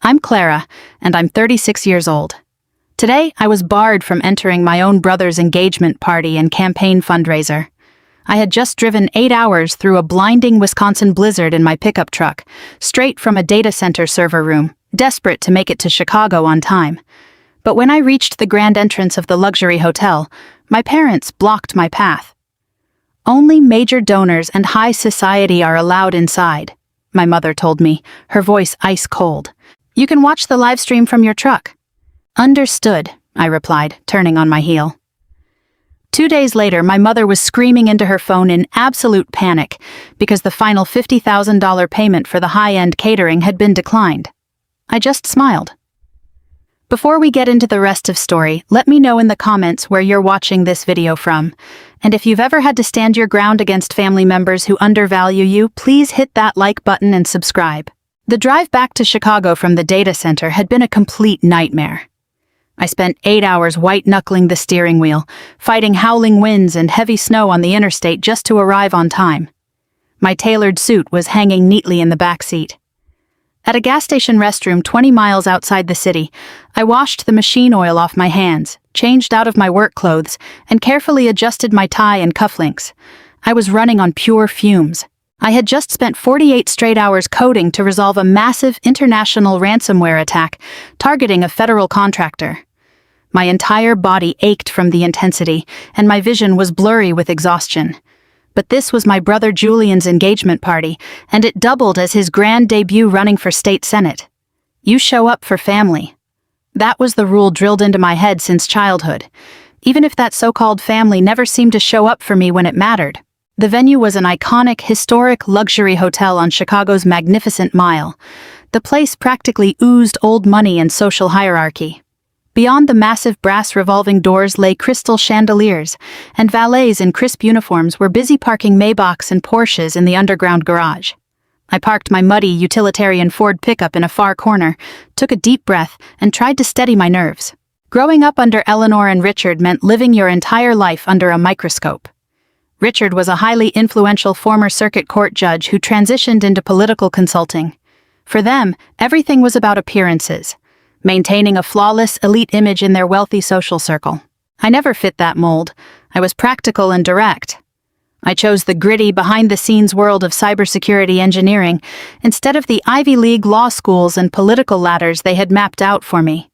I'm Clara, and I'm 36 years old. Today, I was barred from entering my own brother's engagement party and campaign fundraiser. I had just driven 8 hours through a blinding Wisconsin blizzard in my pickup truck, straight from a data center server room, desperate to make it to Chicago on time. But when I reached the grand entrance of the luxury hotel, my parents blocked my path. Only major donors and high society are allowed inside, my mother told me, her voice ice cold. You can watch the live stream from your truck. Understood, I replied, turning on my heel. 2 days later, my mother was screaming into her phone in absolute panic because the final $50,000 payment for the high-end catering had been declined. I just smiled. Before we get into the rest of story, let me know in the comments where you're watching this video from. And if you've ever had to stand your ground against family members who undervalue you, please hit that like button and subscribe. The drive back to Chicago from the data center had been a complete nightmare. I spent 8 hours white-knuckling the steering wheel, fighting howling winds and heavy snow on the interstate just to arrive on time. My tailored suit was hanging neatly in the back seat. At a gas station restroom 20 miles outside the city, I washed the machine oil off my hands, changed out of my work clothes, and carefully adjusted my tie and cufflinks. I was running on pure fumes. I had just spent 48 straight hours coding to resolve a massive international ransomware attack targeting a federal contractor. My entire body ached from the intensity, and my vision was blurry with exhaustion. But this was my brother Julian's engagement party, and it doubled as his grand debut running for state senate. You show up for family. That was the rule drilled into my head since childhood, even if that so-called family never seemed to show up for me when it mattered. The venue was an iconic, historic luxury hotel on Chicago's Magnificent Mile. The place practically oozed old money and social hierarchy. Beyond the massive brass revolving doors lay crystal chandeliers, and valets in crisp uniforms were busy parking Maybachs and Porsches in the underground garage. I parked my muddy, utilitarian Ford pickup in a far corner, took a deep breath, and tried to steady my nerves. Growing up under Eleanor and Richard meant living your entire life under a microscope. Richard was a highly influential former circuit court judge who transitioned into political consulting. For them, everything was about appearances, maintaining a flawless, elite image in their wealthy social circle. I never fit that mold. I was practical and direct. I chose the gritty, behind-the-scenes world of cybersecurity engineering instead of the Ivy League law schools and political ladders they had mapped out for me.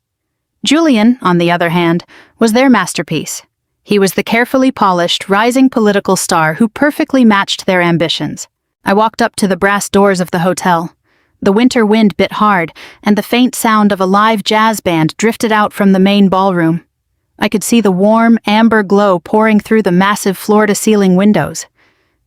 Julian, on the other hand, was their masterpiece. He was the carefully polished, rising political star who perfectly matched their ambitions. I walked up to the brass doors of the hotel. The winter wind bit hard, and the faint sound of a live jazz band drifted out from the main ballroom. I could see the warm, amber glow pouring through the massive floor-to-ceiling windows.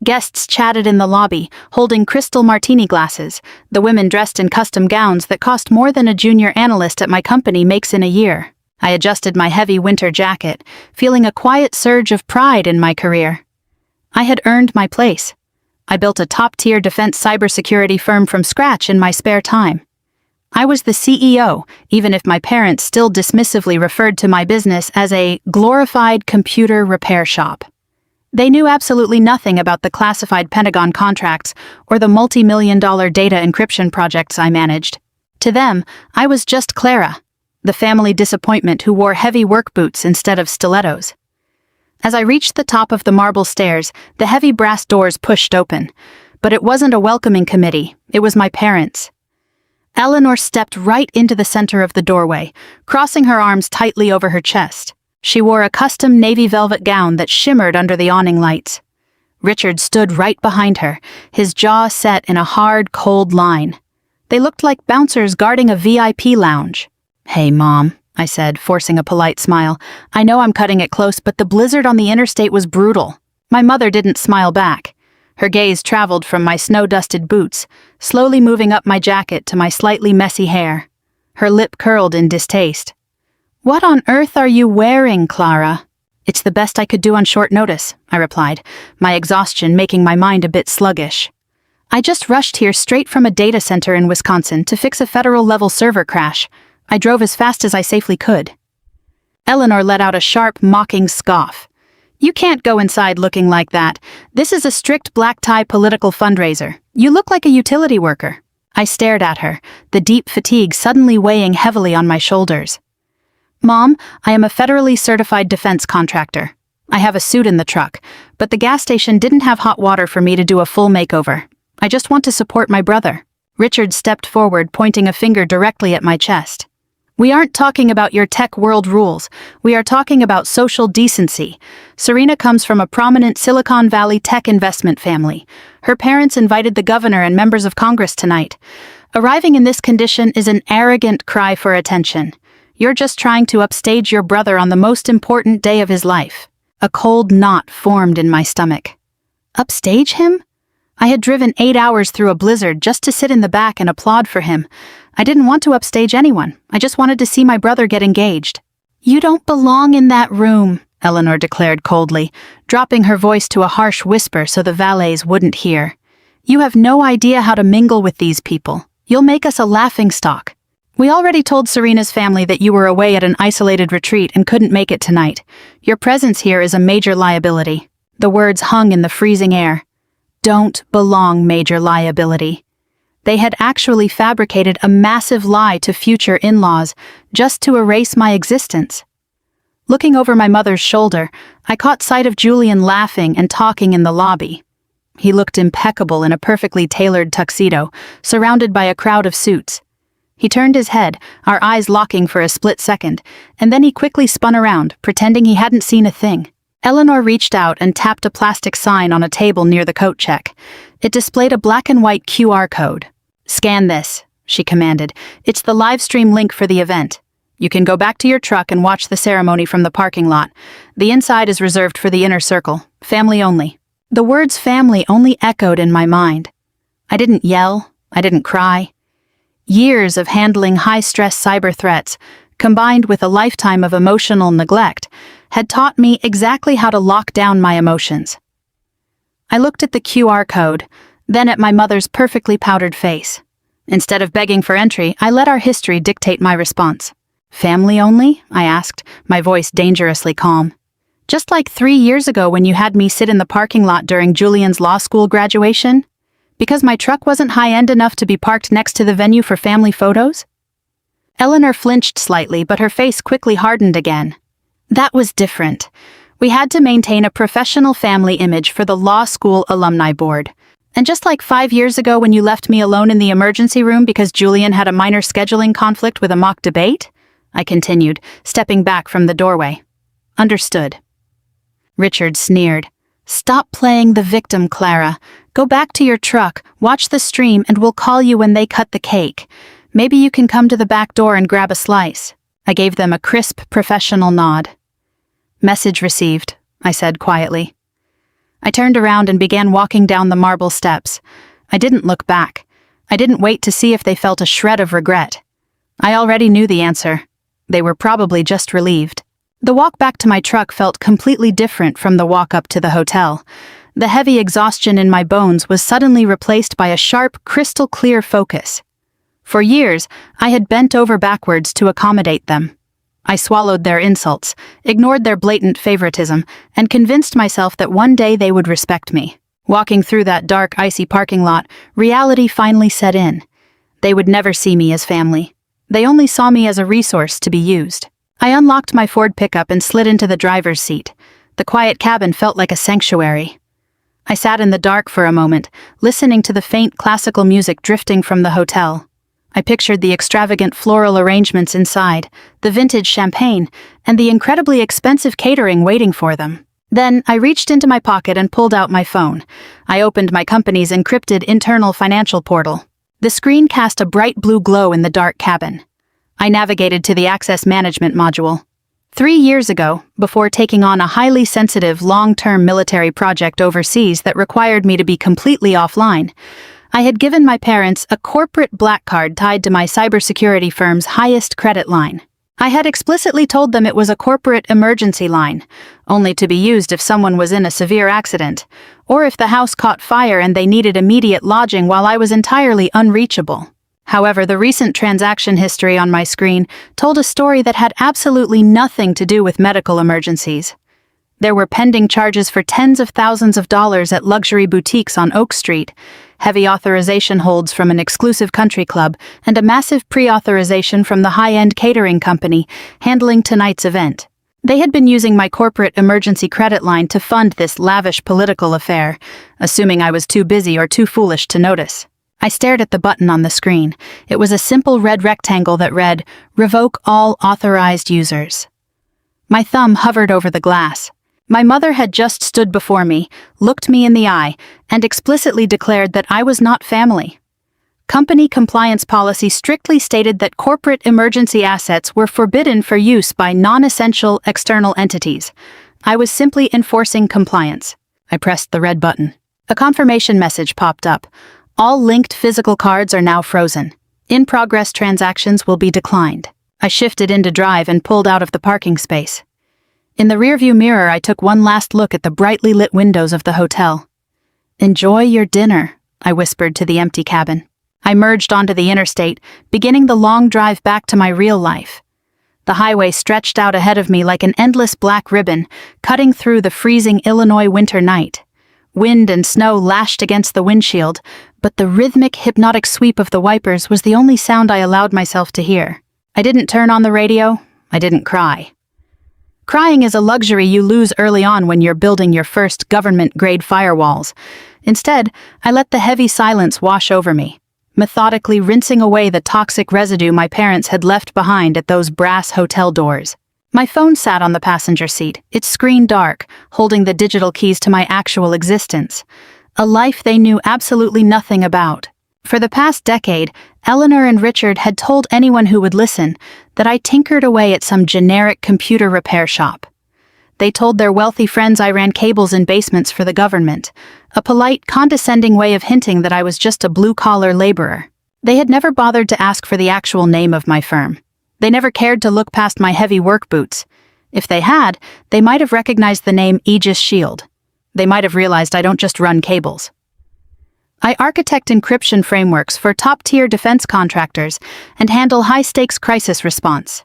Guests chatted in the lobby, holding crystal martini glasses, the women dressed in custom gowns that cost more than a junior analyst at my company makes in a year. I adjusted my heavy winter jacket, feeling a quiet surge of pride in my career. I had earned my place. I built a top-tier defense cybersecurity firm from scratch in my spare time. I was the CEO, even if my parents still dismissively referred to my business as a glorified computer repair shop. They knew absolutely nothing about the classified Pentagon contracts or the multi-million-dollar data encryption projects I managed. To them, I was just Clara, the family disappointment who wore heavy work boots instead of stilettos. As I reached the top of the marble stairs, the heavy brass doors pushed open. But it wasn't a welcoming committee, it was my parents. Eleanor stepped right into the center of the doorway, crossing her arms tightly over her chest. She wore a custom navy velvet gown that shimmered under the awning lights. Richard stood right behind her, his jaw set in a hard, cold line. They looked like bouncers guarding a VIP lounge. "Hey, Mom," I said, forcing a polite smile. "I know I'm cutting it close, but the blizzard on the interstate was brutal." My mother didn't smile back. Her gaze traveled from my snow-dusted boots, slowly moving up my jacket to my slightly messy hair. Her lip curled in distaste. "What on earth are you wearing, Clara?" "It's the best I could do on short notice," I replied, my exhaustion making my mind a bit sluggish. "I just rushed here straight from a data center in Wisconsin to fix a federal-level server crash. I drove as fast as I safely could." Eleanor let out a sharp, mocking scoff. "You can't go inside looking like that. This is a strict black-tie political fundraiser. You look like a utility worker." I stared at her, the deep fatigue suddenly weighing heavily on my shoulders. Mom, I am a federally certified defense contractor. I have a suit in the truck, but the gas station didn't have hot water for me to do a full makeover. I just want to support my brother. Richard stepped forward, pointing a finger directly at my chest. We aren't talking about your tech world rules. We are talking about social decency. Serena comes from a prominent Silicon Valley tech investment family. Her parents invited the governor and members of Congress tonight. Arriving in this condition is an arrogant cry for attention. You're just trying to upstage your brother on the most important day of his life. A cold knot formed in my stomach. Upstage him? I had driven 8 hours through a blizzard just to sit in the back and applaud for him. I didn't want to upstage anyone. I just wanted to see my brother get engaged. You don't belong in that room, Eleanor declared coldly, dropping her voice to a harsh whisper so the valets wouldn't hear. You have no idea how to mingle with these people. You'll make us a laughingstock. We already told Serena's family that you were away at an isolated retreat and couldn't make it tonight. Your presence here is a major liability. The words hung in the freezing air. Don't belong, major liability. They had actually fabricated a massive lie to future in-laws just to erase my existence. Looking over my mother's shoulder, I caught sight of Julian laughing and talking in the lobby. He looked impeccable in a perfectly tailored tuxedo, surrounded by a crowd of suits. He turned his head, our eyes locking for a split second, and then he quickly spun around, pretending he hadn't seen a thing. Eleanor reached out and tapped a plastic sign on a table near the coat check. It displayed a black and white QR code. Scan this, she commanded. It's the live stream link for the event. You can go back to your truck and watch the ceremony from the parking lot. The inside is reserved for the inner circle, family only. The words family only echoed in my mind. I didn't yell. I didn't cry. Years of handling high-stress cyber threats, combined with a lifetime of emotional neglect, had taught me exactly how to lock down my emotions. I looked at the QR code, then at my mother's perfectly powdered face. Instead of begging for entry, I let our history dictate my response. Family only? I asked, my voice dangerously calm. Just like 3 years ago when you had me sit in the parking lot during Julian's law school graduation? Because my truck wasn't high-end enough to be parked next to the venue for family photos? Eleanor flinched slightly, but her face quickly hardened again. That was different. We had to maintain a professional family image for the law school alumni board. And just like 5 years ago when you left me alone in the emergency room because Julian had a minor scheduling conflict with a mock debate, I continued, stepping back from the doorway. Understood. Richard sneered. Stop playing the victim, Clara. Go back to your truck, watch the stream, and we'll call you when they cut the cake. Maybe you can come to the back door and grab a slice. I gave them a crisp, professional nod. Message received, I said quietly. I turned around and began walking down the marble steps. I didn't look back. I didn't wait to see if they felt a shred of regret. I already knew the answer. They were probably just relieved. The walk back to my truck felt completely different from the walk up to the hotel. The heavy exhaustion in my bones was suddenly replaced by a sharp, crystal-clear focus. For years, I had bent over backwards to accommodate them. I swallowed their insults, ignored their blatant favoritism, and convinced myself that one day they would respect me. Walking through that dark, icy parking lot, reality finally set in. They would never see me as family. They only saw me as a resource to be used. I unlocked my Ford pickup and slid into the driver's seat. The quiet cabin felt like a sanctuary. I sat in the dark for a moment, listening to the faint classical music drifting from the hotel. I pictured the extravagant floral arrangements inside, the vintage champagne, and the incredibly expensive catering waiting for them. Then I reached into my pocket and pulled out my phone. I opened my company's encrypted internal financial portal. The screen cast a bright blue glow in the dark cabin. I navigated to the access management module. 3 years ago, before taking on a highly sensitive long-term military project overseas that required me to be completely offline, I had given my parents a corporate black card tied to my cybersecurity firm's highest credit line. I had explicitly told them it was a corporate emergency line, only to be used if someone was in a severe accident, or if the house caught fire and they needed immediate lodging while I was entirely unreachable. However, the recent transaction history on my screen told a story that had absolutely nothing to do with medical emergencies. There were pending charges for tens of thousands of dollars at luxury boutiques on Oak Street, heavy authorization holds from an exclusive country club, and a massive pre-authorization from the high-end catering company handling tonight's event. They had been using my corporate emergency credit line to fund this lavish political affair, assuming I was too busy or too foolish to notice. I stared at the button on the screen. It was a simple red rectangle that read, "Revoke all authorized users." My thumb hovered over the glass. My mother had just stood before me, looked me in the eye, and explicitly declared that I was not family. Company compliance policy strictly stated that corporate emergency assets were forbidden for use by non-essential external entities. I was simply enforcing compliance. I pressed the red button. A confirmation message popped up. All linked physical cards are now frozen. In-progress transactions will be declined. I shifted into drive and pulled out of the parking space. In the rearview mirror, I took one last look at the brightly lit windows of the hotel. "Enjoy your dinner," I whispered to the empty cabin. I merged onto the interstate, beginning the long drive back to my real life. The highway stretched out ahead of me like an endless black ribbon, cutting through the freezing Illinois winter night. Wind and snow lashed against the windshield, but the rhythmic, hypnotic sweep of the wipers was the only sound I allowed myself to hear. I didn't turn on the radio. I didn't cry. Crying is a luxury you lose early on when you're building your first government-grade firewalls. Instead, I let the heavy silence wash over me, methodically rinsing away the toxic residue my parents had left behind at those brass hotel doors. My phone sat on the passenger seat, its screen dark, holding the digital keys to my actual existence. A life they knew absolutely nothing about. For the past decade, Eleanor and Richard had told anyone who would listen that I tinkered away at some generic computer repair shop. They told their wealthy friends I ran cables in basements for the government, a polite, condescending way of hinting that I was just a blue-collar laborer. They had never bothered to ask for the actual name of my firm. They never cared to look past my heavy work boots. If they had, they might have recognized the name Aegis Shield. They might have realized I don't just run cables. I architect encryption frameworks for top-tier defense contractors and handle high-stakes crisis response.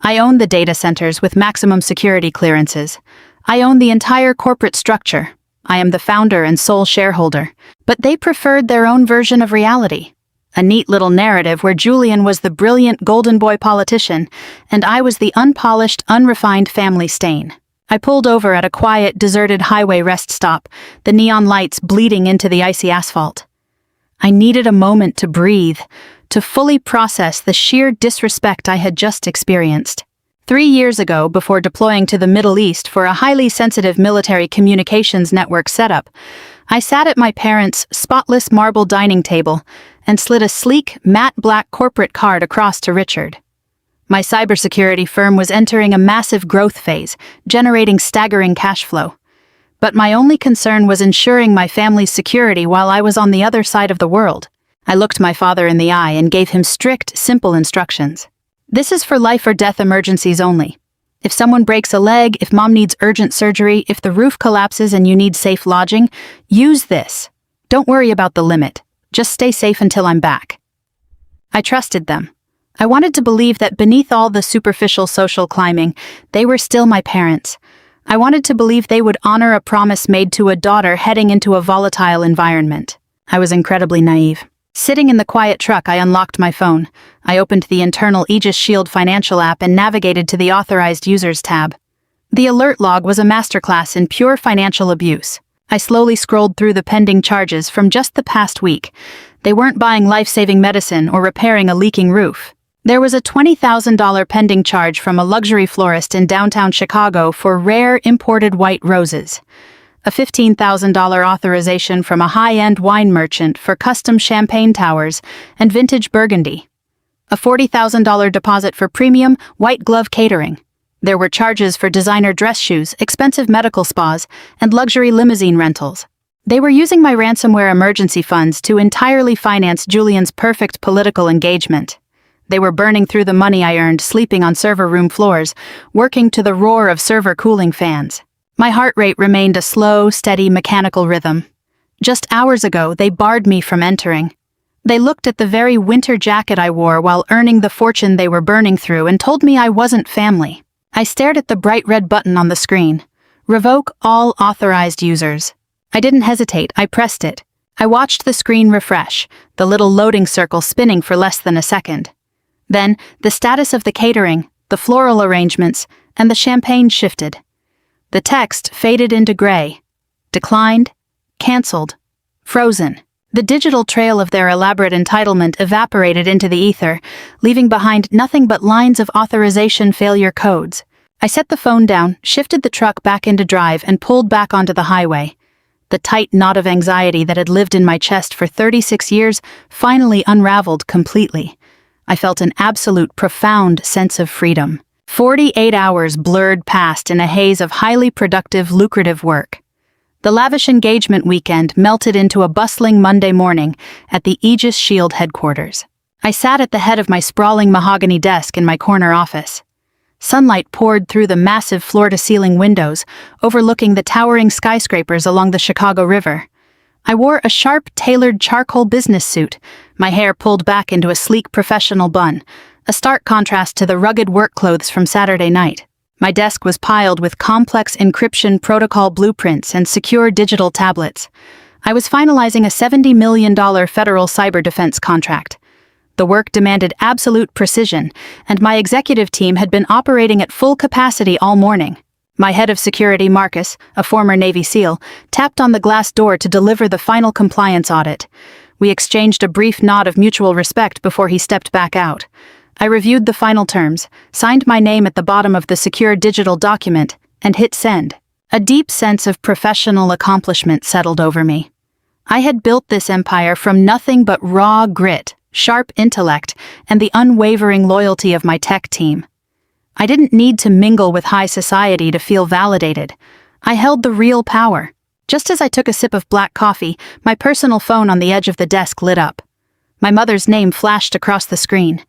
I own the data centers with maximum security clearances. I own the entire corporate structure. I am the founder and sole shareholder. But they preferred their own version of reality. A neat little narrative where Julian was the brilliant golden boy politician, and I was the unpolished, unrefined family stain. I pulled over at a quiet, deserted highway rest stop, the neon lights bleeding into the icy asphalt. I needed a moment to breathe, to fully process the sheer disrespect I had just experienced. 3 years ago, before deploying to the Middle East for a highly sensitive military communications network setup, I sat at my parents' spotless marble dining table and slid a sleek, matte black corporate card across to Richard. My cybersecurity firm was entering a massive growth phase, generating staggering cash flow. But my only concern was ensuring my family's security while I was on the other side of the world. I looked my father in the eye and gave him strict, simple instructions. This is for life or death emergencies only. If someone breaks a leg, if mom needs urgent surgery, if the roof collapses and you need safe lodging, use this. Don't worry about the limit. Just stay safe until I'm back. I trusted them. I wanted to believe that beneath all the superficial social climbing, they were still my parents. I wanted to believe they would honor a promise made to a daughter heading into a volatile environment. I was incredibly naive. Sitting in the quiet truck, I unlocked my phone. I opened the internal Aegis Shield financial app and navigated to the Authorized Users tab. The alert log was a masterclass in pure financial abuse. I slowly scrolled through the pending charges from just the past week. They weren't buying life-saving medicine or repairing a leaking roof. There was a $20,000 pending charge from a luxury florist in downtown Chicago for rare imported white roses. A $15,000 authorization from a high-end wine merchant for custom champagne towers and vintage Burgundy. A $40,000 deposit for premium, white glove catering. There were charges for designer dress shoes, expensive medical spas, and luxury limousine rentals. They were using my ransomware emergency funds to entirely finance Julian's perfect political engagement. They were burning through the money I earned sleeping on server room floors, working to the roar of server cooling fans. My heart rate remained a slow, steady, mechanical rhythm. Just hours ago, they barred me from entering. They looked at the very winter jacket I wore while earning the fortune they were burning through and told me I wasn't family. I stared at the bright red button on the screen. Revoke all authorized users. I didn't hesitate, I pressed it. I watched the screen refresh, the little loading circle spinning for less than a second. Then, the status of the catering, the floral arrangements, and the champagne shifted. The text faded into gray. Declined, canceled, frozen. The digital trail of their elaborate entitlement evaporated into the ether, leaving behind nothing but lines of authorization failure codes. I set the phone down, shifted the truck back into drive, and pulled back onto the highway. The tight knot of anxiety that had lived in my chest for 36 years finally unraveled completely. I felt an absolute, profound sense of freedom. 48 hours blurred past in a haze of highly productive, lucrative work. The lavish engagement weekend melted into a bustling Monday morning at the Aegis Shield headquarters. I sat at the head of my sprawling mahogany desk in my corner office. Sunlight poured through the massive floor-to-ceiling windows, overlooking the towering skyscrapers along the Chicago River. I wore a sharp, tailored charcoal business suit, my hair pulled back into a sleek professional bun, a stark contrast to the rugged work clothes from Saturday night. My desk was piled with complex encryption protocol blueprints and secure digital tablets. I was finalizing a $70 million federal cyber defense contract. The work demanded absolute precision, and my executive team had been operating at full capacity all morning. My head of security, Marcus, a former Navy SEAL, tapped on the glass door to deliver the final compliance audit. We exchanged a brief nod of mutual respect before he stepped back out. I reviewed the final terms, signed my name at the bottom of the secure digital document, and hit send. A deep sense of professional accomplishment settled over me. I had built this empire from nothing but raw grit, sharp intellect, and the unwavering loyalty of my tech team. I didn't need to mingle with high society to feel validated. I held the real power. Just as I took a sip of black coffee, my personal phone on the edge of the desk lit up. My mother's name flashed across the screen.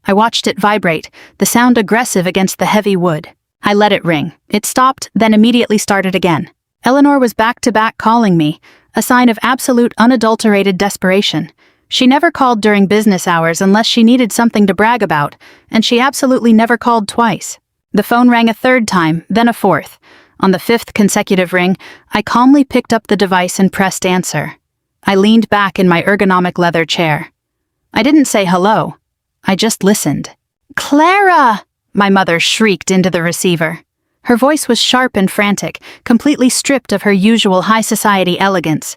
I watched it vibrate, the sound aggressive against the heavy wood. I let it ring. It stopped, then immediately started again. Eleanor was back-to-back calling me, a sign of absolute unadulterated desperation. She never called during business hours unless she needed something to brag about, and she absolutely never called twice. The phone rang a third time, then a fourth. On the fifth consecutive ring, I calmly picked up the device and pressed answer. I leaned back in my ergonomic leather chair. I didn't say hello. I just listened. "Clara!" my mother shrieked into the receiver. Her voice was sharp and frantic, completely stripped of her usual high society elegance.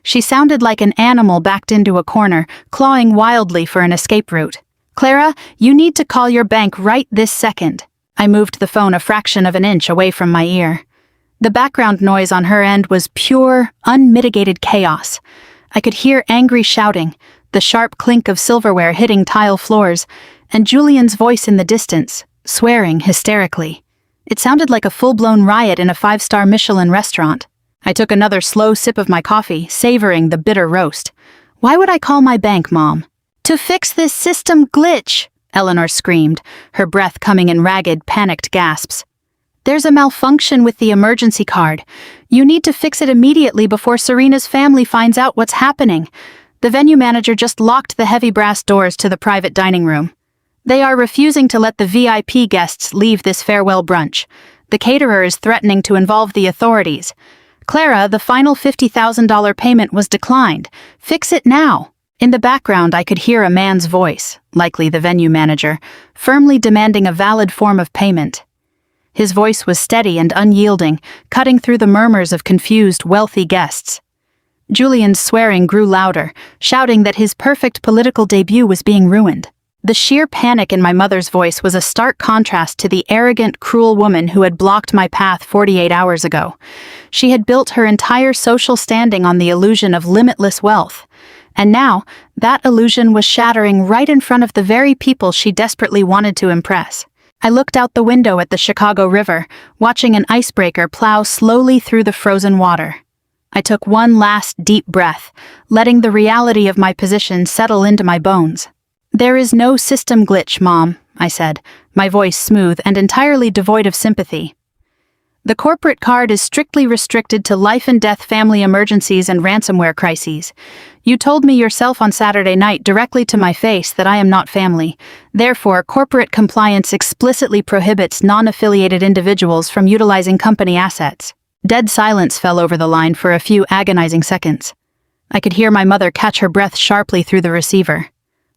She sounded like an animal backed into a corner, clawing wildly for an escape route. "Clara, you need to call your bank right this second." I moved the phone a fraction of an inch away from my ear. The background noise on her end was pure, unmitigated chaos. I could hear angry shouting, the sharp clink of silverware hitting tile floors, and Julian's voice in the distance, swearing hysterically. It sounded like a full-blown riot in a 5-star Michelin restaurant. I took another slow sip of my coffee, savoring the bitter roast. Why would I call my bank, Mom? "To fix this system glitch," Eleanor screamed, her breath coming in ragged, panicked gasps. "There's a malfunction with the emergency card. You need to fix it immediately before Serena's family finds out what's happening. The venue manager just locked the heavy brass doors to the private dining room. They are refusing to let the VIP guests leave this farewell brunch. The caterer is threatening to involve the authorities. Clara, the final $50,000 payment was declined. Fix it now." In the background, I could hear a man's voice, likely the venue manager, firmly demanding a valid form of payment. His voice was steady and unyielding, cutting through the murmurs of confused, wealthy guests. Julian's swearing grew louder, shouting that his perfect political debut was being ruined. The sheer panic in my mother's voice was a stark contrast to the arrogant, cruel woman who had blocked my path 48 hours ago. She had built her entire social standing on the illusion of limitless wealth. And now, that illusion was shattering right in front of the very people she desperately wanted to impress. I looked out the window at the Chicago River, watching an icebreaker plow slowly through the frozen water. I took one last deep breath, letting the reality of my position settle into my bones. "There is no system glitch, Mom," I said, my voice smooth and entirely devoid of sympathy. "The corporate card is strictly restricted to life-and-death family emergencies and ransomware crises. You told me yourself on Saturday night directly to my face that I am not family. Therefore, corporate compliance explicitly prohibits non-affiliated individuals from utilizing company assets." Dead silence fell over the line for a few agonizing seconds. I could hear my mother catch her breath sharply through the receiver.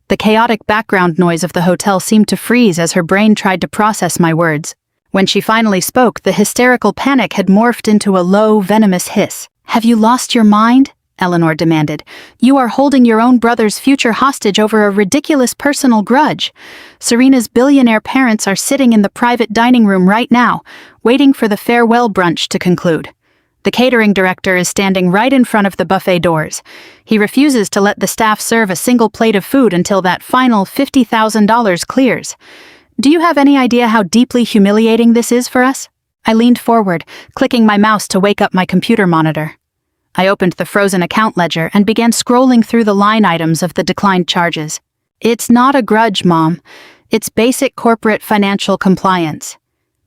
The chaotic background noise of the hotel seemed to freeze as her brain tried to process my words. When she finally spoke, the hysterical panic had morphed into a low, venomous hiss. "Have you lost your mind?" Eleanor demanded. "You are holding your own brother's future hostage over a ridiculous personal grudge. Serena's billionaire parents are sitting in the private dining room right now, waiting for the farewell brunch to conclude. The catering director is standing right in front of the buffet doors. He refuses to let the staff serve a single plate of food until that final $50,000 clears. Do you have any idea how deeply humiliating this is for us?" I leaned forward, clicking my mouse to wake up my computer monitor. I opened the frozen account ledger and began scrolling through the line items of the declined charges. "It's not a grudge, Mom. It's basic corporate financial compliance.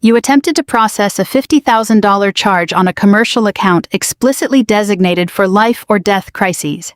You attempted to process a $50,000 charge on a commercial account explicitly designated for life or death crises.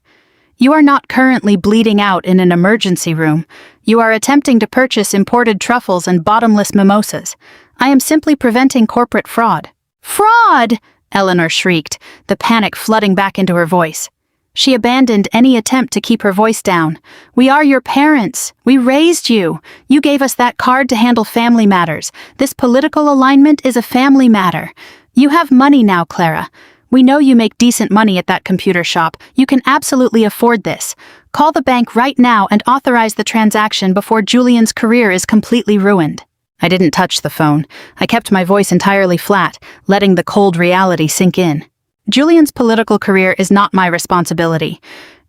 You are not currently bleeding out in an emergency room. You are attempting to purchase imported truffles and bottomless mimosas. I am simply preventing corporate fraud." "Fraud!" Eleanor shrieked, the panic flooding back into her voice. She abandoned any attempt to keep her voice down. "We are your parents. We raised you. You gave us that card to handle family matters. This political alignment is a family matter. You have money now, Clara. We know you make decent money at that computer shop. You can absolutely afford this. Call the bank right now and authorize the transaction before Julian's career is completely ruined." I didn't touch the phone. I kept my voice entirely flat, letting the cold reality sink in. Julian's political career is not my responsibility.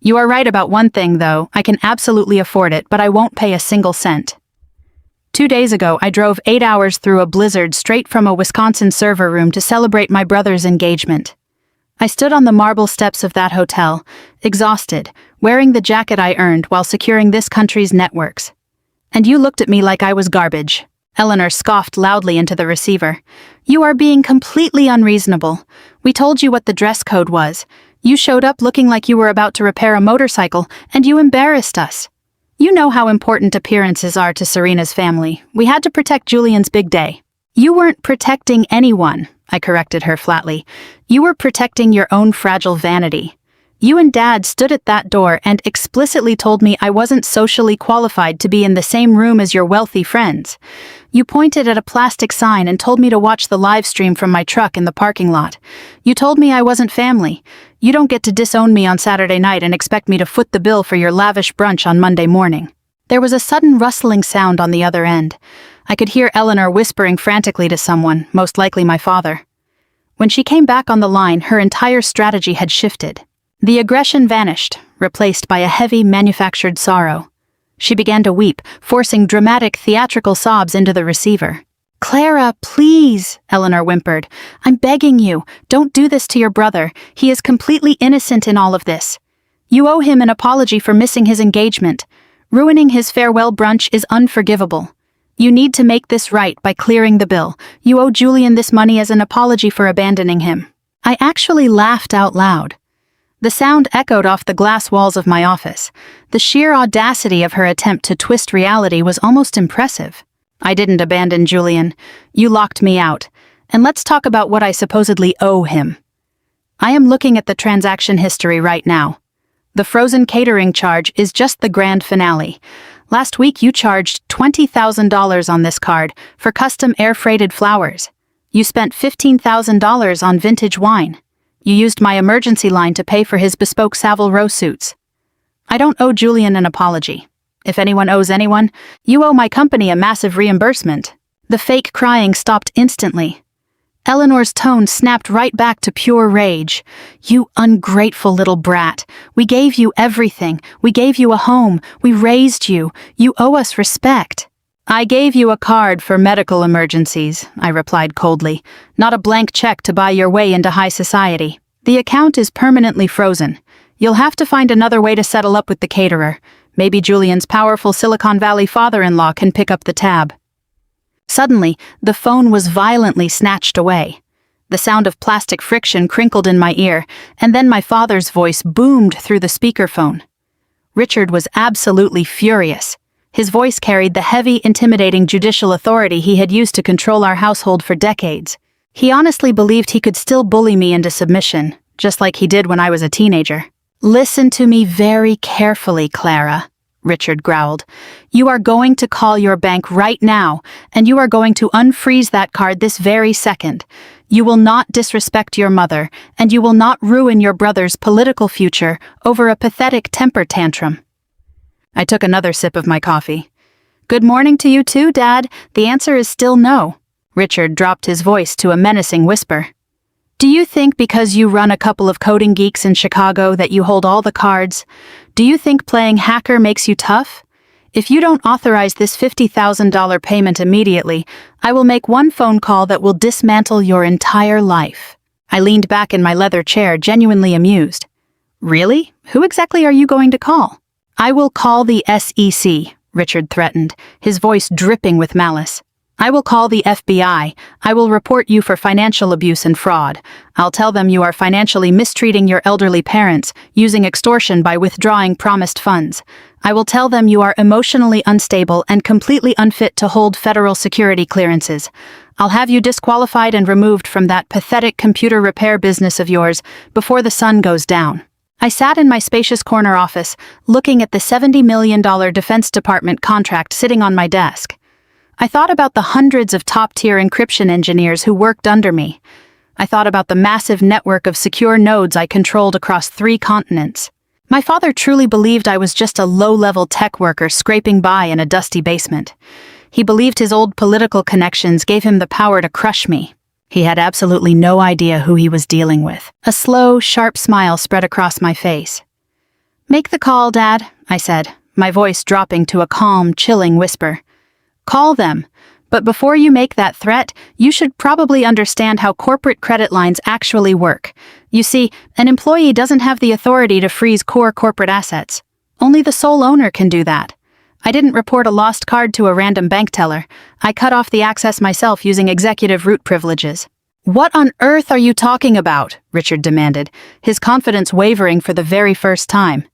You are right about one thing, though. I can absolutely afford it, but I won't pay a single cent. 2 days ago, I drove 8 hours through a blizzard straight from a Wisconsin server room to celebrate my brother's engagement. I stood on the marble steps of that hotel, exhausted, wearing the jacket I earned while securing this country's networks. And you looked at me like I was garbage. Eleanor scoffed loudly into the receiver. "You are being completely unreasonable. We told you what the dress code was. You showed up looking like you were about to repair a motorcycle, and you embarrassed us. You know how important appearances are to Serena's family. We had to protect Julian's big day." "You weren't protecting anyone," I corrected her flatly. "You were protecting your own fragile vanity. You and Dad stood at that door and explicitly told me I wasn't socially qualified to be in the same room as your wealthy friends. You pointed at a plastic sign and told me to watch the live stream from my truck in the parking lot. You told me I wasn't family. You don't get to disown me on Saturday night and expect me to foot the bill for your lavish brunch on Monday morning." There was a sudden rustling sound on the other end. I could hear Eleanor whispering frantically to someone, most likely my father. When she came back on the line, her entire strategy had shifted. The aggression vanished, replaced by a heavy, manufactured sorrow. She began to weep, forcing dramatic, theatrical sobs into the receiver. "Clara, please," Eleanor whimpered. "I'm begging you, don't do this to your brother. He is completely innocent in all of this. You owe him an apology for missing his engagement. Ruining his farewell brunch is unforgivable. You need to make this right by clearing the bill. You owe Julian this money as an apology for abandoning him." I actually laughed out loud. The sound echoed off the glass walls of my office. The sheer audacity of her attempt to twist reality was almost impressive. "I didn't abandon Julian. You locked me out. And let's talk about what I supposedly owe him. I am looking at the transaction history right now. The frozen catering charge is just the grand finale. Last week you charged $20,000 on this card for custom air-freighted flowers. You spent $15,000 on vintage wine. You used my emergency line to pay for his bespoke Savile Row suits. I don't owe Julian an apology. If anyone owes anyone, you owe my company a massive reimbursement." The fake crying stopped instantly. Eleanor's tone snapped right back to pure rage. "You ungrateful little brat. We gave you everything. We gave you a home. We raised you. You owe us respect." "I gave you a card for medical emergencies," I replied coldly, "not a blank check to buy your way into high society. The account is permanently frozen. You'll have to find another way to settle up with the caterer. Maybe Julian's powerful Silicon Valley father-in-law can pick up the tab." Suddenly, the phone was violently snatched away. The sound of plastic friction crinkled in my ear, and then my father's voice boomed through the speakerphone. Richard was absolutely furious. His voice carried the heavy, intimidating judicial authority he had used to control our household for decades. He honestly believed he could still bully me into submission, just like he did when I was a teenager. Listen to me very carefully, Clara, Richard growled. You are going to call your bank right now, and you are going to unfreeze that card this very second. You will not disrespect your mother, and you will not ruin your brother's political future over a pathetic temper tantrum. I took another sip of my coffee. Good morning to you too, Dad. The answer is still no. Richard dropped his voice to a menacing whisper. Do you think because you run a couple of coding geeks in Chicago that you hold all the cards? Do you think playing hacker makes you tough? If you don't authorize this $50,000 payment immediately, I will make one phone call that will dismantle your entire life. I leaned back in my leather chair, genuinely amused. Really? Who exactly are you going to call? I will call the SEC, Richard threatened, his voice dripping with malice. I will call the FBI. I will report you for financial abuse and fraud. I'll tell them you are financially mistreating your elderly parents, using extortion by withdrawing promised funds. I will tell them you are emotionally unstable and completely unfit to hold federal security clearances. I'll have you disqualified and removed from that pathetic computer repair business of yours before the sun goes down. I sat in my spacious corner office, looking at the $70 million Defense Department contract sitting on my desk. I thought about the hundreds of top-tier encryption engineers who worked under me. I thought about the massive network of secure nodes I controlled across 3 continents. My father truly believed I was just a low-level tech worker scraping by in a dusty basement. He believed his old political connections gave him the power to crush me. He had absolutely no idea who he was dealing with. A slow, sharp smile spread across my face. Make the call, Dad, I said, my voice dropping to a calm, chilling whisper. Call them, but before you make that threat, you should probably understand how corporate credit lines actually work. You see, an employee doesn't have the authority to freeze core corporate assets. Only the sole owner can do that. I didn't report a lost card to a random bank teller. I cut off the access myself using executive root privileges. What on earth are you talking about? Richard demanded, his confidence wavering for the very first time.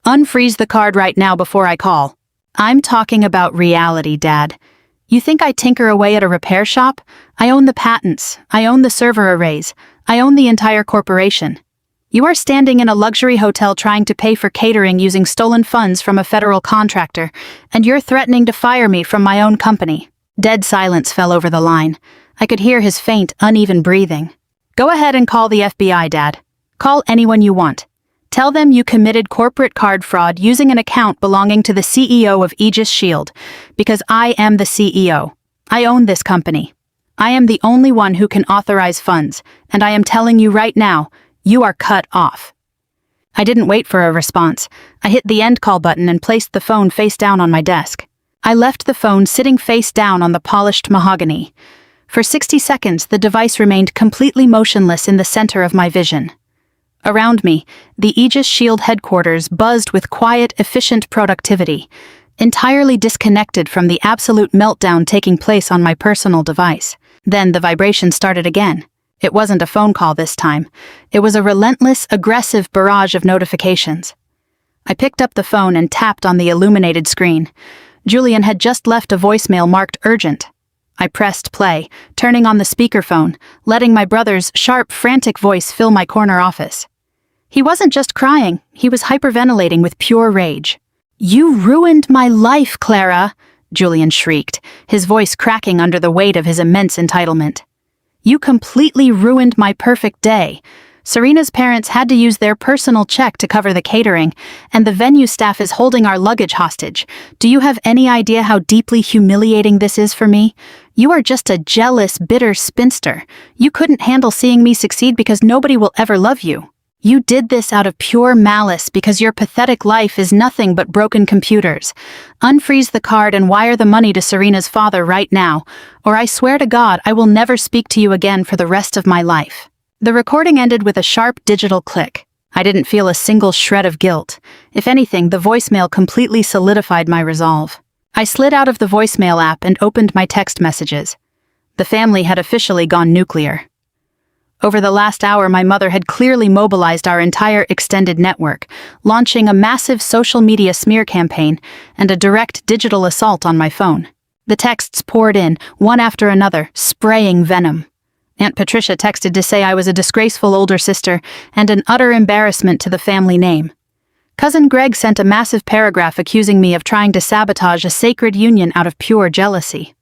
Unfreeze the card right now before I call. I'm talking about reality, Dad. You think I tinker away at a repair shop? I own the patents. I own the server arrays. I own the entire corporation. You are standing in a luxury hotel trying to pay for catering using stolen funds from a federal contractor, and you're threatening to fire me from my own company. Dead silence fell over the line. I could hear his faint, uneven breathing. Go ahead and call the FBI, Dad. Call anyone you want. Tell them you committed corporate card fraud using an account belonging to the CEO of Aegis Shield, because I am the CEO. I own this company. I am the only one who can authorize funds, and I am telling you right now, you are cut off. I didn't wait for a response. I hit the end call button and placed the phone face down on my desk. I left the phone sitting face down on the polished mahogany. For 60 seconds, the device remained completely motionless in the center of my vision. Around me, the Aegis Shield headquarters buzzed with quiet, efficient productivity, entirely disconnected from the absolute meltdown taking place on my personal device. Then the vibration started again. It wasn't a phone call this time. It was a relentless, aggressive barrage of notifications. I picked up the phone and tapped on the illuminated screen. Julian had just left a voicemail marked urgent. I pressed play, turning on the speakerphone, letting my brother's sharp, frantic voice fill my corner office. He wasn't just crying, he was hyperventilating with pure rage. You ruined my life, Clara, Julian shrieked, his voice cracking under the weight of his immense entitlement. You completely ruined my perfect day. Serena's parents had to use their personal check to cover the catering, and the venue staff is holding our luggage hostage. Do you have any idea how deeply humiliating this is for me? You are just a jealous, bitter spinster. You couldn't handle seeing me succeed because nobody will ever love you. You did this out of pure malice because your pathetic life is nothing but broken computers. Unfreeze the card and wire the money to Serena's father right now, or I swear to God I will never speak to you again for the rest of my life. The recording ended with a sharp digital click. I didn't feel a single shred of guilt. If anything, the voicemail completely solidified my resolve. I slid out of the voicemail app and opened my text messages. The family had officially gone nuclear. Over the last hour, my mother had clearly mobilized our entire extended network, launching a massive social media smear campaign and a direct digital assault on my phone. The texts poured in, one after another, spraying venom. Aunt Patricia texted to say I was a disgraceful older sister and an utter embarrassment to the family name. Cousin Greg sent a massive paragraph accusing me of trying to sabotage a sacred union out of pure jealousy.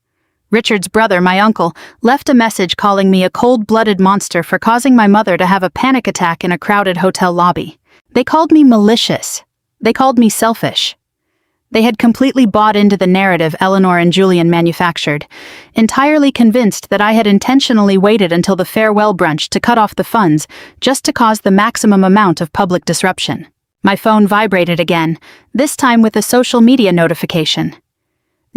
Richard's brother, my uncle, left a message calling me a cold-blooded monster for causing my mother to have a panic attack in a crowded hotel lobby. They called me malicious. They called me selfish. They had completely bought into the narrative Eleanor and Julian manufactured, entirely convinced that I had intentionally waited until the farewell brunch to cut off the funds just to cause the maximum amount of public disruption. My phone vibrated again, this time with a social media notification.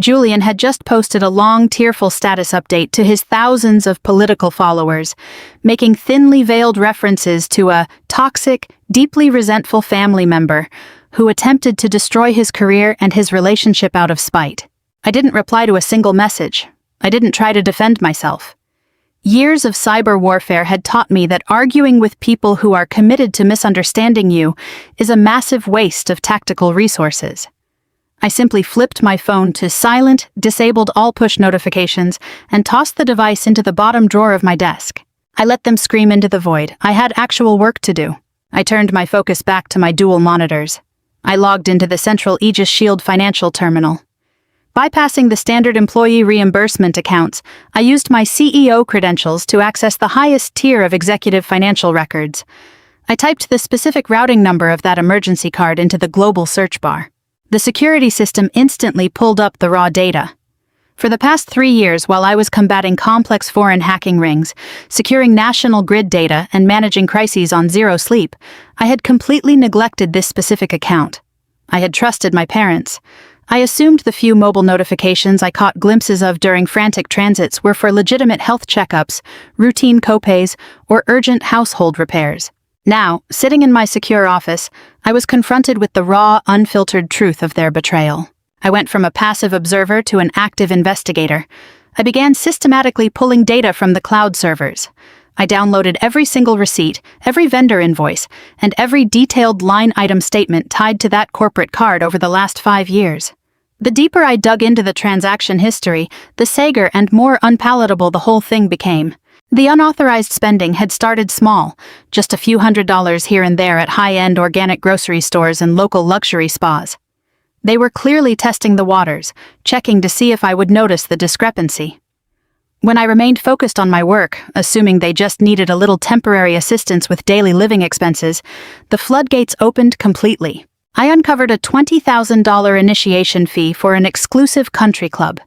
Julian had just posted a long, tearful status update to his thousands of political followers, making thinly veiled references to a toxic, deeply resentful family member who attempted to destroy his career and his relationship out of spite. I didn't reply to a single message. I didn't try to defend myself. Years of cyber warfare had taught me that arguing with people who are committed to misunderstanding you is a massive waste of tactical resources. I simply flipped my phone to silent, disabled all push notifications, and tossed the device into the bottom drawer of my desk. I let them scream into the void. I had actual work to do. I turned my focus back to my dual monitors. I logged into the Central Aegis Shield financial terminal. Bypassing the standard employee reimbursement accounts, I used my CEO credentials to access the highest tier of executive financial records. I typed the specific routing number of that emergency card into the global search bar. The security system instantly pulled up the raw data. For the past 3 years, while I was combating complex foreign hacking rings, securing national grid data, and managing crises on zero sleep, I had completely neglected this specific account. I had trusted my parents. I assumed the few mobile notifications I caught glimpses of during frantic transits were for legitimate health checkups, routine copays, or urgent household repairs. Now, sitting in my secure office, I was confronted with the raw, unfiltered truth of their betrayal. I went from a passive observer to an active investigator. I began systematically pulling data from the cloud servers. I downloaded every single receipt, every vendor invoice, and every detailed line item statement tied to that corporate card over the last 5 years. The deeper I dug into the transaction history, the sagger and more unpalatable the whole thing became. The unauthorized spending had started small, just a few $100s here and there at high-end organic grocery stores and local luxury spas. They were clearly testing the waters, checking to see if I would notice the discrepancy. When I remained focused on my work, assuming they just needed a little temporary assistance with daily living expenses, the floodgates opened completely. I uncovered a $20,000 initiation fee for an exclusive country club.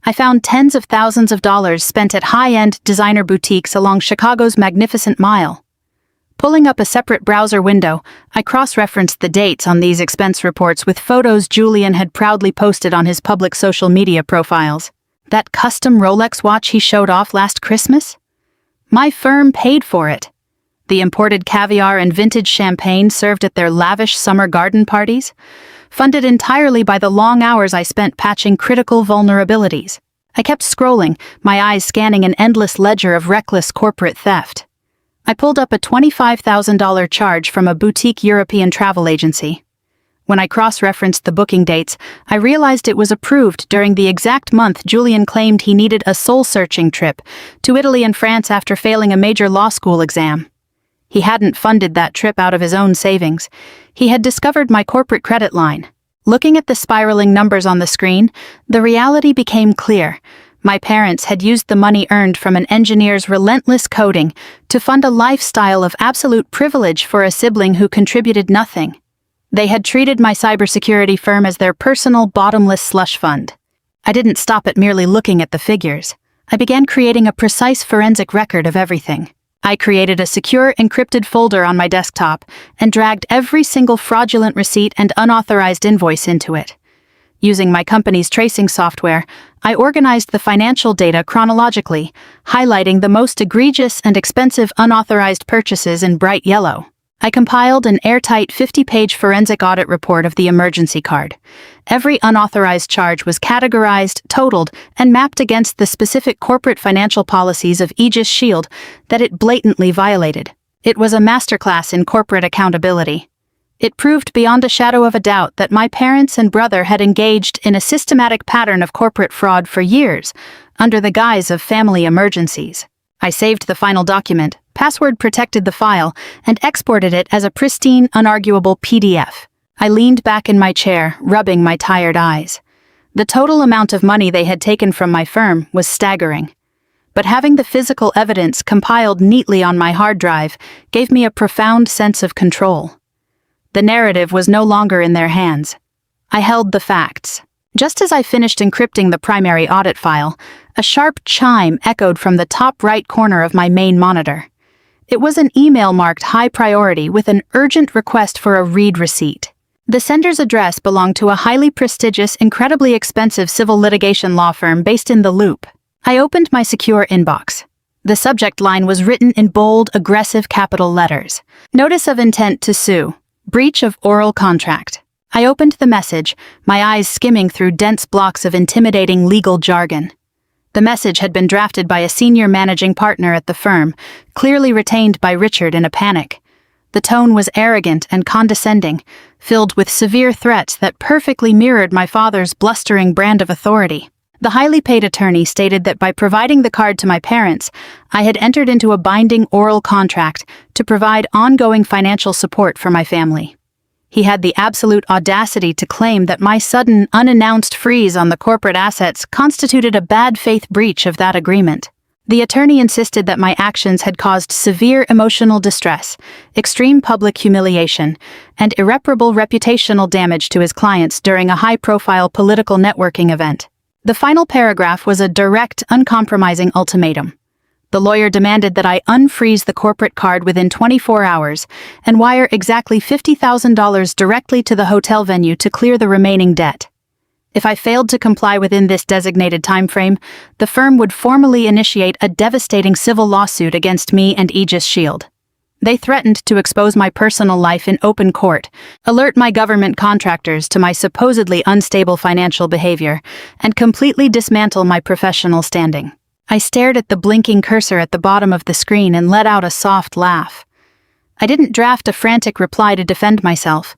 I found tens of thousands of dollars spent at high-end designer boutiques along Chicago's Magnificent Mile. Pulling up a separate browser window, I cross-referenced the dates on these expense reports with photos Julian had proudly posted on his public social media profiles. That custom Rolex watch he showed off last Christmas? My firm paid for it. The imported caviar and vintage champagne served at their lavish summer garden parties? Funded entirely by the long hours I spent patching critical vulnerabilities. I kept scrolling, my eyes scanning an endless ledger of reckless corporate theft. I pulled up a $25,000 charge from a boutique European travel agency. When I cross-referenced the booking dates, I realized it was approved during the exact month Julian claimed he needed a soul-searching trip to Italy and France after failing a major law school exam. He hadn't funded that trip out of his own savings. He had discovered my corporate credit line. Looking at the spiraling numbers on the screen, the reality became clear. My parents had used the money earned from an engineer's relentless coding to fund a lifestyle of absolute privilege for a sibling who contributed nothing. They had treated my cybersecurity firm as their personal bottomless slush fund. I didn't stop at merely looking at the figures. I began creating a precise forensic record of everything. I created a secure, encrypted folder on my desktop and dragged every single fraudulent receipt and unauthorized invoice into it. Using my company's tracing software, I organized the financial data chronologically, highlighting the most egregious and expensive unauthorized purchases in bright yellow. I compiled an airtight 50-page forensic audit report of the emergency card. Every unauthorized charge was categorized, totaled, and mapped against the specific corporate financial policies of Aegis Shield that it blatantly violated. It was a masterclass in corporate accountability. It proved beyond a shadow of a doubt that my parents and brother had engaged in a systematic pattern of corporate fraud for years, under the guise of family emergencies. I saved the final document, password-protected the file, and exported it as a pristine, unarguable PDF. I leaned back in my chair, rubbing my tired eyes. The total amount of money they had taken from my firm was staggering. But having the physical evidence compiled neatly on my hard drive gave me a profound sense of control. The narrative was no longer in their hands. I held the facts. Just as I finished encrypting the primary audit file, a sharp chime echoed from the top right corner of my main monitor. It was an email marked high priority with an urgent request for a read receipt. The sender's address belonged to a highly prestigious, incredibly expensive civil litigation law firm based in the Loop. I opened my secure inbox. The subject line was written in bold, aggressive capital letters. Notice of intent to sue. Breach of oral contract. I opened the message, my eyes skimming through dense blocks of intimidating legal jargon. The message had been drafted by a senior managing partner at the firm, clearly retained by Richard in a panic. The tone was arrogant and condescending, filled with severe threats that perfectly mirrored my father's blustering brand of authority. The highly paid attorney stated that by providing the card to my parents, I had entered into a binding oral contract to provide ongoing financial support for my family. He had the absolute audacity to claim that my sudden, unannounced freeze on the corporate assets constituted a bad faith breach of that agreement. The attorney insisted that my actions had caused severe emotional distress, extreme public humiliation, and irreparable reputational damage to his clients during a high-profile political networking event. The final paragraph was a direct, uncompromising ultimatum. The lawyer demanded that I unfreeze the corporate card within 24 hours and wire exactly $50,000 directly to the hotel venue to clear the remaining debt. If I failed to comply within this designated timeframe, the firm would formally initiate a devastating civil lawsuit against me and Aegis Shield. They threatened to expose my personal life in open court, alert my government contractors to my supposedly unstable financial behavior, and completely dismantle my professional standing. I stared at the blinking cursor at the bottom of the screen and let out a soft laugh. I didn't draft a frantic reply to defend myself.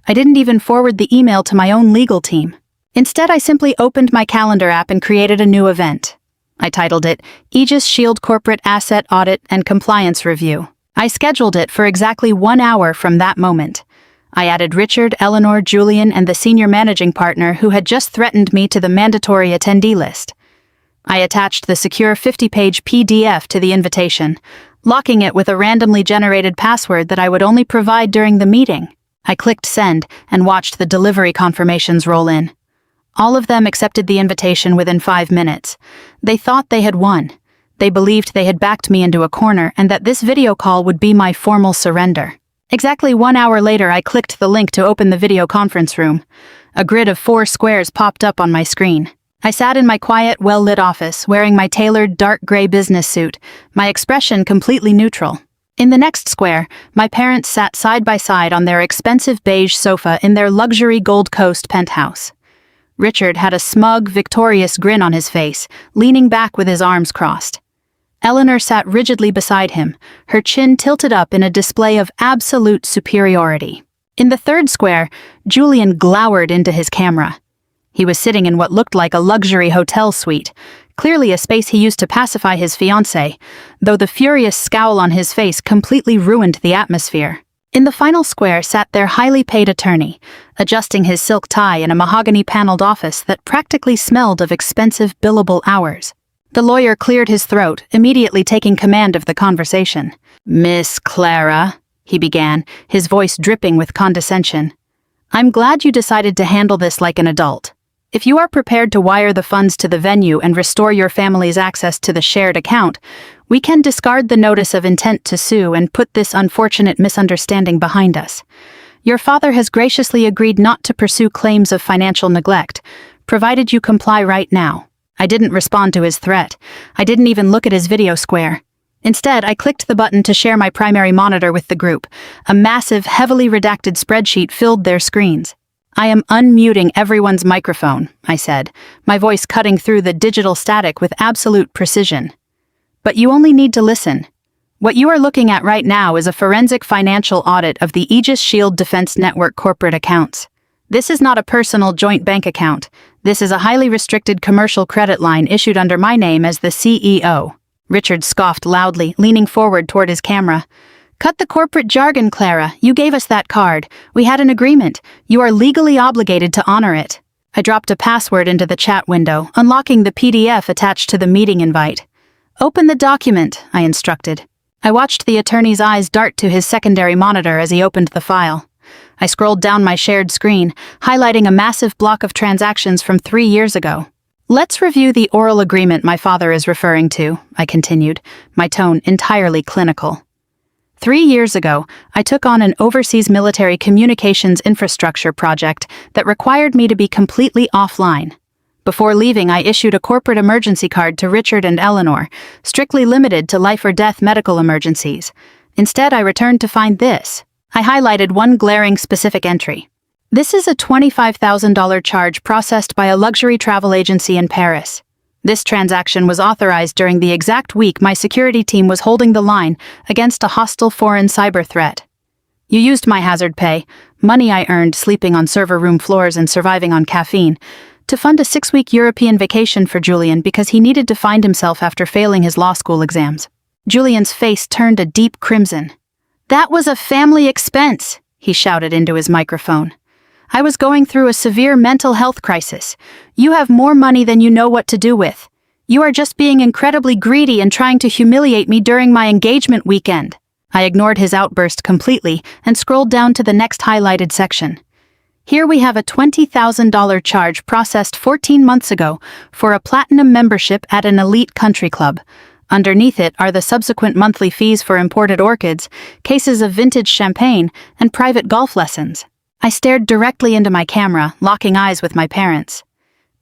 I didn't even forward the email to my own legal team. Instead, I simply opened my calendar app and created a new event. I titled it Aegis Shield Corporate Asset Audit and Compliance Review. I scheduled it for exactly 1 hour from that moment. I added Richard, Eleanor, Julian, and the senior managing partner who had just threatened me to the mandatory attendee list. I attached the secure 50-page PDF to the invitation, locking it with a randomly generated password that I would only provide during the meeting. I clicked send and watched the delivery confirmations roll in. All of them accepted the invitation within 5 minutes. They thought they had won. They believed they had backed me into a corner and that this video call would be my formal surrender. Exactly 1 hour later, I clicked the link to open the video conference room. A grid of 4 squares popped up on my screen. I sat in my quiet, well-lit office, wearing my tailored dark gray business suit, my expression completely neutral. In the next square, my parents sat side by side on their expensive beige sofa in their luxury Gold Coast penthouse. Richard had a smug, victorious grin on his face, leaning back with his arms crossed. Eleanor sat rigidly beside him, her chin tilted up in a display of absolute superiority. In the third square, Julian glowered into his camera. He was sitting in what looked like a luxury hotel suite, clearly a space he used to pacify his fiancée, though the furious scowl on his face completely ruined the atmosphere. In the final square sat their highly paid attorney, adjusting his silk tie in a mahogany-paneled office that practically smelled of expensive billable hours. The lawyer cleared his throat, immediately taking command of the conversation. "Miss Clara," he began, his voice dripping with condescension, "I'm glad you decided to handle this like an adult. If you are prepared to wire the funds to the venue and restore your family's access to the shared account, we can discard the notice of intent to sue and put this unfortunate misunderstanding behind us. Your father has graciously agreed not to pursue claims of financial neglect, provided you comply right now." I didn't respond to his threat. I didn't even look at his video square. Instead, I clicked the button to share my primary monitor with the group. A massive, heavily redacted spreadsheet filled their screens. "I am unmuting everyone's microphone," I said, my voice cutting through the digital static with absolute precision. "But you only need to listen. What you are looking at right now is a forensic financial audit of the Aegis Shield Defense Network corporate accounts. This is not a personal joint bank account. This is a highly restricted commercial credit line issued under my name as the CEO. Richard scoffed loudly, leaning forward toward his camera. "Cut the corporate jargon, Clara. You gave us that card. We had an agreement. You are legally obligated to honor it." I dropped a password into the chat window, unlocking the PDF attached to the meeting invite. "Open the document," I instructed. I watched the attorney's eyes dart to his secondary monitor as he opened the file. I scrolled down my shared screen, highlighting a massive block of transactions from 3 years ago. "Let's review the oral agreement my father is referring to," I continued, my tone entirely clinical. 3 years ago, I took on an overseas military communications infrastructure project that required me to be completely offline. Before leaving, I issued a corporate emergency card to Richard and Eleanor, strictly limited to life-or-death medical emergencies. Instead, I returned to find this. I highlighted one glaring specific entry. "This is a $25,000 charge processed by a luxury travel agency in Paris. This transaction was authorized during the exact week my security team was holding the line against a hostile foreign cyber threat. You used my hazard pay, money I earned sleeping on server room floors and surviving on caffeine, to fund a 6-week European vacation for Julian because he needed to find himself after failing his law school exams." Julian's face turned a deep crimson. "That was a family expense," he shouted into his microphone. "I was going through a severe mental health crisis. You have more money than you know what to do with. You are just being incredibly greedy and trying to humiliate me during my engagement weekend." I ignored his outburst completely and scrolled down to the next highlighted section. "Here we have a $20,000 charge processed 14 months ago for a platinum membership at an elite country club. Underneath it are the subsequent monthly fees for imported orchids, cases of vintage champagne, and private golf lessons." I stared directly into my camera, locking eyes with my parents.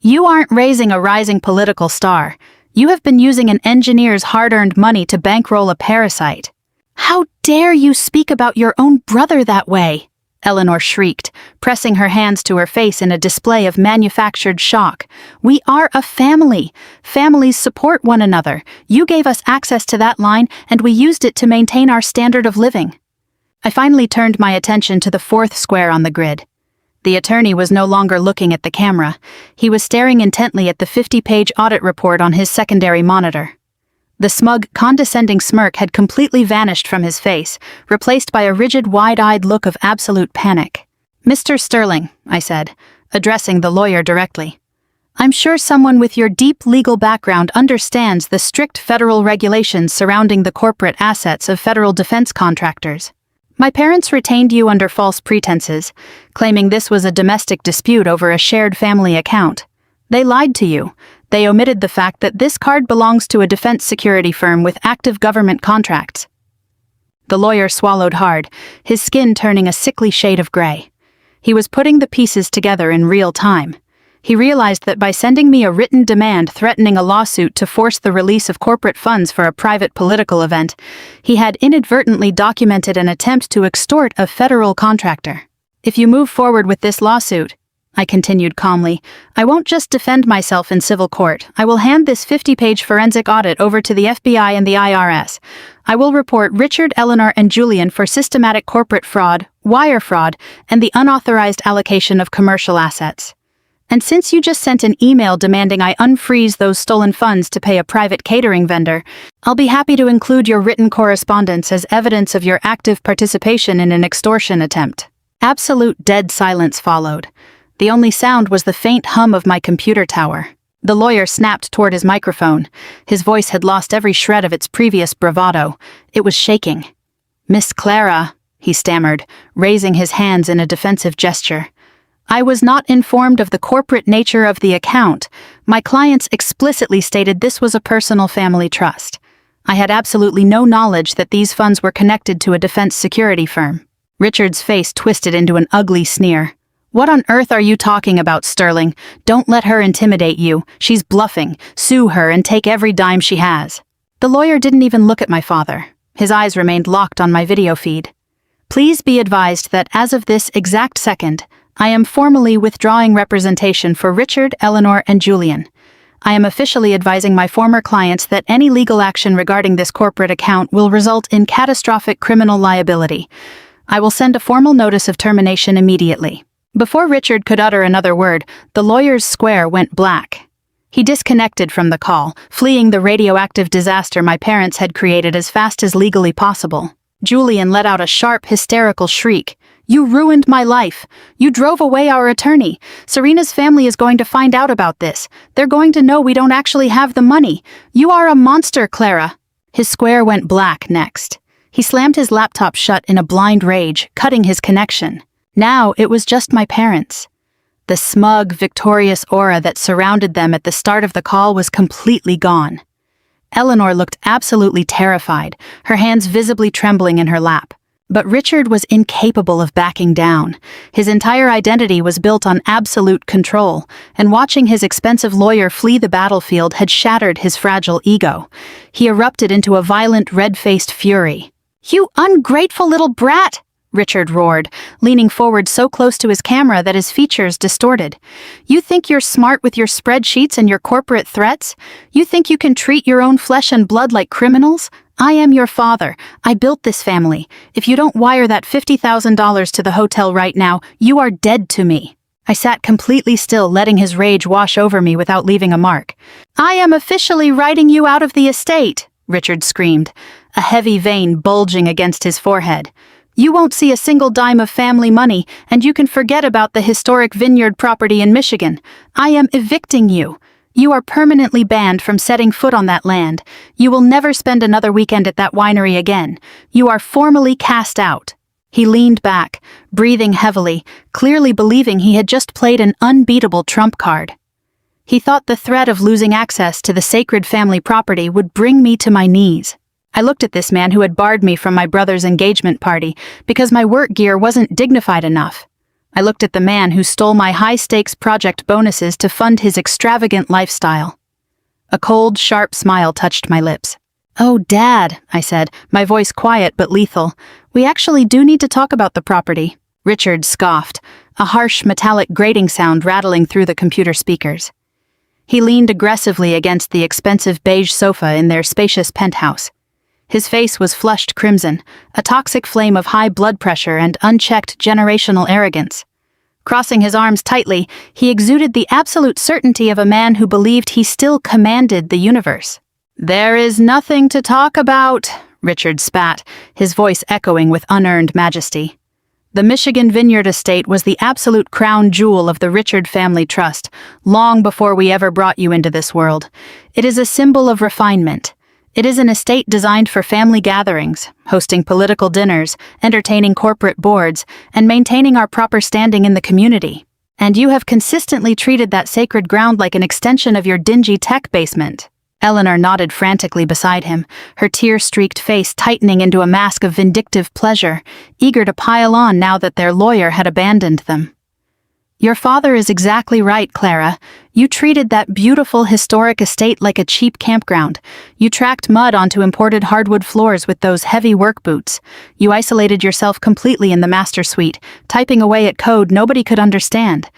"You aren't raising a rising political star. You have been using an engineer's hard-earned money to bankroll a parasite." "How dare you speak about your own brother that way?" Eleanor shrieked, pressing her hands to her face in a display of manufactured shock. "We are a family. Families support one another. You gave us access to that line, and we used it to maintain our standard of living." I finally turned my attention to the fourth square on the grid. The attorney was no longer looking at the camera. He was staring intently at the 50-page audit report on his secondary monitor. The smug, condescending smirk had completely vanished from his face, replaced by a rigid, wide-eyed look of absolute panic. "Mr. Sterling," I said, addressing the lawyer directly, "I'm sure someone with your deep legal background understands the strict federal regulations surrounding the corporate assets of federal defense contractors. My parents retained you under false pretenses, claiming this was a domestic dispute over a shared family account. They lied to you. They omitted the fact that this card belongs to a defense security firm with active government contracts." The lawyer swallowed hard, his skin turning a sickly shade of gray. He was putting the pieces together in real time. He realized that by sending me a written demand threatening a lawsuit to force the release of corporate funds for a private political event, he had inadvertently documented an attempt to extort a federal contractor. "If you move forward with this lawsuit," I continued calmly, "I won't just defend myself in civil court. I will hand this 50-page forensic audit over to the FBI and the IRS. I will report Richard, Eleanor, and Julian for systematic corporate fraud, wire fraud, and the unauthorized allocation of commercial assets. And since you just sent an email demanding I unfreeze those stolen funds to pay a private catering vendor, I'll be happy to include your written correspondence as evidence of your active participation in an extortion attempt." Absolute dead silence followed. The only sound was the faint hum of my computer tower. The lawyer snapped toward his microphone. His voice had lost every shred of its previous bravado. It was shaking. "Miss Clara," he stammered, raising his hands in a defensive gesture. "I was not informed of the corporate nature of the account. My clients explicitly stated this was a personal family trust. I had absolutely no knowledge that these funds were connected to a defense security firm." Richard's face twisted into an ugly sneer. "What on earth are you talking about, Sterling? Don't let her intimidate you. She's bluffing. Sue her and take every dime she has." The lawyer didn't even look at my father. His eyes remained locked on my video feed. "Please be advised that as of this exact second, I am formally withdrawing representation for Richard, Eleanor, and Julian. I am officially advising my former clients that any legal action regarding this corporate account will result in catastrophic criminal liability. I will send a formal notice of termination immediately." Before Richard could utter another word, the lawyer's square went black. He disconnected from the call, fleeing the radioactive disaster my parents had created as fast as legally possible. Julian let out a sharp, hysterical shriek. "You ruined my life. You drove away our attorney. Serena's family is going to find out about this. They're going to know we don't actually have the money. You are a monster, Clara." His square went black next. He slammed his laptop shut in a blind rage, cutting his connection. Now it was just my parents. The smug, victorious aura that surrounded them at the start of the call was completely gone. Eleanor looked absolutely terrified, her hands visibly trembling in her lap. But Richard was incapable of backing down. His entire identity was built on absolute control, and watching his expensive lawyer flee the battlefield had shattered his fragile ego. He erupted into a violent, red-faced fury. "You ungrateful little brat!" Richard roared, leaning forward so close to his camera that his features distorted. "You think you're smart with your spreadsheets and your corporate threats? You think you can treat your own flesh and blood like criminals? I am your father. I built this family. If you don't wire that $50,000 to the hotel right now, you are dead to me." I sat completely still, letting his rage wash over me without leaving a mark. "I am officially writing you out of the estate," Richard screamed, a heavy vein bulging against his forehead. "You won't see a single dime of family money, and you can forget about the historic vineyard property in Michigan. I am evicting you. You are permanently banned from setting foot on that land. You will never spend another weekend at that winery again. You are formally cast out." He leaned back, breathing heavily, clearly believing he had just played an unbeatable trump card. He thought the threat of losing access to the sacred family property would bring me to my knees. I looked at this man who had barred me from my brother's engagement party because my work gear wasn't dignified enough. I looked at the man who stole my high-stakes project bonuses to fund his extravagant lifestyle. A cold, sharp smile touched my lips. "Oh, Dad," I said, my voice quiet but lethal, "we actually do need to talk about the property." Richard scoffed, a harsh, metallic grating sound rattling through the computer speakers. He leaned aggressively against the expensive beige sofa in their spacious penthouse. His face was flushed crimson, a toxic flame of high blood pressure and unchecked generational arrogance. Crossing his arms tightly, he exuded the absolute certainty of a man who believed he still commanded the universe. "There is nothing to talk about," Richard spat, his voice echoing with unearned majesty. The Michigan Vineyard Estate was the absolute crown jewel of the Richard family trust, long before we ever brought you into this world. It is a symbol of refinement. It is an estate designed for family gatherings, hosting political dinners, entertaining corporate boards, and maintaining our proper standing in the community. And you have consistently treated that sacred ground like an extension of your dingy tech basement. Eleanor nodded frantically beside him, her tear-streaked face tightening into a mask of vindictive pleasure, eager to pile on now that their lawyer had abandoned them. "Your father is exactly right, Clara. You treated that beautiful historic estate like a cheap campground. You tracked mud onto imported hardwood floors with those heavy work boots. You isolated yourself completely in the master suite, typing away at code nobody could understand.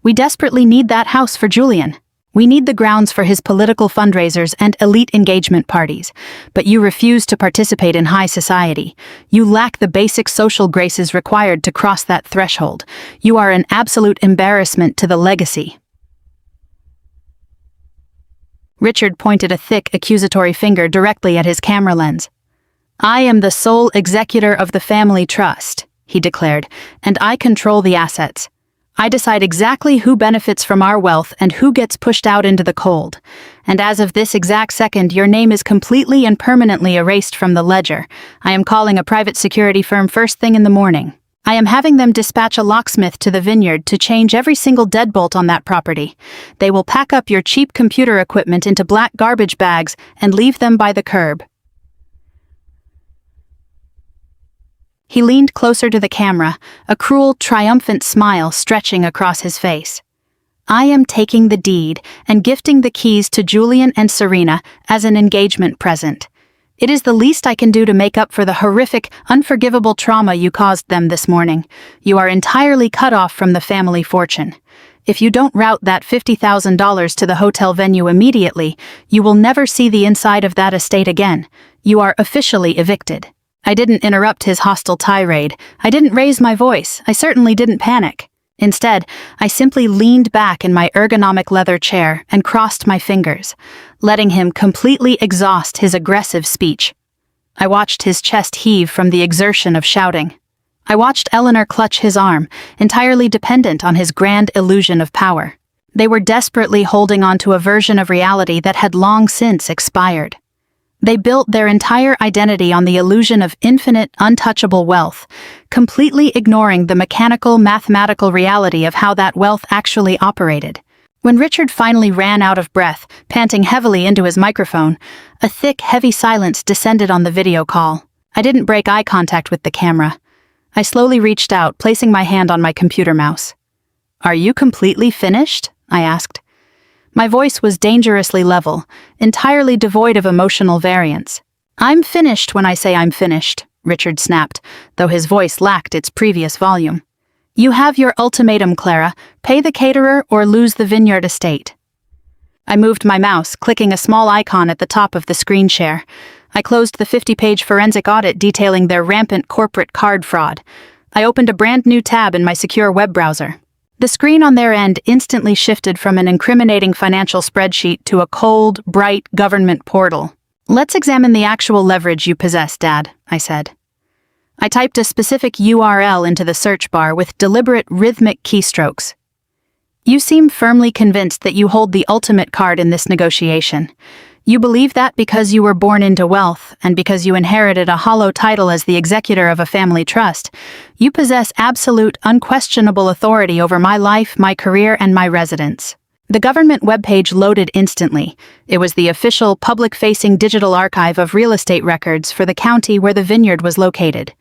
We desperately need that house for Julian. We need the grounds for his political fundraisers and elite engagement parties, but you refuse to participate in high society. You lack the basic social graces required to cross that threshold. You are an absolute embarrassment to the legacy." Richard pointed a thick, accusatory finger directly at his camera lens. "I am the sole executor of the family trust," he declared, "and I control the assets. I decide exactly who benefits from our wealth and who gets pushed out into the cold. And as of this exact second, your name is completely and permanently erased from the ledger. I am calling a private security firm first thing in the morning. I am having them dispatch a locksmith to the vineyard to change every single deadbolt on that property. They will pack up your cheap computer equipment into black garbage bags and leave them by the curb." He leaned closer to the camera, a cruel, triumphant smile stretching across his face. "I am taking the deed and gifting the keys to Julian and Serena as an engagement present. It is the least I can do to make up for the horrific, unforgivable trauma you caused them this morning. You are entirely cut off from the family fortune. If you don't route that $50,000 to the hotel venue immediately, you will never see the inside of that estate again. You are officially evicted." I didn't interrupt his hostile tirade. I didn't raise my voice. I certainly didn't panic. Instead, I simply leaned back in my ergonomic leather chair and crossed my fingers, letting him completely exhaust his aggressive speech. I watched his chest heave from the exertion of shouting. I watched Eleanor clutch his arm, entirely dependent on his grand illusion of power. They were desperately holding on to a version of reality that had long since expired. They built their entire identity on the illusion of infinite, untouchable wealth, completely ignoring the mechanical, mathematical reality of how that wealth actually operated. When Richard finally ran out of breath, panting heavily into his microphone, a thick, heavy silence descended on the video call. I didn't break eye contact with the camera. I slowly reached out, placing my hand on my computer mouse. "Are you completely finished?" I asked. My voice was dangerously level, entirely devoid of emotional variance. "I'm finished when I say I'm finished," Richard snapped, though his voice lacked its previous volume. "You have your ultimatum, Clara. Pay the caterer or lose the vineyard estate." I moved my mouse, clicking a small icon at the top of the screen share. I closed the 50-page forensic audit detailing their rampant corporate card fraud. I opened a brand new tab in my secure web browser. The screen on their end instantly shifted from an incriminating financial spreadsheet to a cold, bright government portal. "Let's examine the actual leverage you possess, Dad," I said. I typed a specific URL into the search bar with deliberate, rhythmic keystrokes. "You seem firmly convinced that you hold the ultimate card in this negotiation. You believe that because you were born into wealth, and because you inherited a hollow title as the executor of a family trust, you possess absolute, unquestionable authority over my life, my career, and my residence." The government webpage loaded instantly. It was the official, public-facing digital archive of real estate records for the county where the vineyard was located.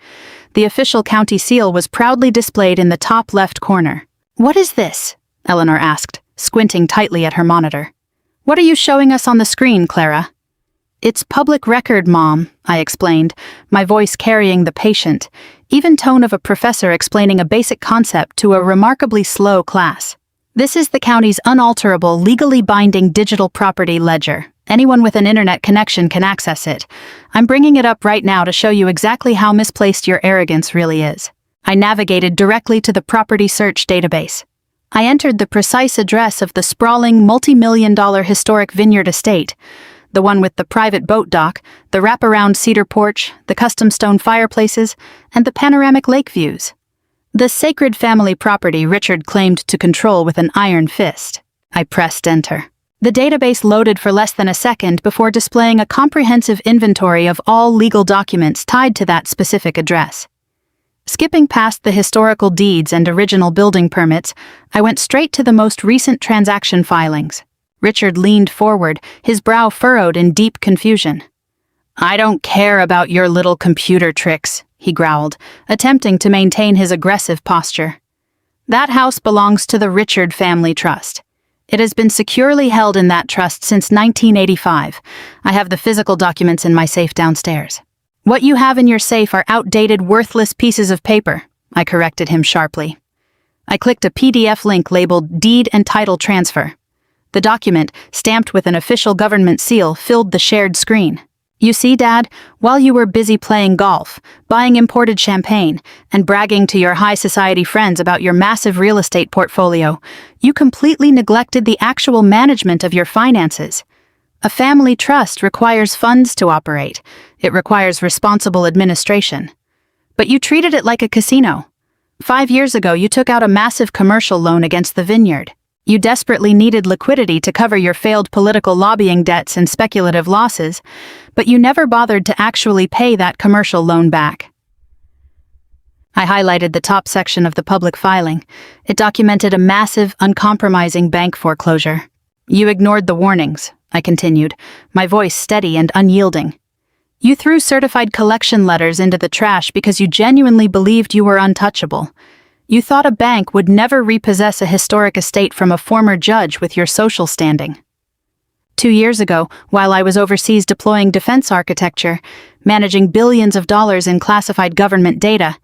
The official county seal was proudly displayed in the top left corner. "What is this?" Eleanor asked, squinting tightly at her monitor. "What are you showing us on the screen, Clara?" "It's public record, Mom," I explained, my voice carrying the patient, even tone of a professor explaining a basic concept to a remarkably slow class. "This is the county's unalterable, legally binding digital property ledger. Anyone with an internet connection can access it. I'm bringing it up right now to show you exactly how misplaced your arrogance really is." I navigated directly to the property search database. I entered the precise address of the sprawling, multi-million-dollar historic vineyard estate, the one with the private boat dock, the wraparound cedar porch, the custom stone fireplaces, and the panoramic lake views. The sacred family property Richard claimed to control with an iron fist. I pressed enter. The database loaded for less than a second before displaying a comprehensive inventory of all legal documents tied to that specific address. Skipping past the historical deeds and original building permits, I went straight to the most recent transaction filings. Richard leaned forward, his brow furrowed in deep confusion. "I don't care about your little computer tricks," he growled, attempting to maintain his aggressive posture. "That house belongs to the Richard Family Trust. It has been securely held in that trust since 1985. I have the physical documents in my safe downstairs." "What you have in your safe are outdated, worthless pieces of paper," I corrected him sharply. I clicked a PDF link labeled Deed and Title Transfer. The document, stamped with an official government seal, filled the shared screen. "You see, Dad, while you were busy playing golf, buying imported champagne, and bragging to your high society friends about your massive real estate portfolio, you completely neglected the actual management of your finances. A family trust requires funds to operate. It requires responsible administration. But you treated it like a casino. 5 years ago, you took out a massive commercial loan against the vineyard. You desperately needed liquidity to cover your failed political lobbying debts and speculative losses, but you never bothered to actually pay that commercial loan back." I highlighted the top section of the public filing. It documented a massive, uncompromising bank foreclosure. "You ignored the warnings," I continued, my voice steady and unyielding. "You threw certified collection letters into the trash because you genuinely believed you were untouchable. You thought a bank would never repossess a historic estate from a former judge with your social standing. 2 years ago, while I was overseas deploying defense architecture, managing billions of dollars in classified government data,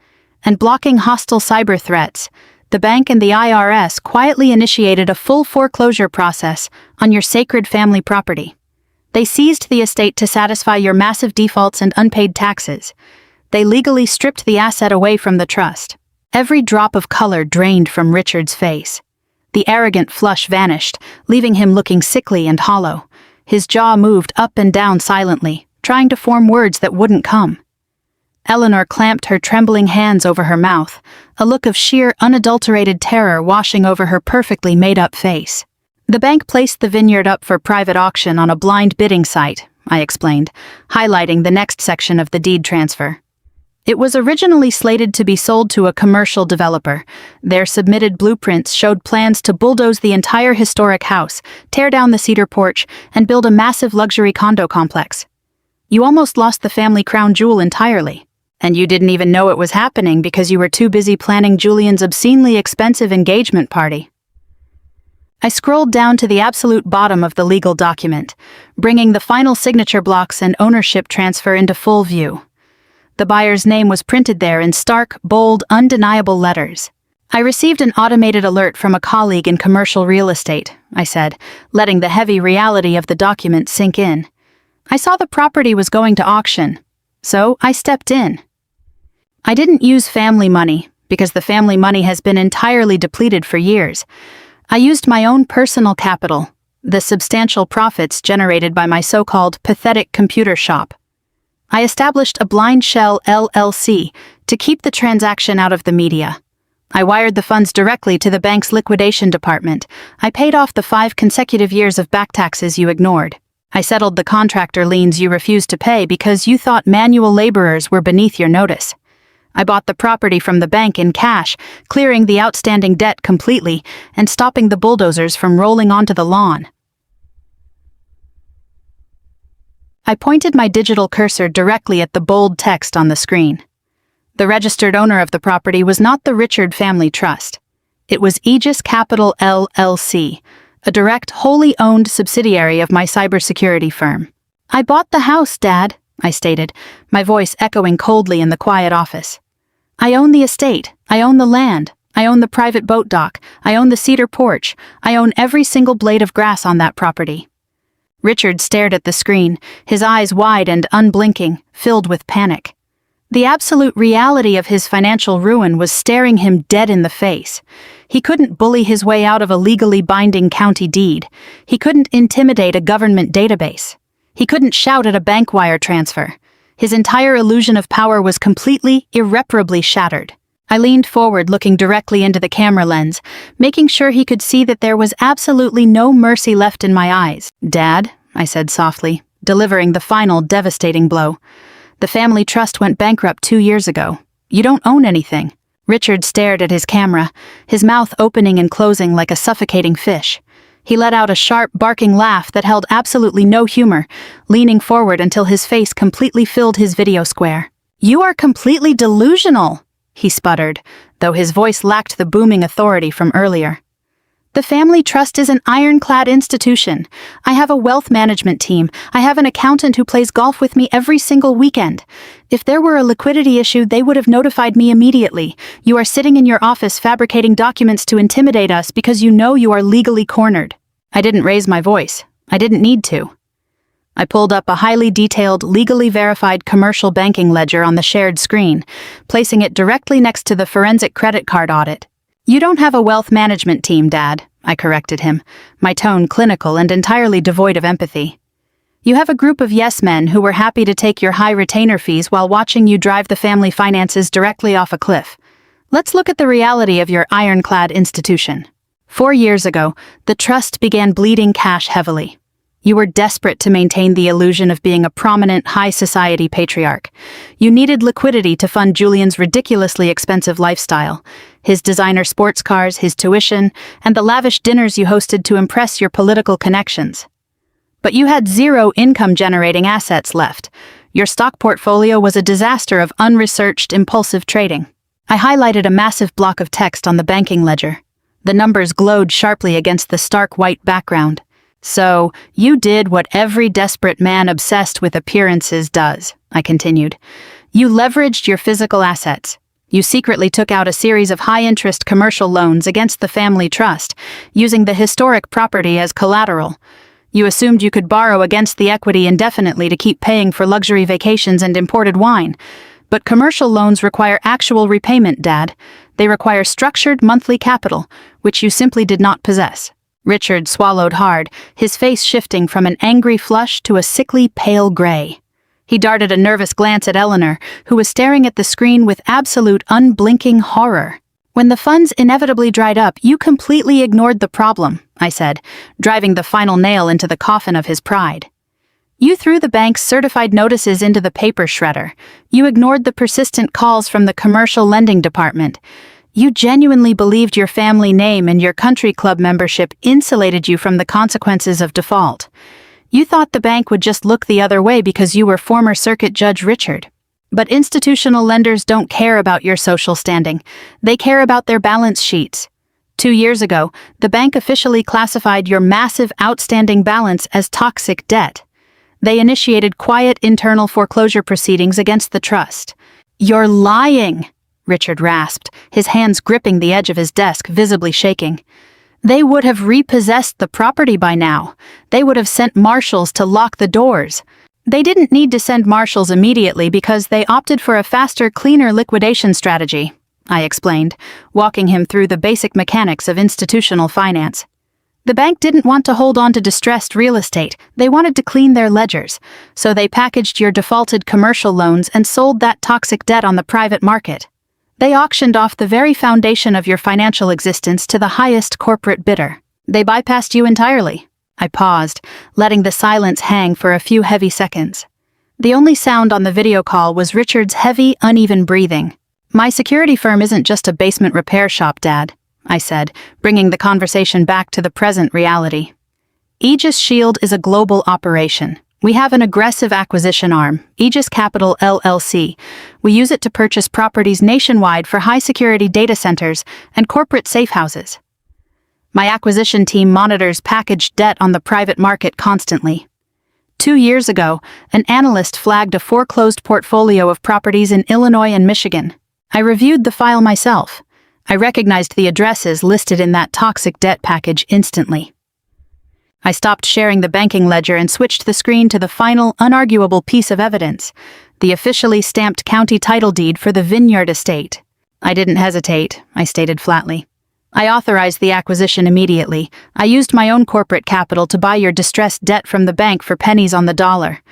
and blocking hostile cyber threats, the bank and the IRS quietly initiated a full foreclosure process on your sacred family property. They seized the estate to satisfy your massive defaults and unpaid taxes. They legally stripped the asset away from the trust. Every drop of color drained from Richard's face. The arrogant flush vanished, leaving him looking sickly and hollow. His jaw moved up and down silently, trying to form words that wouldn't come. Eleanor clamped her trembling hands over her mouth, a look of sheer, unadulterated terror washing over her perfectly made-up face. The bank placed the vineyard up for private auction on a blind bidding site, I explained, highlighting the next section of the deed transfer. It was originally slated to be sold to a commercial developer. Their submitted blueprints showed plans to bulldoze the entire historic house, tear down the cedar porch, and build a massive luxury condo complex. You almost lost the family crown jewel entirely. And you didn't even know it was happening because you were too busy planning Julian's obscenely expensive engagement party. I scrolled down to the absolute bottom of the legal document, bringing the final signature blocks and ownership transfer into full view. The buyer's name was printed there in stark, bold, undeniable letters. I received an automated alert from a colleague in commercial real estate, I said, letting the heavy reality of the document sink in. I saw the property was going to auction, so I stepped in. I didn't use family money, because the family money has been entirely depleted for years. I used my own personal capital, the substantial profits generated by my so-called pathetic computer shop. I established a blind shell LLC to keep the transaction out of the media. I wired the funds directly to the bank's liquidation department. I paid off the 5 consecutive years of back taxes you ignored. I settled the contractor liens you refused to pay because you thought manual laborers were beneath your notice. I bought the property from the bank in cash, clearing the outstanding debt completely and stopping the bulldozers from rolling onto the lawn. I pointed my digital cursor directly at the bold text on the screen. The registered owner of the property was not the Richard Family Trust. It was Aegis Capital LLC, a direct, wholly owned subsidiary of my cybersecurity firm. I bought the house, Dad, I stated, my voice echoing coldly in the quiet office. I own the estate, I own the land, I own the private boat dock, I own the cedar porch, I own every single blade of grass on that property. Richard stared at the screen, his eyes wide and unblinking, filled with panic. The absolute reality of his financial ruin was staring him dead in the face. He couldn't bully his way out of a legally binding county deed. He couldn't intimidate a government database. He couldn't shout at a bank wire transfer. His entire illusion of power was completely, irreparably shattered. I leaned forward, looking directly into the camera lens, making sure he could see that there was absolutely no mercy left in my eyes. Dad, I said softly, delivering the final devastating blow. The family trust went bankrupt 2 years ago. You don't own anything. Richard stared at his camera, his mouth opening and closing like a suffocating fish. He let out a sharp, barking laugh that held absolutely no humor, leaning forward until his face completely filled his video square. You are completely delusional, he sputtered, though his voice lacked the booming authority from earlier. The family trust is an ironclad institution. I have a wealth management team. I have an accountant who plays golf with me every single weekend. If there were a liquidity issue, they would have notified me immediately. You are sitting in your office fabricating documents to intimidate us because you know you are legally cornered. I didn't raise my voice. I didn't need to. I pulled up a highly detailed, legally verified commercial banking ledger on the shared screen, placing it directly next to the forensic credit card audit. You don't have a wealth management team, Dad, I corrected him, my tone clinical and entirely devoid of empathy. You have a group of yes-men who were happy to take your high retainer fees while watching you drive the family finances directly off a cliff. Let's look at the reality of your ironclad institution. 4 years ago, the trust began bleeding cash heavily. You were desperate to maintain the illusion of being a prominent high society patriarch. You needed liquidity to fund Julian's ridiculously expensive lifestyle, his designer sports cars, his tuition, and the lavish dinners you hosted to impress your political connections. But you had 0 income-generating assets left. Your stock portfolio was a disaster of unresearched, impulsive trading. I highlighted a massive block of text on the banking ledger. The numbers glowed sharply against the stark white background. So, you did what every desperate man obsessed with appearances does, I continued. You leveraged your physical assets. You secretly took out a series of high-interest commercial loans against the family trust, using the historic property as collateral. You assumed you could borrow against the equity indefinitely to keep paying for luxury vacations and imported wine. But commercial loans require actual repayment, Dad. They require structured monthly capital, which you simply did not possess. Richard swallowed hard, his face shifting from an angry flush to a sickly pale gray. He darted a nervous glance at Eleanor, who was staring at the screen with absolute unblinking horror. When the funds inevitably dried up, you completely ignored the problem, I said, driving the final nail into the coffin of his pride. You threw the bank's certified notices into the paper shredder. You ignored the persistent calls from the commercial lending department. You genuinely believed your family name and your country club membership insulated you from the consequences of default. You thought the bank would just look the other way because you were former Circuit Judge Richard. But institutional lenders don't care about your social standing. They care about their balance sheets. 2 years ago, the bank officially classified your massive outstanding balance as toxic debt. They initiated quiet internal foreclosure proceedings against the trust. "You're lying," Richard rasped, his hands gripping the edge of his desk, visibly shaking. "They would have repossessed the property by now. They would have sent marshals to lock the doors." They didn't need to send marshals immediately because they opted for a faster, cleaner liquidation strategy, I explained, walking him through the basic mechanics of institutional finance. The bank didn't want to hold on to distressed real estate. They wanted to clean their ledgers, so they packaged your defaulted commercial loans and sold that toxic debt on the private market. They auctioned off the very foundation of your financial existence to the highest corporate bidder. They bypassed you entirely. I paused, letting the silence hang for a few heavy seconds. The only sound on the video call was Richard's heavy, uneven breathing. "My security firm isn't just a basement repair shop, Dad," I said, bringing the conversation back to the present reality. Aegis Shield is a global operation. We have an aggressive acquisition arm, Aegis Capital LLC. We use it to purchase properties nationwide for high-security data centers and corporate safe houses. My acquisition team monitors packaged debt on the private market constantly. 2 years ago, an analyst flagged a foreclosed portfolio of properties in Illinois and Michigan. I reviewed the file myself. I recognized the addresses listed in that toxic debt package instantly. I stopped sharing the banking ledger and switched the screen to the final, unarguable piece of evidence, the officially stamped county title deed for the Vineyard estate. I didn't hesitate, I stated flatly. I authorized the acquisition immediately. I used my own corporate capital to buy your distressed debt from the bank for pennies on the dollar.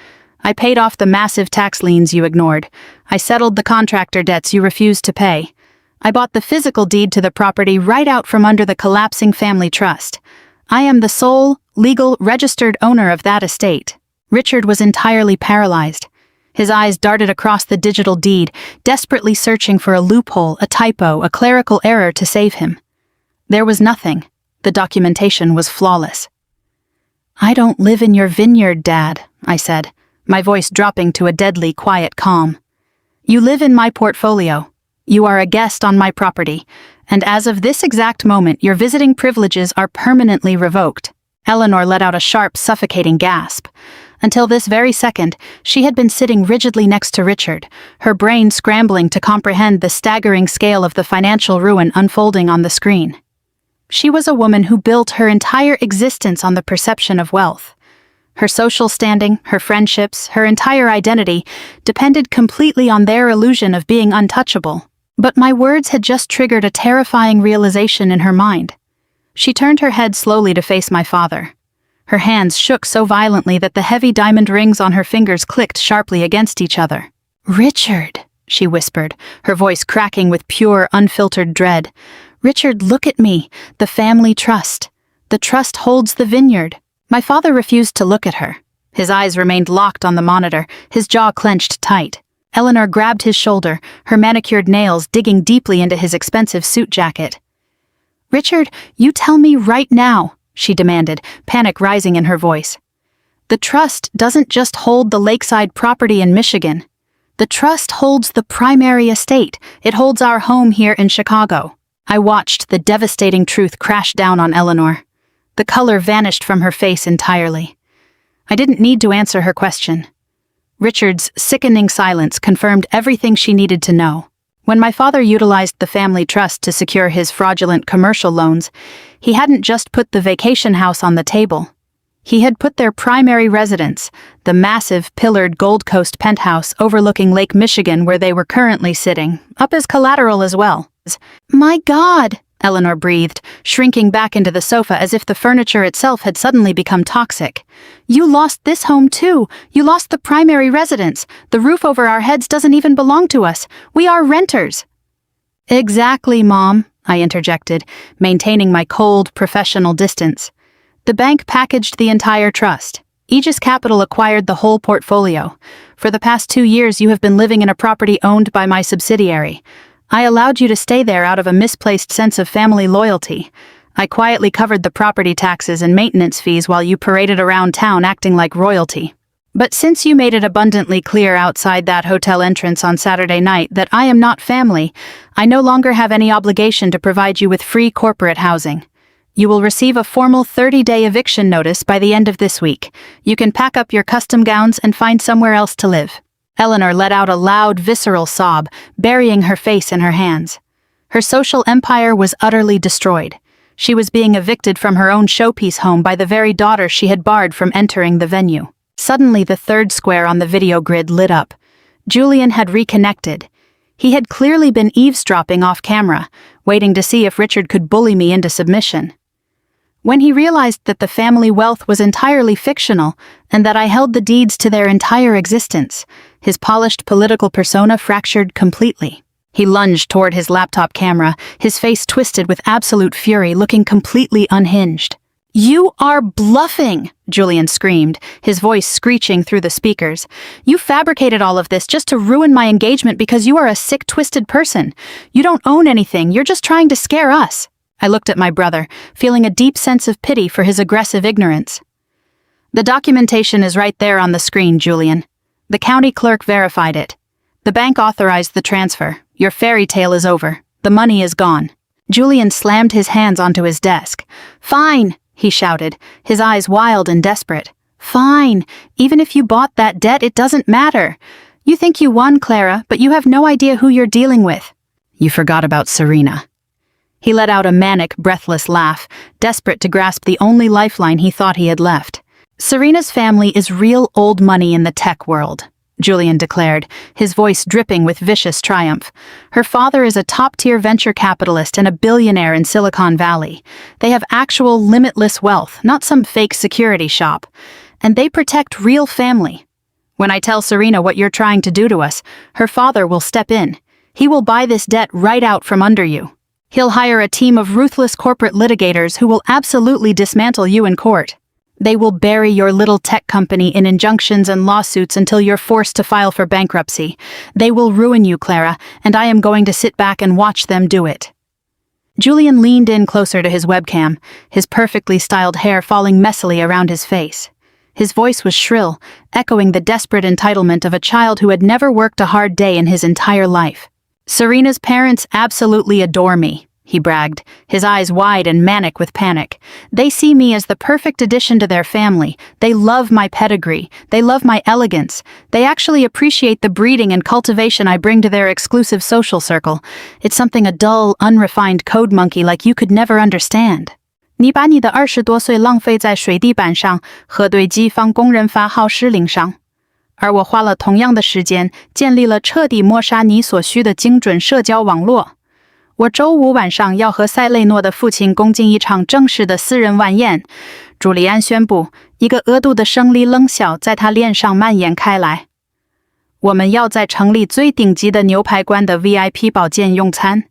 I paid off the massive tax liens you ignored. I settled the contractor debts you refused to pay. I bought the physical deed to the property right out from under the collapsing family trust. I am the sole, legal, registered owner of that estate. Richard was entirely paralyzed. His eyes darted across the digital deed, desperately searching for a loophole, a typo, a clerical error to save him. There was nothing. The documentation was flawless. "I don't live in your vineyard, Dad," I said, my voice dropping to a deadly quiet calm. "You live in my portfolio. You are a guest on my property, and as of this exact moment, your visiting privileges are permanently revoked." Eleanor let out a sharp, suffocating gasp. Until this very second, she had been sitting rigidly next to Richard, her brain scrambling to comprehend the staggering scale of the financial ruin unfolding on the screen. She was a woman who built her entire existence on the perception of wealth. Her social standing, her friendships, her entire identity depended completely on their illusion of being untouchable. But my words had just triggered a terrifying realization in her mind. She turned her head slowly to face my father. Her hands shook so violently that the heavy diamond rings on her fingers clicked sharply against each other. "Richard," she whispered, her voice cracking with pure, unfiltered dread. "Richard, look at me, the family trust. The trust holds the vineyard." My father refused to look at her. His eyes remained locked on the monitor, his jaw clenched tight. Eleanor grabbed his shoulder, her manicured nails digging deeply into his expensive suit jacket. "Richard, you tell me right now," she demanded, panic rising in her voice. "The trust doesn't just hold the lakeside property in Michigan. The trust holds the primary estate. It holds our home here in Chicago." I watched the devastating truth crash down on Eleanor. The color vanished from her face entirely. I didn't need to answer her question. Richard's sickening silence confirmed everything she needed to know. When my father utilized the family trust to secure his fraudulent commercial loans, he hadn't just put the vacation house on the table. He had put their primary residence, the massive, pillared Gold Coast penthouse overlooking Lake Michigan where they were currently sitting, up as collateral as well. My God, Eleanor breathed, shrinking back into the sofa as if the furniture itself had suddenly become toxic. You lost this home too. You lost the primary residence. The roof over our heads doesn't even belong to us. We are renters. Exactly, Mom, I interjected, maintaining my cold, professional distance. The bank packaged the entire trust. Aegis Capital acquired the whole portfolio. For the past 2 years, you have been living in a property owned by my subsidiary. I allowed you to stay there out of a misplaced sense of family loyalty. I quietly covered the property taxes and maintenance fees while you paraded around town acting like royalty. But since you made it abundantly clear outside that hotel entrance on Saturday night that I am not family, I no longer have any obligation to provide you with free corporate housing. You will receive a formal 30-day eviction notice by the end of this week. You can pack up your custom gowns and find somewhere else to live. Eleanor let out a loud, visceral sob, burying her face in her hands. Her social empire was utterly destroyed. She was being evicted from her own showpiece home by the very daughter she had barred from entering the venue. Suddenly, the third square on the video grid lit up. Julian had reconnected. He had clearly been eavesdropping off camera, waiting to see if Richard could bully me into submission. When he realized that the family wealth was entirely fictional and that I held the deeds to their entire existence, his polished political persona fractured completely. He lunged toward his laptop camera, his face twisted with absolute fury, looking completely unhinged. You are bluffing, Julian screamed, his voice screeching through the speakers. You fabricated all of this just to ruin my engagement because you are a sick, twisted person. You don't own anything, you're just trying to scare us. I looked at my brother, feeling a deep sense of pity for his aggressive ignorance. The documentation is right there on the screen, Julian. The county clerk verified it. The bank authorized the transfer. Your fairy tale is over. The money is gone. Julian slammed his hands onto his desk. Fine, he shouted, his eyes wild and desperate. Fine. Even if you bought that debt, it doesn't matter. You think you won, Clara, but you have no idea who you're dealing with. You forgot about Serena. He let out a manic, breathless laugh, desperate to grasp the only lifeline he thought he had left. Serena's family is real old money in the tech world, Julian declared, his voice dripping with vicious triumph. Her father is a top-tier venture capitalist and a billionaire in Silicon Valley. They have actual limitless wealth, not some fake security shop. And they protect real family. When I tell Serena what you're trying to do to us, her father will step in. He will buy this debt right out from under you. He'll hire a team of ruthless corporate litigators who will absolutely dismantle you in court. They will bury your little tech company in injunctions and lawsuits until you're forced to file for bankruptcy. They will ruin you, Clara, and I am going to sit back and watch them do it. Julian leaned in closer to his webcam, his perfectly styled hair falling messily around his face. His voice was shrill, echoing the desperate entitlement of a child who had never worked a hard day in his entire life. Serena's parents absolutely adore me, he bragged, his eyes wide and manic with panic. They see me as the perfect addition to their family. They love my pedigree. They love my elegance. They actually appreciate the breeding and cultivation I bring to their exclusive social circle. It's something a dull, unrefined code monkey like you could never understand. 你把你的20多岁浪费在水地板上和对机房工人发号施令上。而我花了同样的时间建立了彻底抹杀你所需的精准社交网络。我周五晚上要和塞雷诺的父亲共进一场正式的私人晚宴。朱利安宣布，一个额度的胜利冷笑在他脸上蔓延开来。我们要在城里最顶级的牛排馆的 VIP 保健用餐。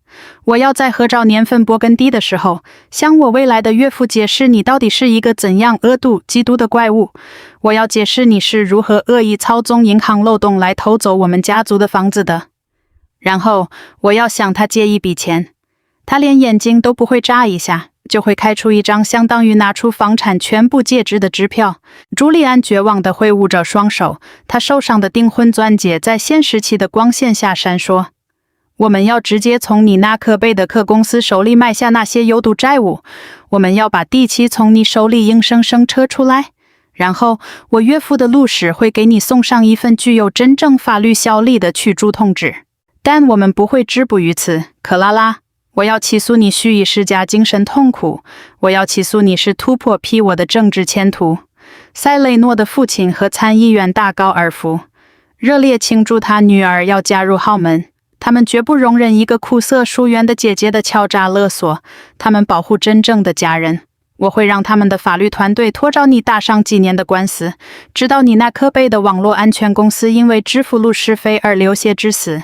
我要在合照年份勃艮第的时候，向我未来的岳父解释你到底是一个怎样恶毒嫉妒的怪物。我要解释你是如何恶意操纵银行漏洞来偷走我们家族的房子的。然后我要向他借一笔钱，他连眼睛都不会眨一下，就会开出一张相当于拿出房产全部价值的支票。朱利安绝望地挥舞着双手，他手上的订婚钻戒在显示器的光线下闪烁。我们要直接从你那可悲的客公司手里买下那些有毒债务，我们要把地契从你手里硬生生撤出来，然后我岳父的律师会给你送上一份具有真正法律效力的驱逐通知。但我们不会止步于此，克拉拉。我要起诉你蓄意施加精神痛苦，我要起诉你是突破批我的政治前途。塞雷诺的父亲和参议院大高尔夫热烈庆祝他女儿要加入豪门。他们绝不容忍一个酷色疏远的姐姐的敲诈勒索，他们保护真正的家人。我会让他们的法律团队拖着你打上几年的官司，直到你那可悲的网络安全公司因为支付路事费而流血致死。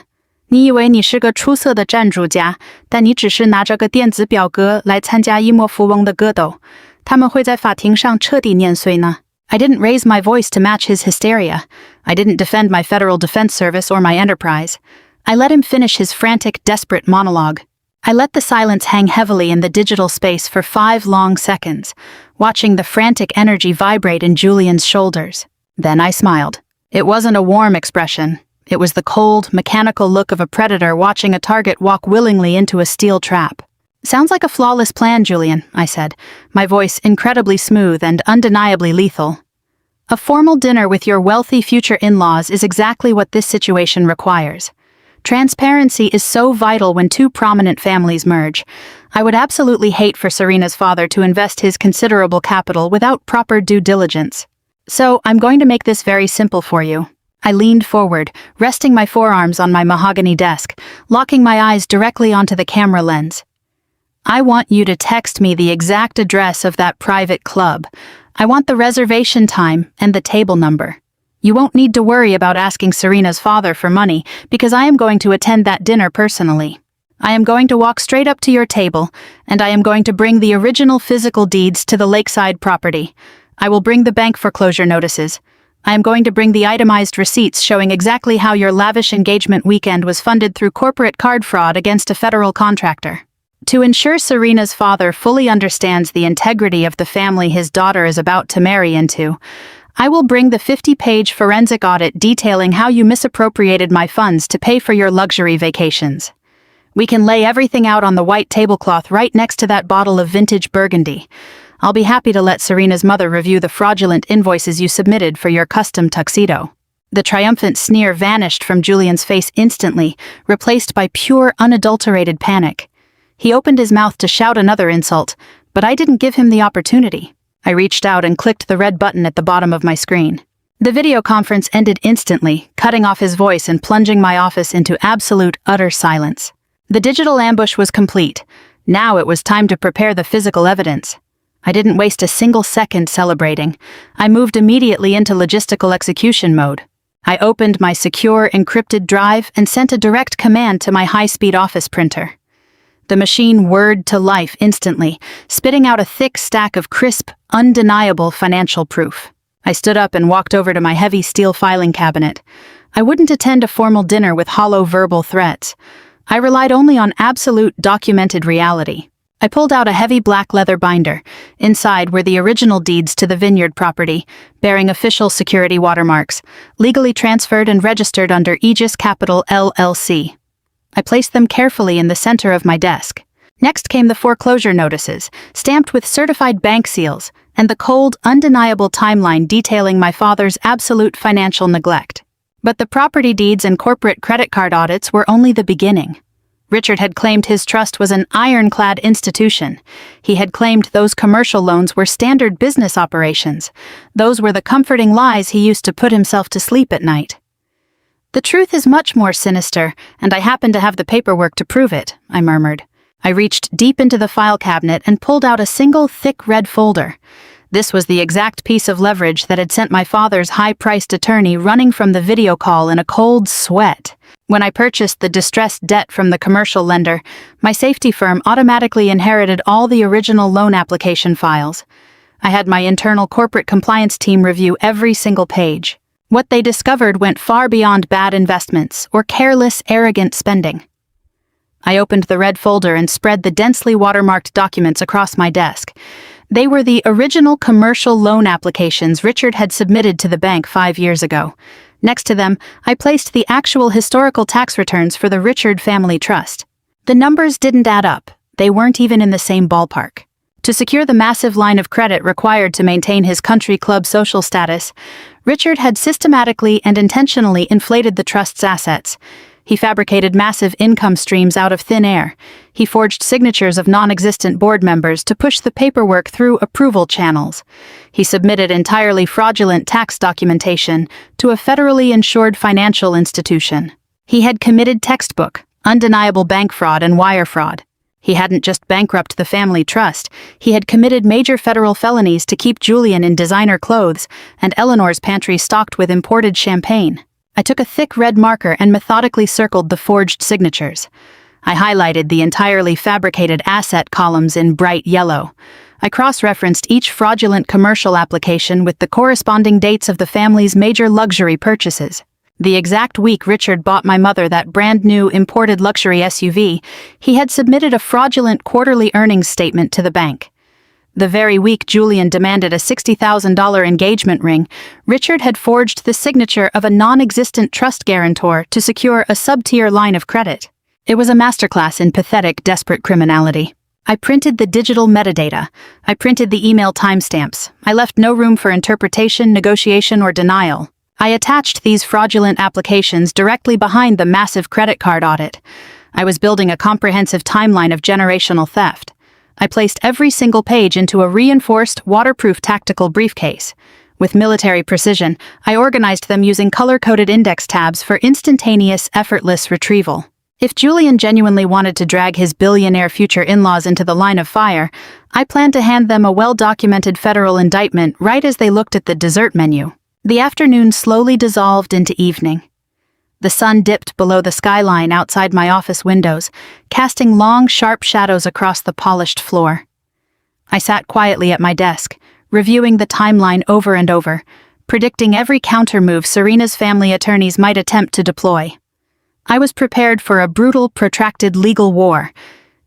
你以为你是个出色的站主家，但你只是拿着个电子表格来参加一莫富翁的格斗，他们会在法庭上彻底碾碎呢。I didn't raise my voice to match his hysteria. I didn't defend my Federal Defense Service or my enterprise. I let him finish his frantic, desperate monologue. I let the silence hang heavily in the digital space for 5 long seconds, watching the frantic energy vibrate in Julian's shoulders. Then I smiled. It wasn't a warm expression. It was the cold, mechanical look of a predator watching a target walk willingly into a steel trap. Sounds like a flawless plan, Julian, I said, my voice incredibly smooth and undeniably lethal. A formal dinner with your wealthy future in-laws is exactly what this situation requires. Transparency is so vital when 2 prominent families merge. I would absolutely hate for Serena's father to invest his considerable capital without proper due diligence. So I'm going to make this very simple for you. I leaned forward, resting my forearms on my mahogany desk, locking my eyes directly onto the camera lens. I want you to text me the exact address of that private club. I want the reservation time and the table number. You won't need to worry about asking Serena's father for money because I am going to attend that dinner personally. I am going to walk straight up to your table, and I am going to bring the original physical deeds to the lakeside property. I will bring the bank foreclosure notices. I am going to bring the itemized receipts showing exactly how your lavish engagement weekend was funded through corporate card fraud against a federal contractor. To ensure Serena's father fully understands the integrity of the family his daughter is about to marry into, I will bring the 50-page forensic audit detailing how you misappropriated my funds to pay for your luxury vacations. We can lay everything out on the white tablecloth right next to that bottle of vintage Burgundy. I'll be happy to let Serena's mother review the fraudulent invoices you submitted for your custom tuxedo. The triumphant sneer vanished from Julian's face instantly, replaced by pure, unadulterated panic. He opened his mouth to shout another insult, but I didn't give him the opportunity. I reached out and clicked the red button at the bottom of my screen. The video conference ended instantly, cutting off his voice and plunging my office into absolute, utter silence. The digital ambush was complete. Now it was time to prepare the physical evidence. I didn't waste a single second celebrating. I moved immediately into logistical execution mode. I opened my secure, encrypted drive and sent a direct command to my high-speed office printer. The machine whirred to life instantly, spitting out a thick stack of crisp, undeniable financial proof. I stood up and walked over to my heavy steel filing cabinet. I wouldn't attend a formal dinner with hollow verbal threats. I relied only on absolute documented reality. I pulled out a heavy black leather binder. Inside were the original deeds to the vineyard property, bearing official security watermarks, legally transferred and registered under Aegis Capital LLC. I placed them carefully in the center of my desk. Next came the foreclosure notices, stamped with certified bank seals, and the cold, undeniable timeline detailing my father's absolute financial neglect. But the property deeds and corporate credit card audits were only the beginning. Richard had claimed his trust was an ironclad institution. He had claimed those commercial loans were standard business operations. Those were the comforting lies he used to put himself to sleep at night. The truth is much more sinister, and I happen to have the paperwork to prove it, I murmured. I reached deep into the file cabinet and pulled out a single thick red folder. This was the exact piece of leverage that had sent my father's high-priced attorney running from the video call in a cold sweat. When I purchased the distressed debt from the commercial lender, my safety firm automatically inherited all the original loan application files. I had my internal corporate compliance team review every single page. What they discovered went far beyond bad investments or careless, arrogant spending. I opened the red folder and spread the densely watermarked documents across my desk. They were the original commercial loan applications Richard had submitted to the bank 5 years ago. Next to them, I placed the actual historical tax returns for the Richard Family Trust. The numbers didn't add up. They weren't even in the same ballpark. To secure the massive line of credit required to maintain his country club social status, Richard had systematically and intentionally inflated the trust's assets. He fabricated massive income streams out of thin air. He forged signatures of non-existent board members to push the paperwork through approval channels. He submitted entirely fraudulent tax documentation to a federally insured financial institution. He had committed textbook, Undeniable bank fraud and wire fraud. He hadn't just bankrupted the family trust, he had committed major federal felonies to keep Julian in designer clothes and Eleanor's pantry stocked with imported champagne. I took a thick red marker and methodically circled the forged signatures. I highlighted the entirely fabricated asset columns in bright yellow. I cross-referenced each fraudulent commercial application with the corresponding dates of the family's major luxury purchases. The exact week Richard bought my mother that brand-new imported luxury SUV, he had submitted a fraudulent quarterly earnings statement to the bank. The very week Julian demanded a $60,000 engagement ring, Richard had forged the signature of a non-existent trust guarantor to secure a sub-tier line of credit. It was a masterclass in pathetic, desperate criminality. I printed the digital metadata. I printed the email timestamps. I left no room for interpretation, negotiation, or denial. I attached these fraudulent applications directly behind the massive credit card audit. I was building a comprehensive timeline of generational theft. I placed every single page into a reinforced, waterproof tactical briefcase. With military precision, I organized them using color-coded index tabs for instantaneous, effortless retrieval. If Julian genuinely wanted to drag his billionaire future in-laws into the line of fire, I planned to hand them a well-documented federal indictment right as they looked at the dessert menu. The afternoon slowly dissolved into evening. The sun dipped below the skyline outside my office windows, casting long, sharp shadows across the polished floor. I sat quietly at my desk, reviewing the timeline over and over, predicting every counter-move Serena's family attorneys might attempt to deploy. I was prepared for a brutal, protracted legal war.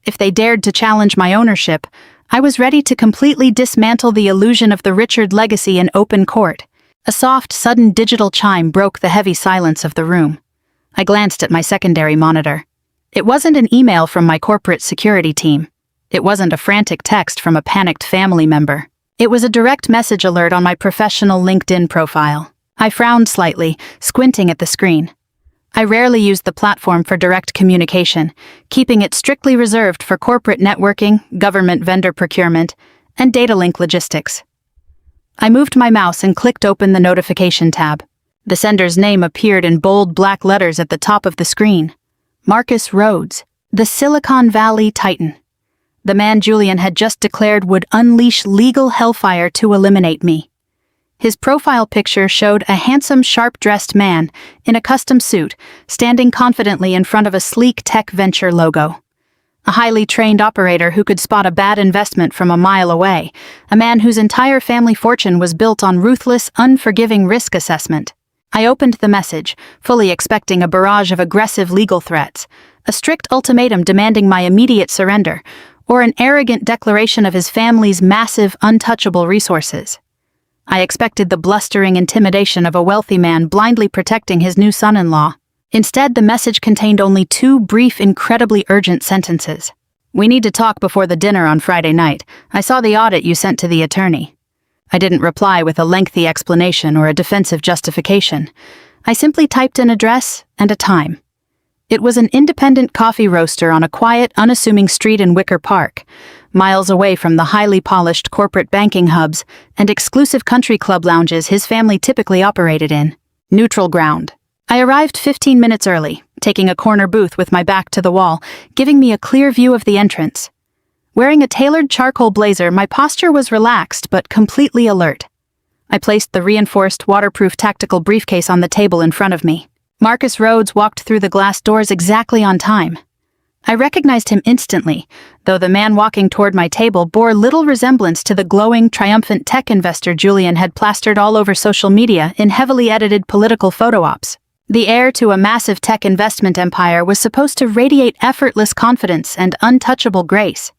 If they dared to challenge my ownership, I was ready to completely dismantle the illusion of the Richard legacy in open court. A soft, sudden digital chime broke the heavy silence of the room. I glanced at my secondary monitor. It wasn't an email from my corporate security team. It wasn't a frantic text from a panicked family member. It was a direct message alert on my professional LinkedIn profile. I frowned slightly, squinting at the screen. I rarely used the platform for direct communication, keeping it strictly reserved for corporate networking, government vendor procurement, and data link logistics. I moved my mouse and clicked open the notification tab. The sender's name appeared in bold black letters at the top of the screen. Marcus Rhodes, the Silicon Valley Titan. The man Julian had just declared would unleash legal hellfire to eliminate me. His profile picture showed a handsome, sharp-dressed man in a custom suit, standing confidently in front of a sleek tech venture logo. A highly trained operator who could spot a bad investment from a mile away, a man whose entire family fortune was built on ruthless, unforgiving risk assessment. I opened the message, fully expecting a barrage of aggressive legal threats, a strict ultimatum demanding my immediate surrender, or an arrogant declaration of his family's massive, untouchable resources. I expected the blustering intimidation of a wealthy man blindly protecting his new son-in-law. Instead, the message contained only two brief, incredibly urgent sentences. "We need to talk before the dinner on Friday night. I saw the audit you sent to the attorney." I didn't reply with a lengthy explanation or a defensive justification. I simply typed an address and a time. It was an independent coffee roaster on a quiet, unassuming street in Wicker Park, miles away from the highly polished corporate banking hubs and exclusive country club lounges his family typically operated in. Neutral ground. I arrived 15 minutes early, taking a corner booth with my back to the wall, giving me a clear view of the entrance. Wearing a tailored charcoal blazer, my posture was relaxed but completely alert. I placed the reinforced, waterproof tactical briefcase on the table in front of me. Marcus Rhodes walked through the glass doors exactly on time. I recognized him instantly, though the man walking toward my table bore little resemblance to the glowing, triumphant tech investor Julian had plastered all over social media in heavily edited political photo ops. The heir to a massive tech investment empire was supposed to radiate effortless confidence and untouchable grace.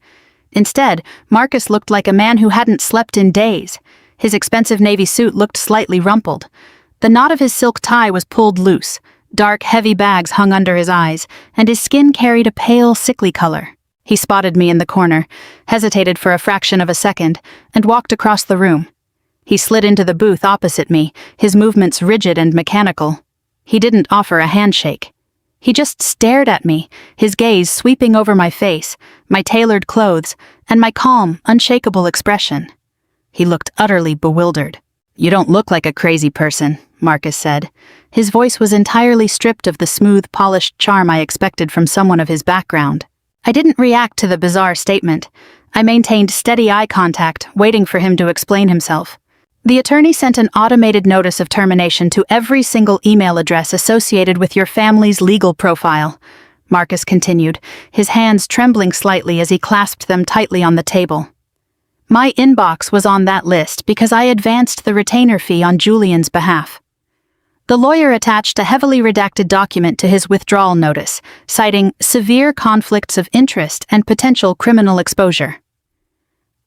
Instead, Marcus looked like a man who hadn't slept in days. His expensive navy suit looked slightly rumpled. The knot of his silk tie was pulled loose, dark, heavy bags hung under his eyes, and his skin carried a pale, sickly color. He spotted me in the corner, hesitated for a fraction of a second, and walked across the room. He slid into the booth opposite me, his movements rigid and mechanical. He didn't offer a handshake. He just stared at me, his gaze sweeping over my face, my tailored clothes, and my calm, unshakable expression. He looked utterly bewildered. "You don't look like a crazy person," Marcus said. His voice was entirely stripped of the smooth, polished charm I expected from someone of his background. I didn't react to the bizarre statement. I maintained steady eye contact, waiting for him to explain himself. "The attorney sent an automated notice of termination to every single email address associated with your family's legal profile," Marcus continued, his hands trembling slightly as he clasped them tightly on the table. "My inbox was on that list because I advanced the retainer fee on Julian's behalf." The lawyer attached a heavily redacted document to his withdrawal notice, citing severe conflicts of interest and potential criminal exposure.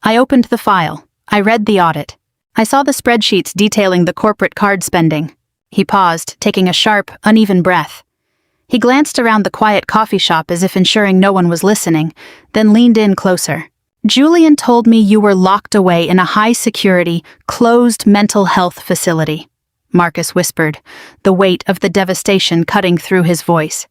I opened the file. I read the audit. I saw the spreadsheets detailing the corporate card spending. He paused, taking a sharp, uneven breath. He glanced around the quiet coffee shop as if ensuring no one was listening, then leaned in closer. "Julian told me you were locked away in a high-security, closed mental health facility," Marcus whispered, the weight of the devastation cutting through his voice.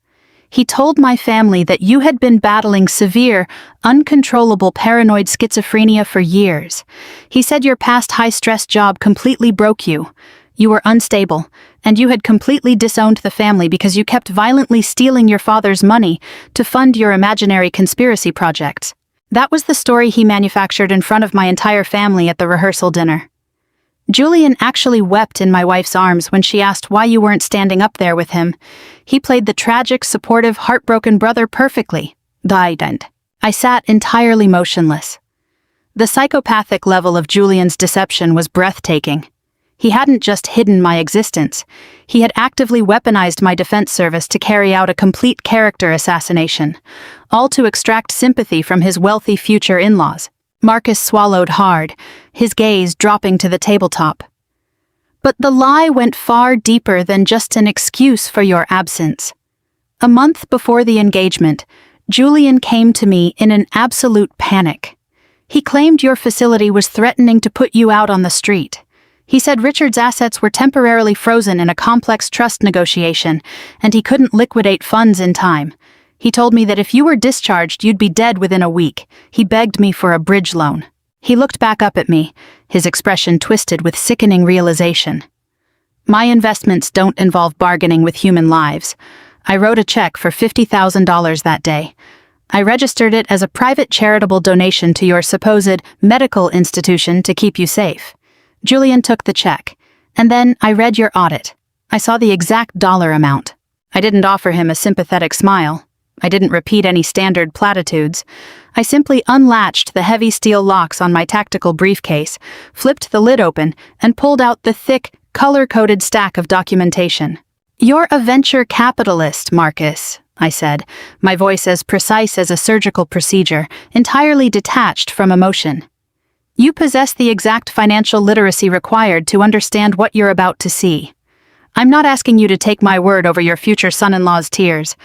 "He told my family that you had been battling severe, uncontrollable paranoid schizophrenia for years. He said your past high-stress job completely broke you. You were unstable, and you had completely disowned the family because you kept violently stealing your father's money to fund your imaginary conspiracy projects. That was the story he manufactured in front of my entire family at the rehearsal dinner. Julian actually wept in my wife's arms when she asked why you weren't standing up there with him. He played the tragic, supportive, heartbroken brother perfectly." I sat entirely motionless. The psychopathic level of Julian's deception was breathtaking. He hadn't just hidden my existence. He had actively weaponized my defense service to carry out a complete character assassination, all to extract sympathy from his wealthy future in-laws. Marcus swallowed hard, his gaze dropping to the tabletop. "But the lie went far deeper than just an excuse for your absence. A month before the engagement, Julian came to me in an absolute panic. He claimed your facility was threatening to put you out on the street. He said Richard's assets were temporarily frozen in a complex trust negotiation, and he couldn't liquidate funds in time. He told me that if you were discharged, you'd be dead within a week. He begged me for a bridge loan." He looked back up at me, his expression twisted with sickening realization. "My investments don't involve bargaining with human lives. I wrote a check for $50,000 that day. I registered it as a private charitable donation to your supposed medical institution to keep you safe. Julian took the check, and then I read your audit. I saw the exact dollar amount. I didn't offer him a sympathetic smile. I didn't repeat any standard platitudes. I simply unlatched the heavy steel locks on my tactical briefcase, flipped the lid open, and pulled out the thick, color-coded stack of documentation. "You're a venture capitalist, Marcus," I said, my voice as precise as a surgical procedure, entirely detached from emotion. "You possess the exact financial literacy required to understand what you're about to see. I'm not asking you to take my word over your future son-in-law's tears.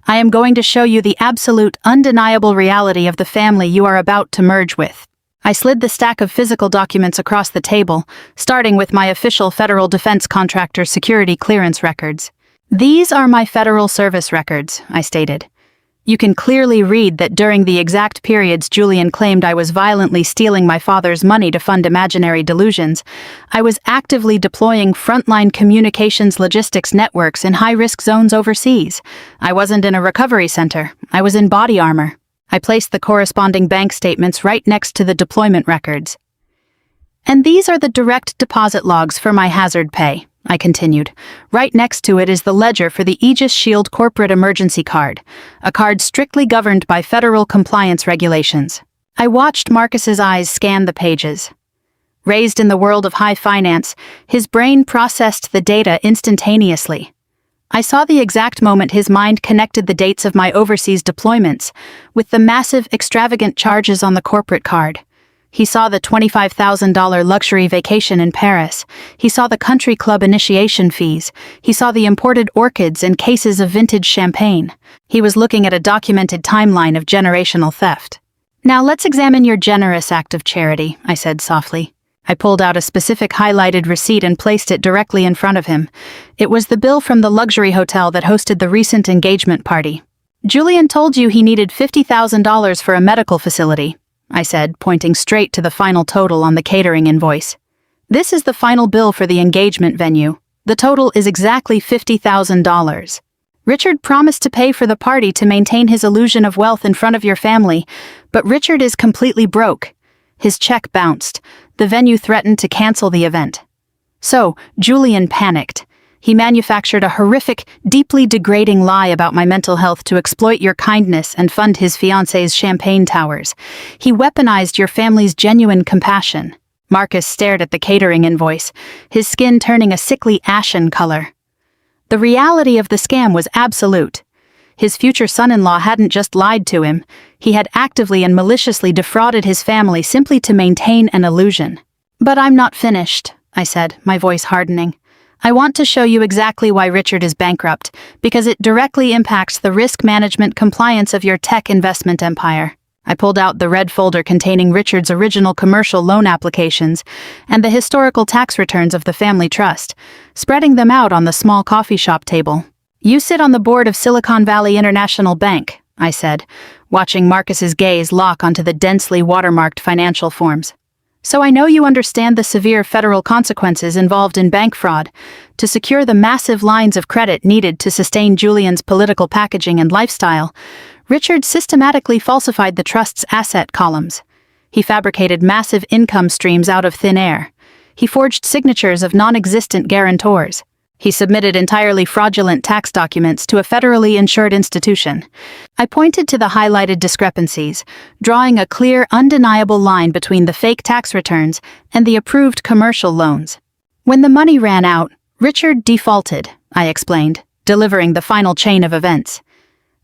I am going to show you the absolute, undeniable reality of the family you are about to merge with." I slid the stack of physical documents across the table, starting with my official federal defense contractor security clearance records. "These are my federal service records," I stated. "You can clearly read that during the exact periods Julian claimed I was violently stealing my father's money to fund imaginary delusions, I was actively deploying frontline communications logistics networks in high-risk zones overseas. I wasn't in a recovery center. I was in body armor." I placed the corresponding bank statements right next to the deployment records. "And these are the direct deposit logs for my hazard pay," I continued. "Right next to it is the ledger for the Aegis Shield Corporate Emergency Card, a card strictly governed by federal compliance regulations." I watched Marcus's eyes scan the pages. Raised in the world of high finance, his brain processed the data instantaneously. I saw the exact moment his mind connected the dates of my overseas deployments with the massive, extravagant charges on the corporate card. He saw the $25,000 luxury vacation in Paris. He saw the country club initiation fees. He saw the imported orchids and cases of vintage champagne. He was looking at a documented timeline of generational theft. "Now let's examine your generous act of charity," I said softly. I pulled out a specific highlighted receipt and placed it directly in front of him. It was the bill from the luxury hotel that hosted the recent engagement party. "Julian told you he needed $50,000 for a medical facility," I said, pointing straight to the final total on the catering invoice. This is the final bill for the engagement venue. The total is exactly $50,000. Richard promised to pay for the party to maintain his illusion of wealth in front of your family, but Richard is completely broke. His check bounced. The venue threatened to cancel the event. So, Julian panicked. He manufactured a horrific, deeply degrading lie about my mental health to exploit your kindness and fund his fiancée's champagne towers. He weaponized your family's genuine compassion. Marcus stared at the catering invoice, his skin turning a sickly ashen color. The reality of the scam was absolute. His future son-in-law hadn't just lied to him, he had actively and maliciously defrauded his family simply to maintain an illusion. "But I'm not finished," I said, my voice hardening. "I want to show you exactly why Richard is bankrupt, because it directly impacts the risk management compliance of your tech investment empire." I pulled out the red folder containing Richard's original commercial loan applications and the historical tax returns of the family trust, spreading them out on the small coffee shop table. "You sit on the board of Silicon Valley International Bank," I said, watching Marcus's gaze lock onto the densely watermarked financial forms. "So I know you understand the severe federal consequences involved in bank fraud. To secure the massive lines of credit needed to sustain Julian's political packaging and lifestyle, Richard systematically falsified the trust's asset columns. He fabricated massive income streams out of thin air. He forged signatures of non-existent guarantors. He submitted entirely fraudulent tax documents to a federally insured institution." I pointed to the highlighted discrepancies, drawing a clear, undeniable line between the fake tax returns and the approved commercial loans. "When the money ran out, Richard defaulted," I explained, delivering the final chain of events.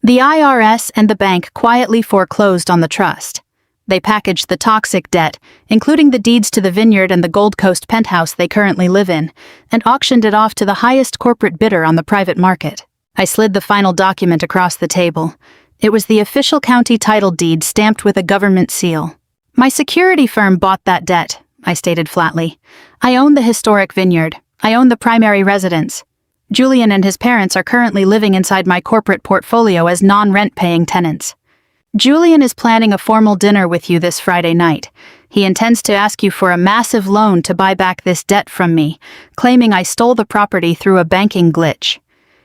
"The IRS and the bank quietly foreclosed on the trust. They packaged the toxic debt, including the deeds to the vineyard and the Gold Coast penthouse they currently live in, and auctioned it off to the highest corporate bidder on the private market." I slid the final document across the table. It was the official county title deed stamped with a government seal. "My security firm bought that debt," I stated flatly. "I own the historic vineyard. I own the primary residence. Julian and his parents are currently living inside my corporate portfolio as non-rent-paying tenants. Julian is planning a formal dinner with you this Friday night. He intends to ask you for a massive loan to buy back this debt from me, claiming I stole the property through a banking glitch.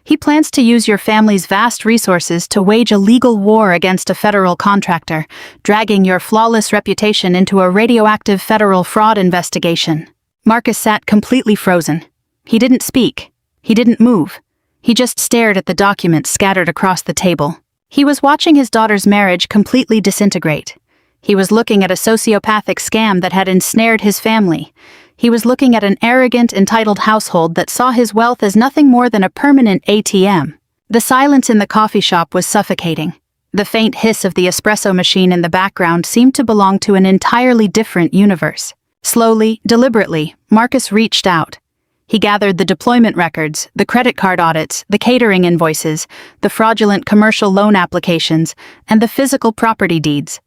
He plans to use your family's vast resources to wage a legal war against a federal contractor, dragging your flawless reputation into a radioactive federal fraud investigation." Marcus sat completely frozen. He didn't speak. He didn't move. He just stared at the documents scattered across the table. He was watching his daughter's marriage completely disintegrate. He was looking at a sociopathic scam that had ensnared his family. He was looking at an arrogant, entitled household that saw his wealth as nothing more than a permanent ATM. The silence in the coffee shop was suffocating. The faint hiss of the espresso machine in the background seemed to belong to an entirely different universe. Slowly, deliberately, Marcus reached out. He gathered the deployment records, the credit card audits, the catering invoices, the fraudulent commercial loan applications, and the physical property deeds.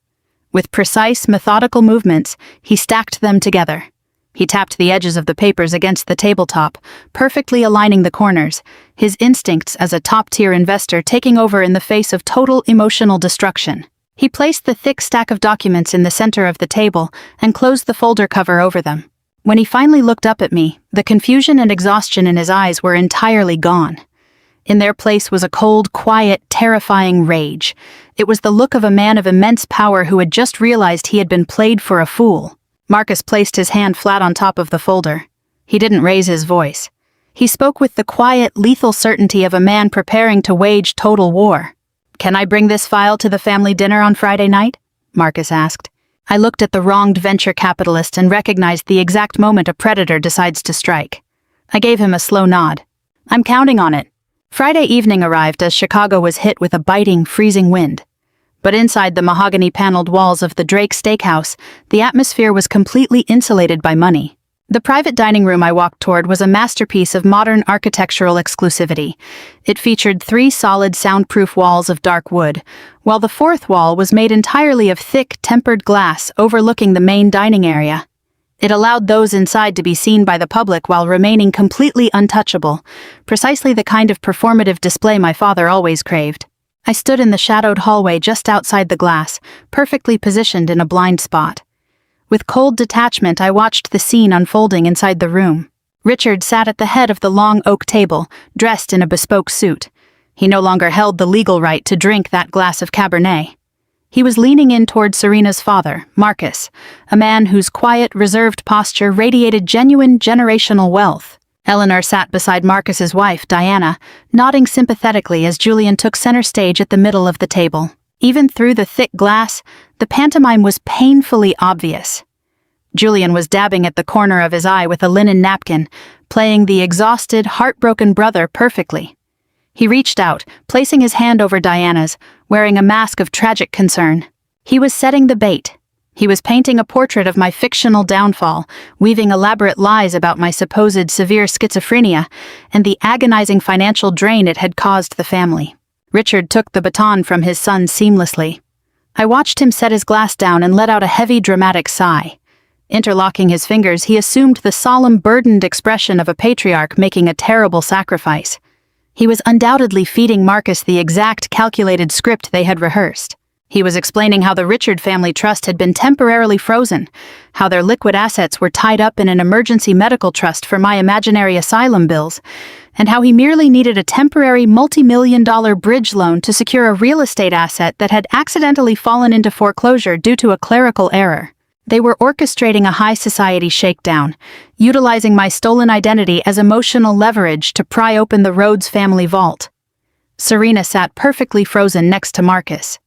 With precise, methodical movements, he stacked them together. He tapped the edges of the papers against the tabletop, perfectly aligning the corners, his instincts as a top-tier investor taking over in the face of total emotional destruction. He placed the thick stack of documents in the center of the table and closed the folder cover over them. When he finally looked up at me, the confusion and exhaustion in his eyes were entirely gone. In their place was a cold, quiet, terrifying rage. It was the look of a man of immense power who had just realized he had been played for a fool. Marcus placed his hand flat on top of the folder. He didn't raise his voice. He spoke with the quiet, lethal certainty of a man preparing to wage total war. "Can I bring this file to the family dinner on Friday night?" Marcus asked. I looked at the wronged venture capitalist and recognized the exact moment a predator decides to strike. I gave him a slow nod. "I'm counting on it." Friday evening arrived as Chicago was hit with a biting, freezing wind. But inside the mahogany-paneled walls of the Drake Steakhouse, the atmosphere was completely insulated by money. The private dining room I walked toward was a masterpiece of modern architectural exclusivity. It featured 3 solid soundproof walls of dark wood, while the 4th wall was made entirely of thick, tempered glass overlooking the main dining area. It allowed those inside to be seen by the public while remaining completely untouchable, precisely the kind of performative display my father always craved. I stood in the shadowed hallway just outside the glass, perfectly positioned in a blind spot. With cold detachment, I watched the scene unfolding inside the room. Richard sat at the head of the long oak table, dressed in a bespoke suit. He no longer held the legal right to drink that glass of Cabernet. He was leaning in toward Serena's father, Marcus, a man whose quiet, reserved posture radiated genuine generational wealth. Eleanor sat beside Marcus's wife, Diana, nodding sympathetically as Julian took center stage at the middle of the table. Even through the thick glass, the pantomime was painfully obvious. Julian was dabbing at the corner of his eye with a linen napkin, playing the exhausted, heartbroken brother perfectly. He reached out, placing his hand over Diana's, wearing a mask of tragic concern. He was setting the bait. He was painting a portrait of my fictional downfall, weaving elaborate lies about my supposed severe schizophrenia and the agonizing financial drain it had caused the family. Richard took the baton from his son seamlessly. I watched him set his glass down and let out a heavy, dramatic sigh. Interlocking his fingers, he assumed the solemn, burdened expression of a patriarch making a terrible sacrifice. He was undoubtedly feeding Marcus the exact calculated script they had rehearsed. He was explaining how the Richard family trust had been temporarily frozen, how their liquid assets were tied up in an emergency medical trust for my imaginary asylum bills, and how he merely needed a temporary multi-million-dollar bridge loan to secure a real estate asset that had accidentally fallen into foreclosure due to a clerical error. They were orchestrating a high society shakedown, utilizing my stolen identity as emotional leverage to pry open the Rhodes family vault. Serena sat perfectly frozen next to Marcus.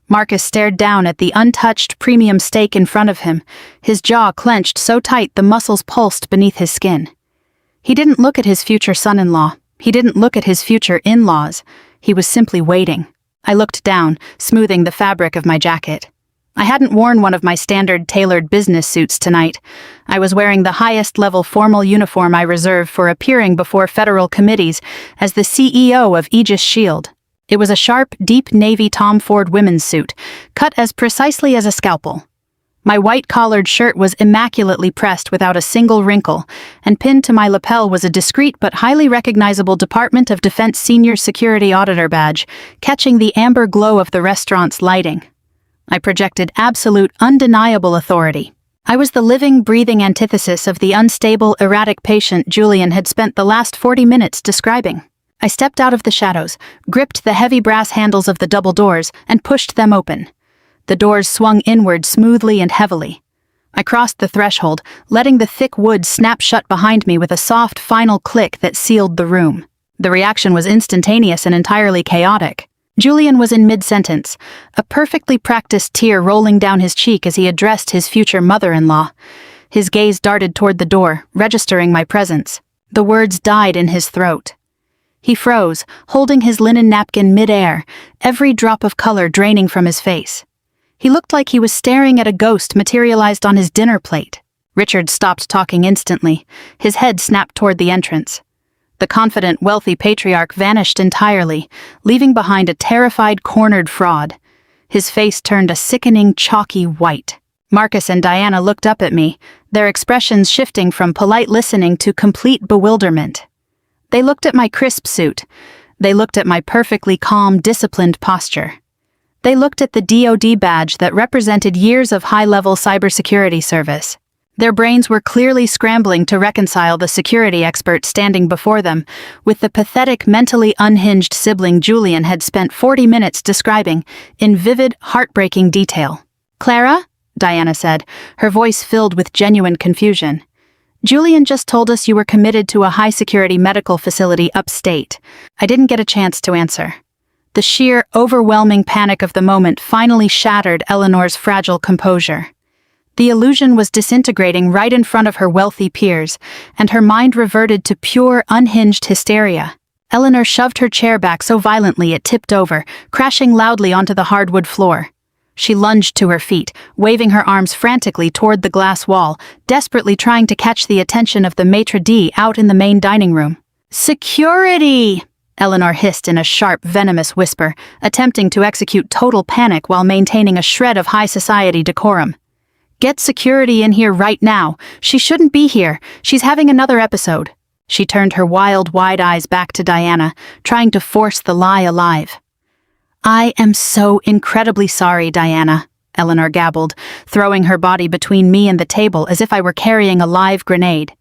Marcus stared down at the untouched premium steak in front of him, his jaw clenched so tight the muscles pulsed beneath his skin. He didn't look at his future son-in-law. He didn't look at his future in-laws. He was simply waiting. I looked down, smoothing the fabric of my jacket. I hadn't worn one of my standard tailored business suits tonight. I was wearing the highest-level formal uniform I reserve for appearing before federal committees as the CEO of Aegis Shield. It was a sharp, deep navy Tom Ford women's suit, cut as precisely as a scalpel. My white-collared shirt was immaculately pressed without a single wrinkle, and pinned to my lapel was a discreet but highly recognizable Department of Defense Senior Security Auditor badge, catching the amber glow of the restaurant's lighting. I projected absolute, undeniable authority. I was the living, breathing antithesis of the unstable, erratic patient Julian had spent the last 40 minutes describing. I stepped out of the shadows, gripped the heavy brass handles of the double doors, and pushed them open. The doors swung inward smoothly and heavily. I crossed the threshold, letting the thick wood snap shut behind me with a soft, final click that sealed the room. The reaction was instantaneous and entirely chaotic. Julian was in mid-sentence, a perfectly practiced tear rolling down his cheek as he addressed his future mother-in-law. His gaze darted toward the door, registering my presence. The words died in his throat. He froze, holding his linen napkin mid-air, every drop of color draining from his face. He looked like he was staring at a ghost materialized on his dinner plate. Richard stopped talking instantly. His head snapped toward the entrance. The confident, wealthy patriarch vanished entirely, leaving behind a terrified, cornered fraud. His face turned a sickening, chalky white. Marcus and Diana looked up at me, their expressions shifting from polite listening to complete bewilderment. They looked at my crisp suit. They looked at my perfectly calm, disciplined posture. They looked at the DoD badge that represented years of high-level cybersecurity service. Their brains were clearly scrambling to reconcile the security expert standing before them with the pathetic, mentally unhinged sibling Julian had spent 40 minutes describing in vivid, heartbreaking detail. "Clara?" Diana said, her voice filled with genuine confusion. "Julian just told us you were committed to a high-security medical facility upstate." I didn't get a chance to answer. The sheer, overwhelming panic of the moment finally shattered Eleanor's fragile composure. The illusion was disintegrating right in front of her wealthy peers, and her mind reverted to pure, unhinged hysteria. Eleanor shoved her chair back so violently it tipped over, crashing loudly onto the hardwood floor. She lunged to her feet, waving her arms frantically toward the glass wall, desperately trying to catch the attention of the maitre d' out in the main dining room. "Security!" Eleanor hissed in a sharp, venomous whisper, attempting to execute total panic while maintaining a shred of high society decorum. "Get security in here right now. She shouldn't be here. She's having another episode." She turned her wild, wide eyes back to Diana, trying to force the lie alive. "I am so incredibly sorry, Diana," Eleanor gabbled, throwing her body between me and the table as if I were carrying a live grenade.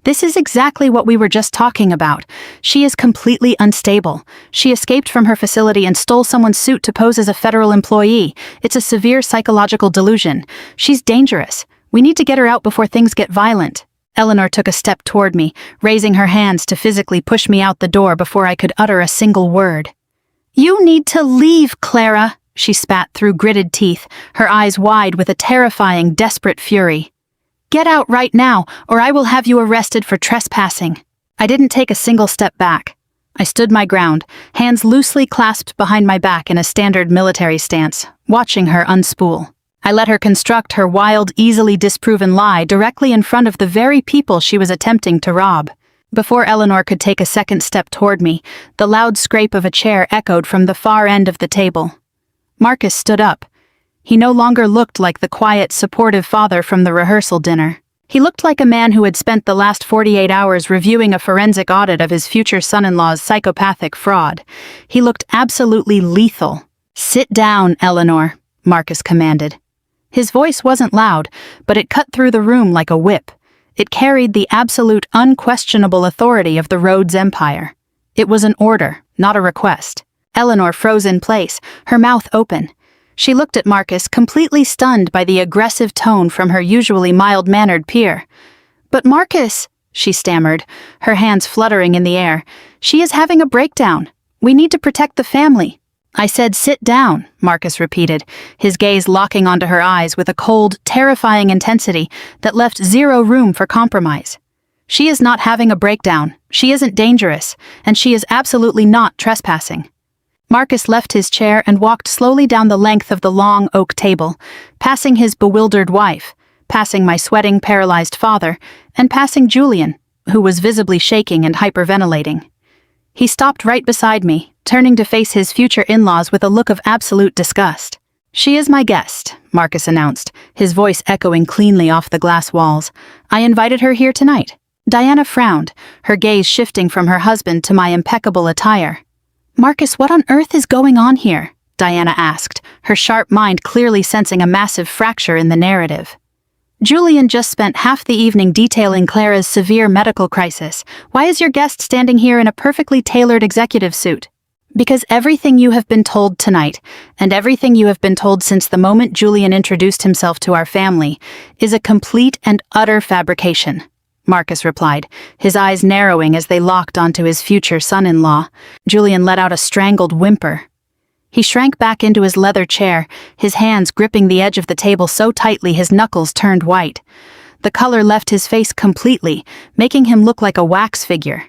This is exactly what we were just talking about. She is completely unstable. She escaped from her facility and stole someone's suit to pose as a federal employee. It's a severe psychological delusion. She's dangerous. We need to get her out before things get violent. Eleanor took a step toward me, raising her hands to physically push me out the door before I could utter a single word. "You need to leave, Clara," she spat through gritted teeth, her eyes wide with a terrifying, desperate fury. "Get out right now, or I will have you arrested for trespassing." I didn't take a single step back. I stood my ground, hands loosely clasped behind my back in a standard military stance, watching her unspool. I let her construct her wild, easily disproven lie directly in front of the very people she was attempting to rob. Before Eleanor could take a second step toward me, the loud scrape of a chair echoed from the far end of the table. Marcus stood up. He no longer looked like the quiet, supportive father from the rehearsal dinner. He looked like a man who had spent the last 48 hours reviewing a forensic audit of his future son-in-law's psychopathic fraud. He looked absolutely lethal. "Sit down, Eleanor," Marcus commanded. His voice wasn't loud, but it cut through the room like a whip. It carried the absolute, unquestionable authority of the Rhodes Empire. It was an order, not a request. Eleanor froze in place, her mouth open. She looked at Marcus, completely stunned by the aggressive tone from her usually mild-mannered peer. "But Marcus," she stammered, her hands fluttering in the air, "she is having a breakdown. We need to protect the family." "I said sit down," Marcus repeated, his gaze locking onto her eyes with a cold, terrifying intensity that left zero room for compromise. "She is not having a breakdown, she isn't dangerous, and she is absolutely not trespassing." Marcus left his chair and walked slowly down the length of the long oak table, passing his bewildered wife, passing my sweating, paralyzed father, and passing Julian, who was visibly shaking and hyperventilating. He stopped right beside me, turning to face his future in-laws with a look of absolute disgust. "She is my guest," Marcus announced, his voice echoing cleanly off the glass walls. "I invited her here tonight." Diana frowned, her gaze shifting from her husband to my impeccable attire. "Marcus, what on earth is going on here?" Diana asked, her sharp mind clearly sensing a massive fracture in the narrative. "Julian just spent half the evening detailing Clara's severe medical crisis. Why is your guest standing here in a perfectly tailored executive suit?" "Because everything you have been told tonight, and everything you have been told since the moment Julian introduced himself to our family, is a complete and utter fabrication," Marcus replied, his eyes narrowing as they locked onto his future son-in-law. Julian let out a strangled whimper. He shrank back into his leather chair, his hands gripping the edge of the table so tightly his knuckles turned white. The color left his face completely, making him look like a wax figure.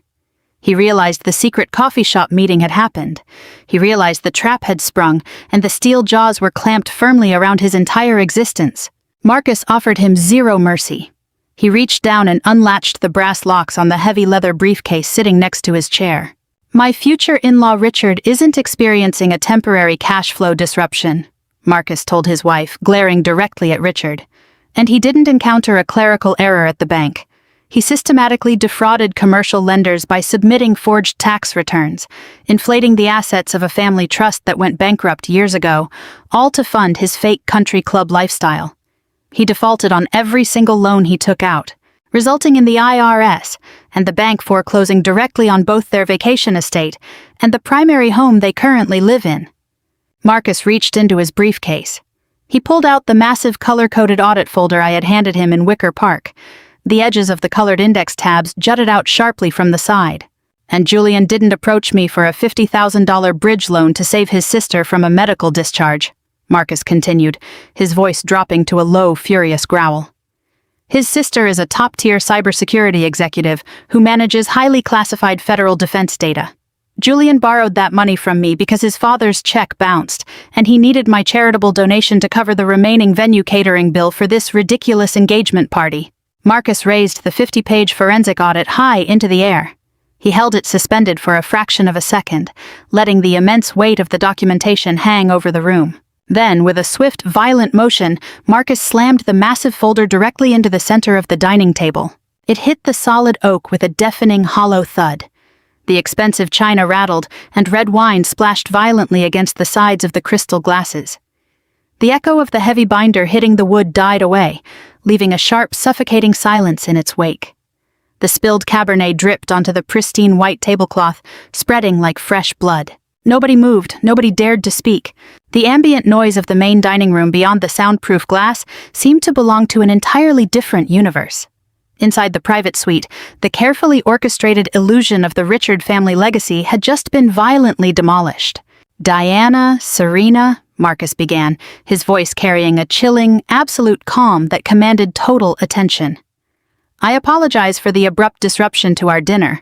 He realized the secret coffee shop meeting had happened. He realized the trap had sprung, and the steel jaws were clamped firmly around his entire existence. Marcus offered him zero mercy. He reached down and unlatched the brass locks on the heavy leather briefcase sitting next to his chair. "My future in-law Richard isn't experiencing a temporary cash flow disruption," Marcus told his wife, glaring directly at Richard. "And he didn't encounter a clerical error at the bank. He systematically defrauded commercial lenders by submitting forged tax returns, inflating the assets of a family trust that went bankrupt years ago, all to fund his fake country club lifestyle. He defaulted on every single loan he took out, resulting in the IRS and the bank foreclosing directly on both their vacation estate and the primary home they currently live in." Marcus reached into his briefcase. He pulled out the massive color-coded audit folder I had handed him in Wicker Park. The edges of the colored index tabs jutted out sharply from the side. "And Julian didn't approach me for a $50,000 bridge loan to save his sister from a medical discharge," Marcus continued, his voice dropping to a low, furious growl. "His sister is a top-tier cybersecurity executive who manages highly classified federal defense data. Julian borrowed that money from me because his father's check bounced, and he needed my charitable donation to cover the remaining venue catering bill for this ridiculous engagement party." Marcus raised the 50-page forensic audit high into the air. He held it suspended for a fraction of a second, letting the immense weight of the documentation hang over the room. Then, with a swift, violent motion, Marcus slammed the massive folder directly into the center of the dining table. It hit the solid oak with a deafening, hollow thud. The expensive china rattled, and red wine splashed violently against the sides of the crystal glasses. The echo of the heavy binder hitting the wood died away, leaving a sharp, suffocating silence in its wake. The spilled Cabernet dripped onto the pristine white tablecloth, spreading like fresh blood. Nobody moved, nobody dared to speak. The ambient noise of the main dining room beyond the soundproof glass seemed to belong to an entirely different universe. Inside the private suite, the carefully orchestrated illusion of the Richard family legacy had just been violently demolished. "Diana, Serena," Marcus began, his voice carrying a chilling, absolute calm that commanded total attention. "I apologize for the abrupt disruption to our dinner.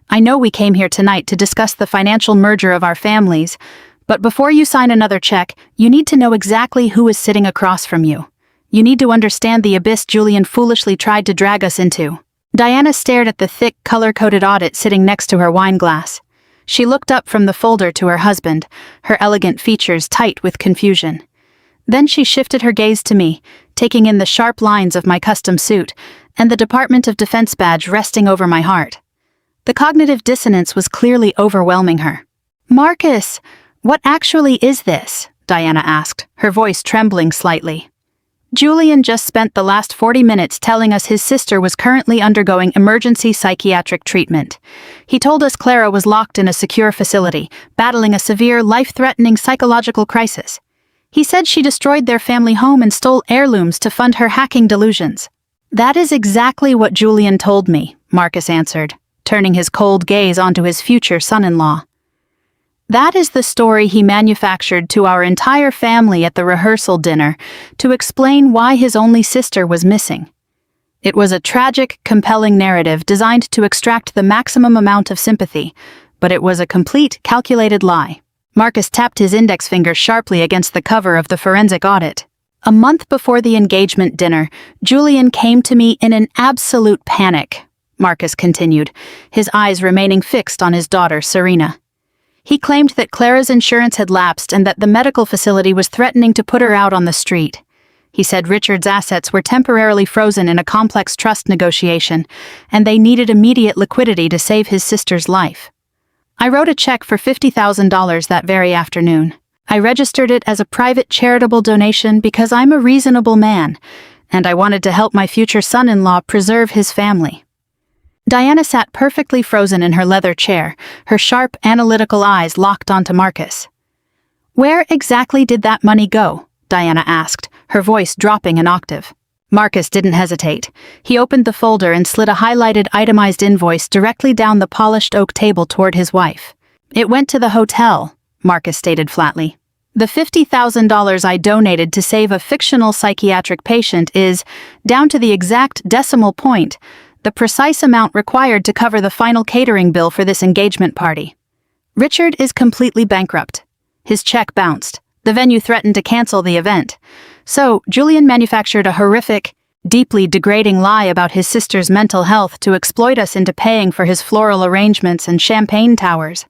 I know we came here tonight to discuss the financial merger of our families, but before you sign another check, you need to know exactly who is sitting across from you. You need to understand the abyss Julian foolishly tried to drag us into." Diana stared at the thick, color-coded audit sitting next to her wine glass. She looked up from the folder to her husband, her elegant features tight with confusion. Then she shifted her gaze to me, taking in the sharp lines of my custom suit and the Department of Defense badge resting over my heart. The cognitive dissonance was clearly overwhelming her. "Marcus, what actually is this?" Diana asked, her voice trembling slightly. "Julian just spent the last 40 minutes telling us his sister was currently undergoing emergency psychiatric treatment. He told us Clara was locked in a secure facility, battling a severe, life-threatening psychological crisis. He said she destroyed their family home and stole heirlooms to fund her hacking delusions." "That is exactly what Julian told me," Marcus answered, turning his cold gaze onto his future son-in-law. "That is the story he manufactured to our entire family at the rehearsal dinner to explain why his only sister was missing. It was a tragic, compelling narrative designed to extract the maximum amount of sympathy, but it was a complete, calculated lie." Marcus tapped his index finger sharply against the cover of the forensic audit. "A month before the engagement dinner, Julian came to me in an absolute panic," Marcus continued, his eyes remaining fixed on his daughter, Serena. "He claimed that Clara's insurance had lapsed and that the medical facility was threatening to put her out on the street. He said Richard's assets were temporarily frozen in a complex trust negotiation, and they needed immediate liquidity to save his sister's life. I wrote a check for $50,000 that very afternoon. I registered it as a private charitable donation because I'm a reasonable man, and I wanted to help my future son-in-law preserve his family." Diana sat perfectly frozen in her leather chair, her sharp, analytical eyes locked onto Marcus. "Where exactly did that money go?" Diana asked, her voice dropping an octave. Marcus didn't hesitate. He opened the folder and slid a highlighted, itemized invoice directly down the polished oak table toward his wife. "It went to the hotel," Marcus stated flatly. "The $50,000 I donated to save a fictional psychiatric patient is, down to the exact decimal point, the precise amount required to cover the final catering bill for this engagement party. Richard is completely bankrupt. His check bounced. The venue threatened to cancel the event. So, Julian manufactured a horrific, deeply degrading lie about his sister's mental health to exploit us into paying for his floral arrangements and champagne towers."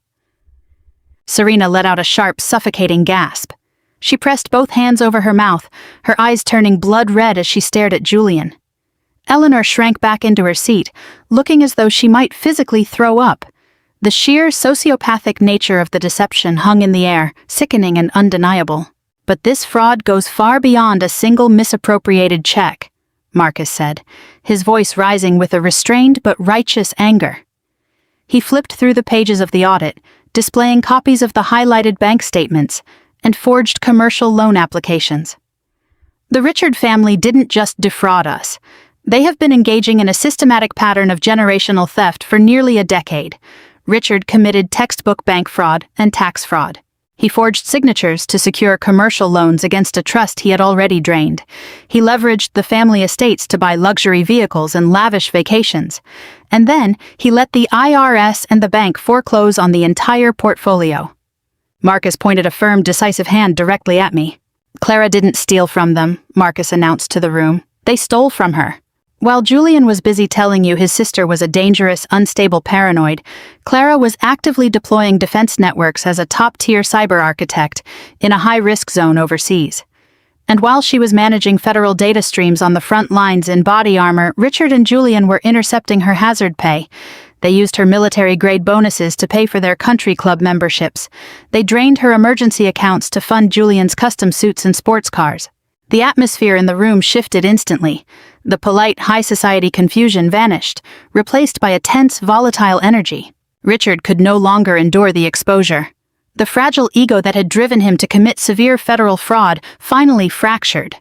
Serena let out a sharp, suffocating gasp. She pressed both hands over her mouth, her eyes turning blood red as she stared at Julian. Eleanor shrank back into her seat, looking as though she might physically throw up. The sheer sociopathic nature of the deception hung in the air, sickening and undeniable. "But this fraud goes far beyond a single misappropriated check," Marcus said, his voice rising with a restrained but righteous anger. He flipped through the pages of the audit, displaying copies of the highlighted bank statements and forged commercial loan applications. "The Richard family didn't just defraud us. They have been engaging in a systematic pattern of generational theft for nearly a decade. Richard committed textbook bank fraud and tax fraud. He forged signatures to secure commercial loans against a trust he had already drained. He leveraged the family estates to buy luxury vehicles and lavish vacations. And then he let the IRS and the bank foreclose on the entire portfolio." Marcus pointed a firm, decisive hand directly at me. "Clara didn't steal from them," Marcus announced to the room. "They stole from her. While Julian was busy telling you his sister was a dangerous, unstable paranoid, Clara was actively deploying defense networks as a top-tier cyber architect in a high-risk zone overseas. And while she was managing federal data streams on the front lines in body armor, Richard and Julian were intercepting her hazard pay. They used her military-grade bonuses to pay for their country club memberships. They drained her emergency accounts to fund Julian's custom suits and sports cars. The atmosphere in the room shifted instantly. The polite, high-society confusion vanished, replaced by a tense, volatile energy. Richard could no longer endure the exposure. The fragile ego that had driven him to commit severe federal fraud finally fractured.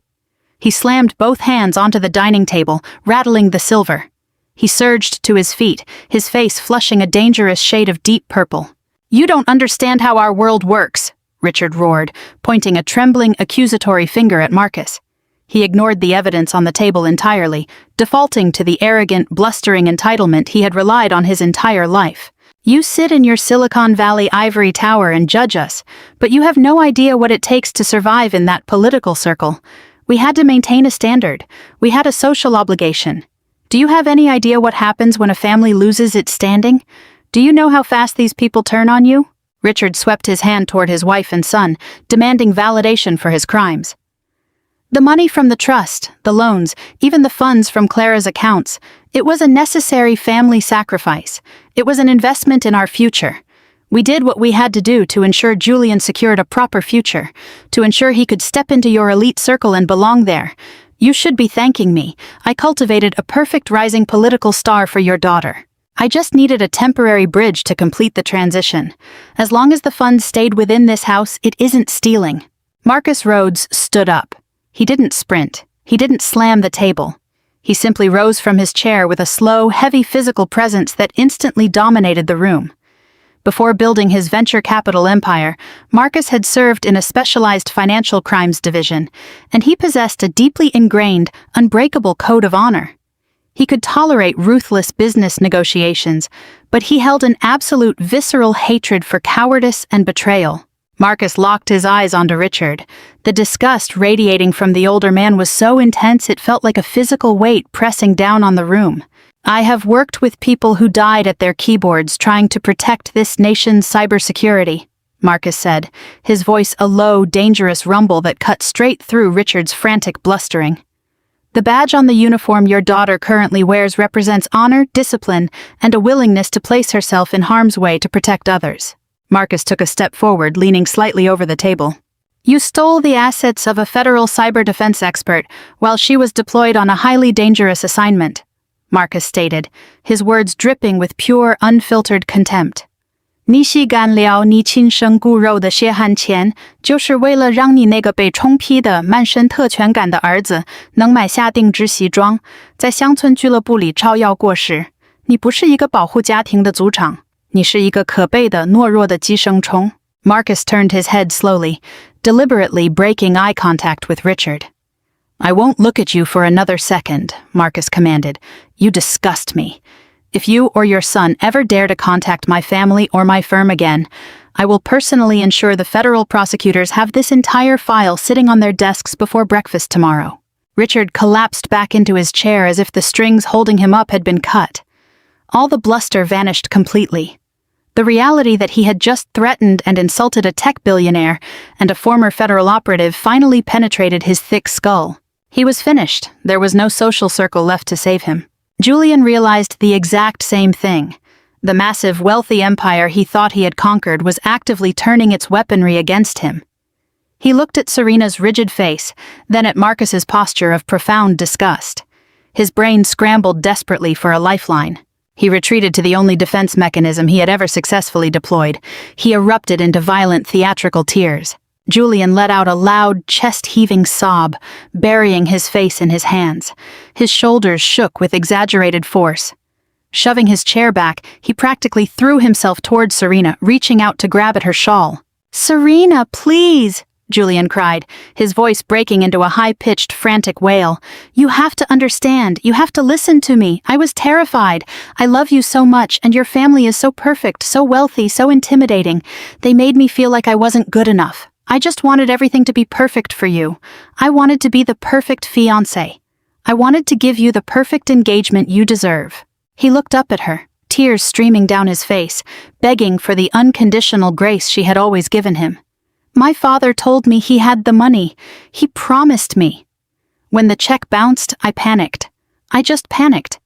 He slammed both hands onto the dining table, rattling the silver. He surged to his feet, his face flushing a dangerous shade of deep purple. "You don't understand how our world works," Richard roared, pointing a trembling, accusatory finger at Marcus. He ignored the evidence on the table entirely, defaulting to the arrogant, blustering entitlement he had relied on his entire life. "You sit in your Silicon Valley ivory tower and judge us, but you have no idea what it takes to survive in that political circle. We had to maintain a standard. We had a social obligation. Do you have any idea what happens when a family loses its standing? Do you know how fast these people turn on you?" Richard swept his hand toward his wife and son, demanding validation for his crimes. The money from the trust, the loans, even the funds from Clara's accounts, it was a necessary family sacrifice. It was an investment in our future. We did what we had to do to ensure Julian secured a proper future, to ensure he could step into your elite circle and belong there. You should be thanking me. I cultivated a perfect rising political star for your daughter. I just needed a temporary bridge to complete the transition. As long as the funds stayed within this house, it isn't stealing. Marcus Rhodes stood up. He didn't sprint. He didn't slam the table. He simply rose from his chair with a slow, heavy physical presence that instantly dominated the room. Before building his venture capital empire, Marcus had served in a specialized financial crimes division, and he possessed a deeply ingrained, unbreakable code of honor. He could tolerate ruthless business negotiations, but he held an absolute visceral hatred for cowardice and betrayal. Marcus locked his eyes onto Richard. The disgust radiating from the older man was so intense it felt like a physical weight pressing down on the room. "I have worked with people who died at their keyboards trying to protect this nation's cybersecurity," Marcus said, his voice a low, dangerous rumble that cut straight through Richard's frantic blustering. "The badge on the uniform your daughter currently wears represents honor, discipline, and a willingness to place herself in harm's way to protect others." Marcus took a step forward, leaning slightly over the table. "You stole the assets of a federal cyber defense expert while she was deployed on a highly dangerous assignment," Marcus stated, his words dripping with pure, unfiltered contempt. 你洗干了你亲生骨肉的血汗钱，就是为了让你那个被冲批的满身特权感的儿子能买下定制西装，在乡村俱乐部里招摇过市。你不是一个保护家庭的组长，你是一个可悲的懦弱的寄生虫。Marcus turned his head slowly, deliberately breaking eye contact with Richard. "I won't look at you for another second," Marcus commanded. "You disgust me. If you or your son ever dare to contact my family or my firm again, I will personally ensure the federal prosecutors have this entire file sitting on their desks before breakfast tomorrow." Richard collapsed back into his chair as if the strings holding him up had been cut. All the bluster vanished completely. The reality that he had just threatened and insulted a tech billionaire and a former federal operative finally penetrated his thick skull. He was finished. There was no social circle left to save him. Julian realized the exact same thing. The massive, wealthy empire he thought he had conquered was actively turning its weaponry against him. He looked at Serena's rigid face, then at Marcus's posture of profound disgust. His brain scrambled desperately for a lifeline. He retreated to the only defense mechanism he had ever successfully deployed. He erupted into violent theatrical tears. Julian let out a loud, chest-heaving sob, burying his face in his hands. His shoulders shook with exaggerated force. Shoving his chair back, he practically threw himself towards Serena, reaching out to grab at her shawl. "Serena, please!" Julian cried, his voice breaking into a high-pitched, frantic wail. "You have to understand. You have to listen to me. I was terrified. I love you so much, and your family is so perfect, so wealthy, so intimidating. They made me feel like I wasn't good enough. I just wanted everything to be perfect for you. I wanted to be the perfect fiancé. I wanted to give you the perfect engagement you deserve." He looked up at her, tears streaming down his face, begging for the unconditional grace she had always given him. "My father told me he had the money. He promised me. When the check bounced, I panicked. I just panicked.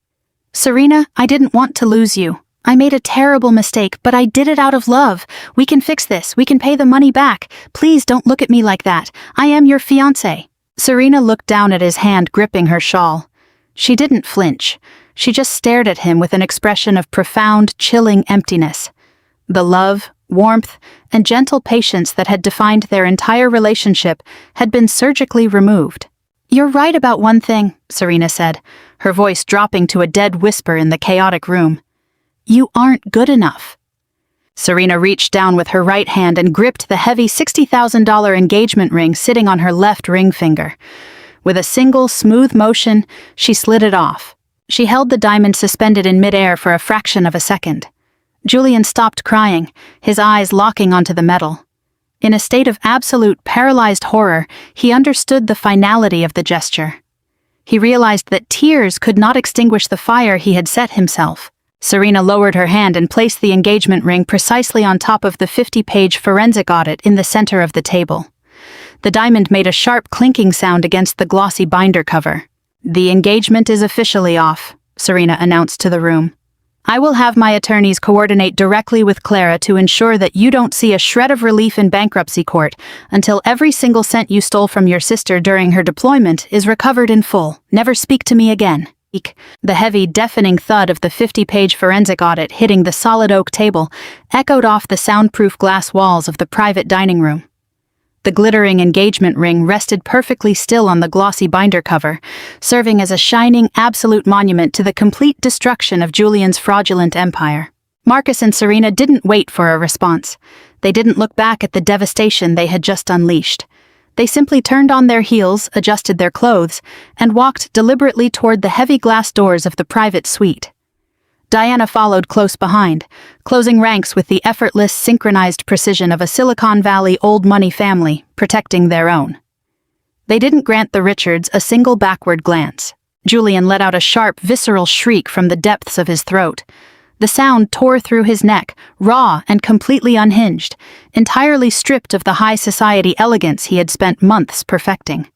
Serena, I didn't want to lose you. I made a terrible mistake, but I did it out of love. We can fix this. We can pay the money back. Please don't look at me like that. I am your fiancé. Serena looked down at his hand gripping her shawl. She didn't flinch. She just stared at him with an expression of profound, chilling emptiness. The love, warmth, and gentle patience that had defined their entire relationship had been surgically removed. "You're right about one thing," Serena said, her voice dropping to a dead whisper in the chaotic room. "You aren't good enough." Serena reached down with her right hand and gripped the heavy $60,000 engagement ring sitting on her left ring finger. With a single, smooth motion, she slid it off. She held the diamond suspended in midair for a fraction of a second. Julian stopped crying, his eyes locking onto the metal. In a state of absolute paralyzed horror, he understood the finality of the gesture. He realized that tears could not extinguish the fire he had set himself. Serena lowered her hand and placed the engagement ring precisely on top of the 50-page forensic audit in the center of the table. The diamond made a sharp clinking sound against the glossy binder cover. "The engagement is officially off," Serena announced to the room. "I will have my attorneys coordinate directly with Clara to ensure that you don't see a shred of relief in bankruptcy court until every single cent you stole from your sister during her deployment is recovered in full. Never speak to me again." The heavy, deafening thud of the 50-page forensic audit hitting the solid oak table echoed off the soundproof glass walls of the private dining room. The glittering engagement ring rested perfectly still on the glossy binder cover, serving as a shining, absolute monument to the complete destruction of Julian's fraudulent empire. Marcus and Serena didn't wait for a response. They didn't look back at the devastation they had just unleashed. They simply turned on their heels, adjusted their clothes, and walked deliberately toward the heavy glass doors of the private suite. Diana followed close behind, closing ranks with the effortless, synchronized precision of a Silicon Valley old-money family, protecting their own. They didn't grant the Richards a single backward glance. Julian let out a sharp, visceral shriek from the depths of his throat. The sound tore through his neck, raw and completely unhinged, entirely stripped of the high society elegance he had spent months perfecting.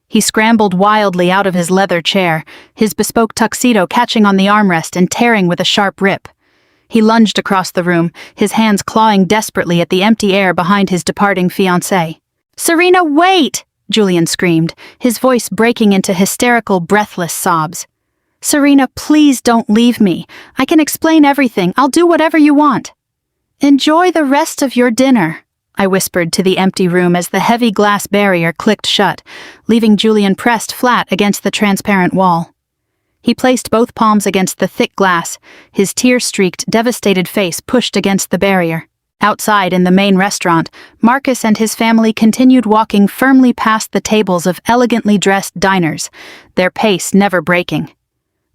He scrambled wildly out of his leather chair, his bespoke tuxedo catching on the armrest and tearing with a sharp rip. He lunged across the room, his hands clawing desperately at the empty air behind his departing fiancée. "Serena, wait!" Julian screamed, his voice breaking into hysterical, breathless sobs. "Serena, please don't leave me. I can explain everything. I'll do whatever you want." "Enjoy the rest of your dinner," I whispered to the empty room as the heavy glass barrier clicked shut, leaving Julian pressed flat against the transparent wall. He placed both palms against the thick glass, his tear-streaked, devastated face pushed against the barrier. Outside in the main restaurant, Marcus and his family continued walking firmly past the tables of elegantly dressed diners, their pace never breaking.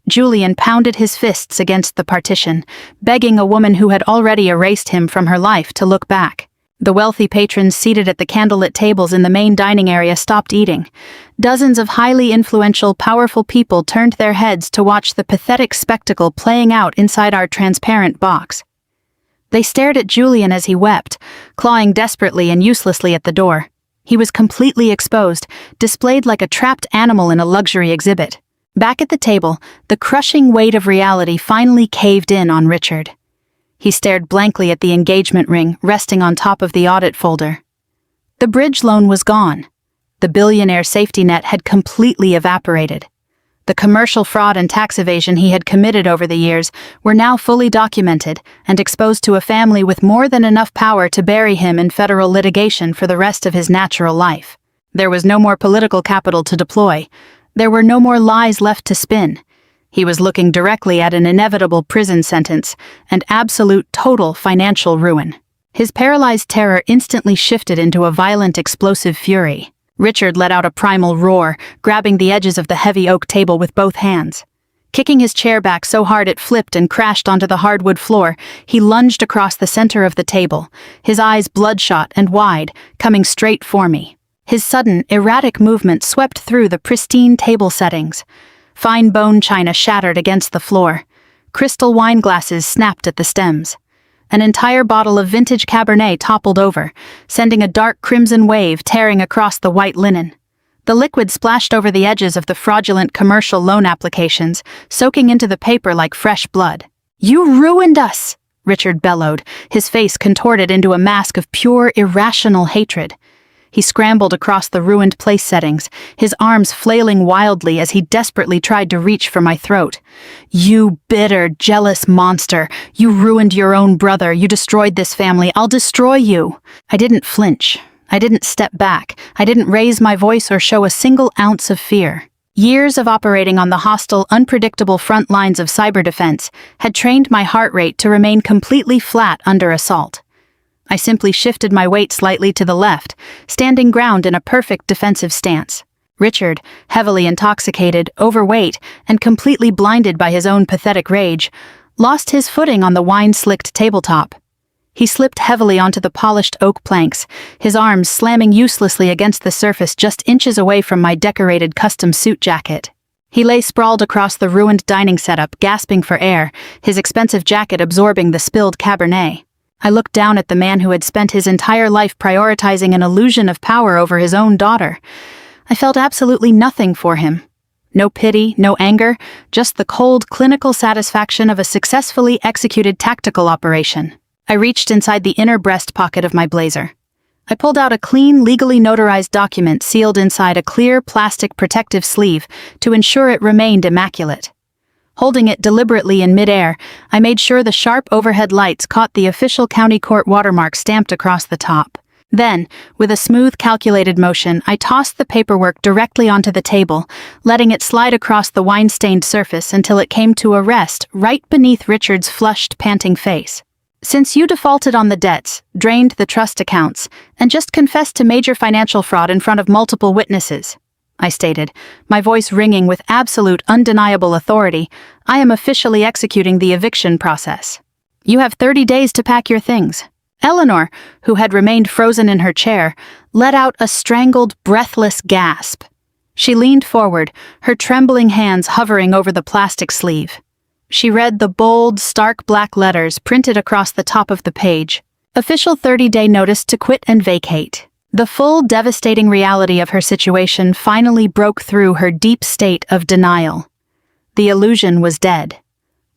Julian pounded his fists against the partition, begging a woman who had already erased him from her life to look back. The wealthy patrons seated at the candlelit tables in the main dining area stopped eating. Dozens of highly influential, powerful people turned their heads to watch the pathetic spectacle playing out inside our transparent box. They stared at Julian as he wept, clawing desperately and uselessly at the door. He was completely exposed, displayed like a trapped animal in a luxury exhibit. Back at the table, the crushing weight of reality finally caved in on Richard. He stared blankly at the engagement ring resting on top of the audit folder. The bridge loan was gone. The billionaire safety net had completely evaporated. The commercial fraud and tax evasion he had committed over the years were now fully documented and exposed to a family with more than enough power to bury him in federal litigation for the rest of his natural life. There was no more political capital to deploy. There were no more lies left to spin. He was looking directly at an inevitable prison sentence and absolute total financial ruin. His paralyzed terror instantly shifted into a violent, explosive fury. Richard let out a primal roar, grabbing the edges of the heavy oak table with both hands. Kicking his chair back so hard it flipped and crashed onto the hardwood floor, he lunged across the center of the table, his eyes bloodshot and wide, coming straight for me. His sudden, erratic movement swept through the pristine table settings. Fine bone china shattered against the floor. Crystal wine glasses snapped at the stems. An entire bottle of vintage Cabernet toppled over, sending a dark crimson wave tearing across the white linen. The liquid splashed over the edges of the fraudulent commercial loan applications, soaking into the paper like fresh blood. "You ruined us!" Richard bellowed, his face contorted into a mask of pure, irrational hatred. He scrambled across the ruined place settings, his arms flailing wildly as he desperately tried to reach for my throat. "You bitter, jealous monster! You ruined your own brother, you destroyed this family, I'll destroy you!" I didn't flinch. I didn't step back. I didn't raise my voice or show a single ounce of fear. Years of operating on the hostile, unpredictable front lines of cyber defense had trained my heart rate to remain completely flat under assault. I simply shifted my weight slightly to the left, standing ground in a perfect defensive stance. Richard, heavily intoxicated, overweight, and completely blinded by his own pathetic rage, lost his footing on the wine-slicked tabletop. He slipped heavily onto the polished oak planks, his arms slamming uselessly against the surface just inches away from my decorated custom suit jacket. He lay sprawled across the ruined dining setup, gasping for air, his expensive jacket absorbing the spilled Cabernet. I looked down at the man who had spent his entire life prioritizing an illusion of power over his own daughter. I felt absolutely nothing for him. No pity, no anger, just the cold, clinical satisfaction of a successfully executed tactical operation. I reached inside the inner breast pocket of my blazer. I pulled out a clean, legally notarized document sealed inside a clear plastic protective sleeve to ensure it remained immaculate. Holding it deliberately in midair, I made sure the sharp overhead lights caught the official county court watermark stamped across the top. Then, with a smooth, calculated motion, I tossed the paperwork directly onto the table, letting it slide across the wine-stained surface until it came to a rest right beneath Richard's flushed, panting face. "Since you defaulted on the debts, drained the trust accounts, and just confessed to major financial fraud in front of multiple witnesses," I stated, my voice ringing with absolute, undeniable authority, "I am officially executing the eviction process. You have 30 days to pack your things." Eleanor, who had remained frozen in her chair, let out a strangled, breathless gasp. She leaned forward, her trembling hands hovering over the plastic sleeve. She read the bold, stark black letters printed across the top of the page. Official 30-day notice to quit and vacate. The full, devastating reality of her situation finally broke through her deep state of denial. The illusion was dead.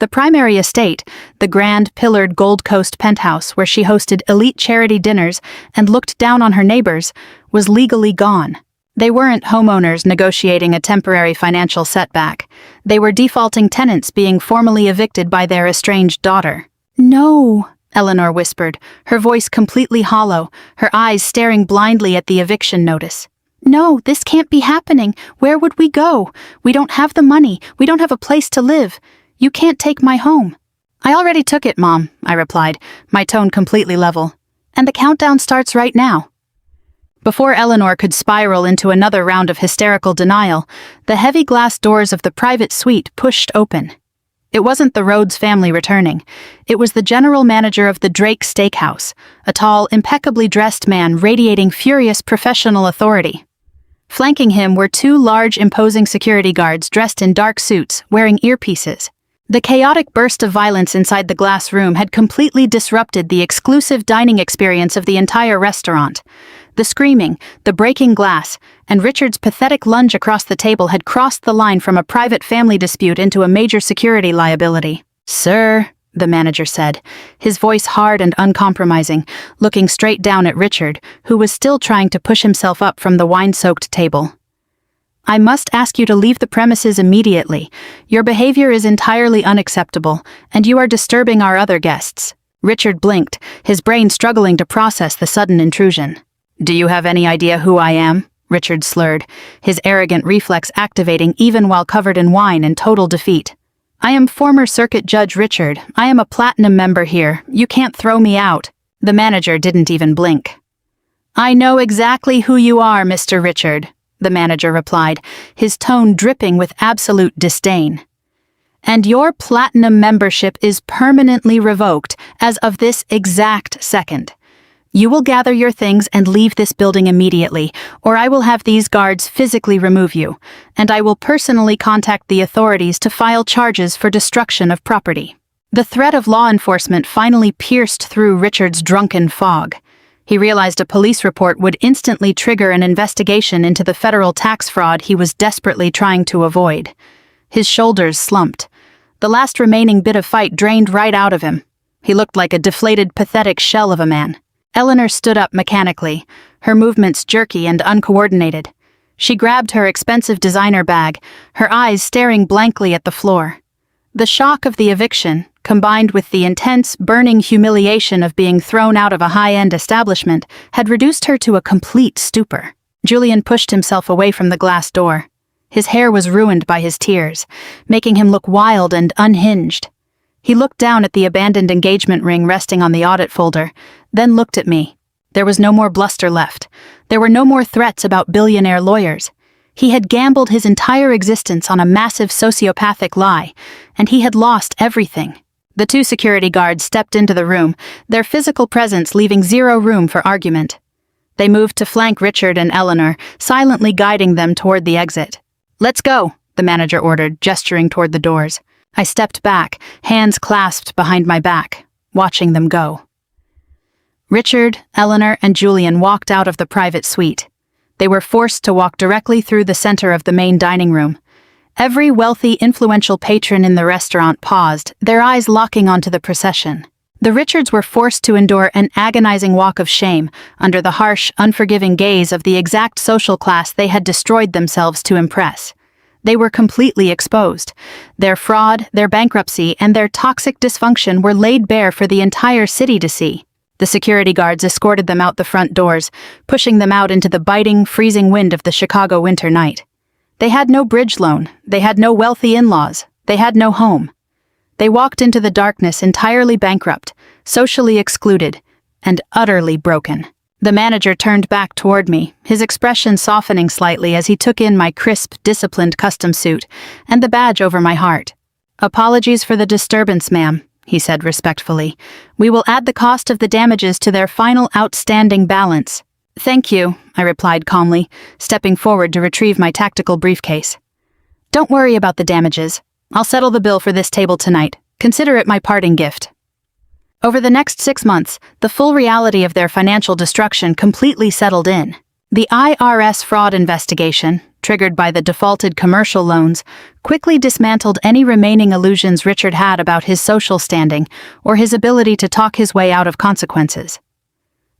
The primary estate, the grand, pillared Gold Coast penthouse where she hosted elite charity dinners and looked down on her neighbors, was legally gone. They weren't homeowners negotiating a temporary financial setback. They were defaulting tenants being formally evicted by their estranged daughter. "No," Eleanor whispered, her voice completely hollow, her eyes staring blindly at the eviction notice. "No, this can't be happening. Where would we go? We don't have the money. We don't have a place to live. You can't take my home." "I already took it, Mom," I replied, my tone completely level. "And the countdown starts right now." Before Eleanor could spiral into another round of hysterical denial, the heavy glass doors of the private suite pushed open. It wasn't the Rhodes family returning. It was the general manager of the Drake Steakhouse, a tall, impeccably dressed man radiating furious professional authority. Flanking him were two large, imposing security guards dressed in dark suits, wearing earpieces. The chaotic burst of violence inside the glass room had completely disrupted the exclusive dining experience of the entire restaurant. The screaming, the breaking glass, and Richard's pathetic lunge across the table had crossed the line from a private family dispute into a major security liability. "Sir," the manager said, his voice hard and uncompromising, looking straight down at Richard, who was still trying to push himself up from the wine-soaked table. "I must ask you to leave the premises immediately. Your behavior is entirely unacceptable, and you are disturbing our other guests." Richard blinked, his brain struggling to process the sudden intrusion. "Do you have any idea who I am?" Richard slurred, his arrogant reflex activating even while covered in wine in total defeat. "I am former Circuit Judge Richard. I am a platinum member here. You can't throw me out." The manager didn't even blink. "I know exactly who you are, Mr. Richard," the manager replied, his tone dripping with absolute disdain. "And your platinum membership is permanently revoked as of this exact second. You will gather your things and leave this building immediately, or I will have these guards physically remove you, and I will personally contact the authorities to file charges for destruction of property." The threat of law enforcement finally pierced through Richard's drunken fog. He realized a police report would instantly trigger an investigation into the federal tax fraud he was desperately trying to avoid. His shoulders slumped. The last remaining bit of fight drained right out of him. He looked like a deflated, pathetic shell of a man. Eleanor stood up mechanically, her movements jerky and uncoordinated. She grabbed her expensive designer bag, her eyes staring blankly at the floor. The shock of the eviction, combined with the intense, burning humiliation of being thrown out of a high-end establishment, had reduced her to a complete stupor. Julian pushed himself away from the glass door. His hair was ruined by his tears, making him look wild and unhinged. He looked down at the abandoned engagement ring resting on the audit folder, then looked at me. There was no more bluster left. There were no more threats about billionaire lawyers. He had gambled his entire existence on a massive sociopathic lie, and he had lost everything. The two security guards stepped into the room, their physical presence leaving zero room for argument. They moved to flank Richard and Eleanor, silently guiding them toward the exit. "Let's go," the manager ordered, gesturing toward the doors. I stepped back, hands clasped behind my back, watching them go. Richard, Eleanor, and Julian walked out of the private suite. They were forced to walk directly through the center of the main dining room. Every wealthy, influential patron in the restaurant paused, their eyes locking onto the procession. The Richards were forced to endure an agonizing walk of shame under the harsh, unforgiving gaze of the exact social class they had destroyed themselves to impress. They were completely exposed. Their fraud, their bankruptcy, and their toxic dysfunction were laid bare for the entire city to see. The security guards escorted them out the front doors, pushing them out into the biting, freezing wind of the Chicago winter night. They had no bridge loan, they had no wealthy in-laws, they had no home. They walked into the darkness entirely bankrupt, socially excluded, and utterly broken. The manager turned back toward me, his expression softening slightly as he took in my crisp, disciplined custom suit and the badge over my heart. "Apologies for the disturbance, ma'am," he said respectfully. "We will add the cost of the damages to their final outstanding balance." "Thank you," I replied calmly, stepping forward to retrieve my tactical briefcase. "Don't worry about the damages. I'll settle the bill for this table tonight. Consider it my parting gift." Over the next 6 months, the full reality of their financial destruction completely settled in. The IRS fraud investigation, triggered by the defaulted commercial loans, quickly dismantled any remaining illusions Richard had about his social standing or his ability to talk his way out of consequences.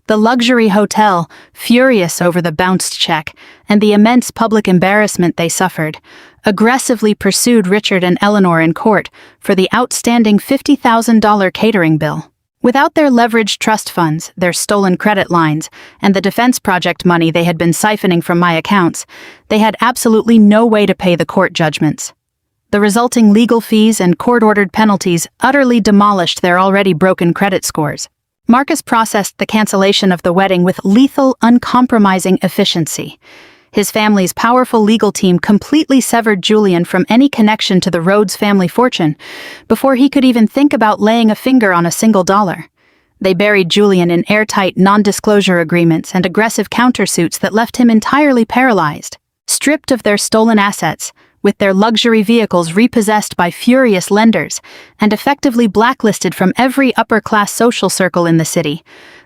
The luxury hotel, furious over the bounced check and the immense public embarrassment they suffered, aggressively pursued Richard and Eleanor in court for the outstanding $50,000 catering bill. Without their leveraged trust funds, their stolen credit lines, and the defense project money they had been siphoning from my accounts, they had absolutely no way to pay the court judgments. The resulting legal fees and court-ordered penalties utterly demolished their already broken credit scores. Marcus processed the cancellation of the wedding with lethal, uncompromising efficiency. His family's powerful legal team completely severed Julian from any connection to the Rhodes family fortune before he could even think about laying a finger on a single dollar. They buried Julian in airtight non-disclosure agreements and aggressive countersuits that left him entirely paralyzed. Stripped of their stolen assets, with their luxury vehicles repossessed by furious lenders, and effectively blacklisted from every upper-class social circle in the city,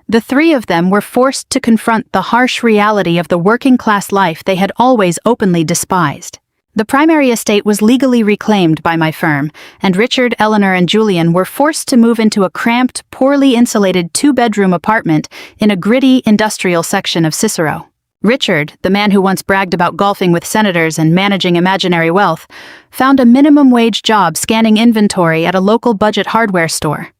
the three of them were forced to confront the harsh reality of the working-class life they had always openly despised. The primary estate was legally reclaimed by my firm, and Richard, Eleanor, and Julian were forced to move into a cramped, poorly insulated 2-bedroom apartment in a gritty industrial section of Cicero. Richard, the man who once bragged about golfing with senators and managing imaginary wealth, found a minimum-wage job scanning inventory at a local budget hardware store.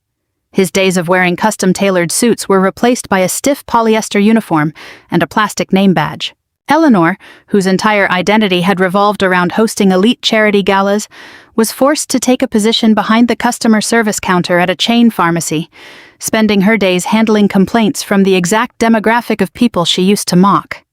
His days of wearing custom-tailored suits were replaced by a stiff polyester uniform and a plastic name badge. Eleanor, whose entire identity had revolved around hosting elite charity galas, was forced to take a position behind the customer service counter at a chain pharmacy, spending her days handling complaints from the exact demographic of people she used to mock.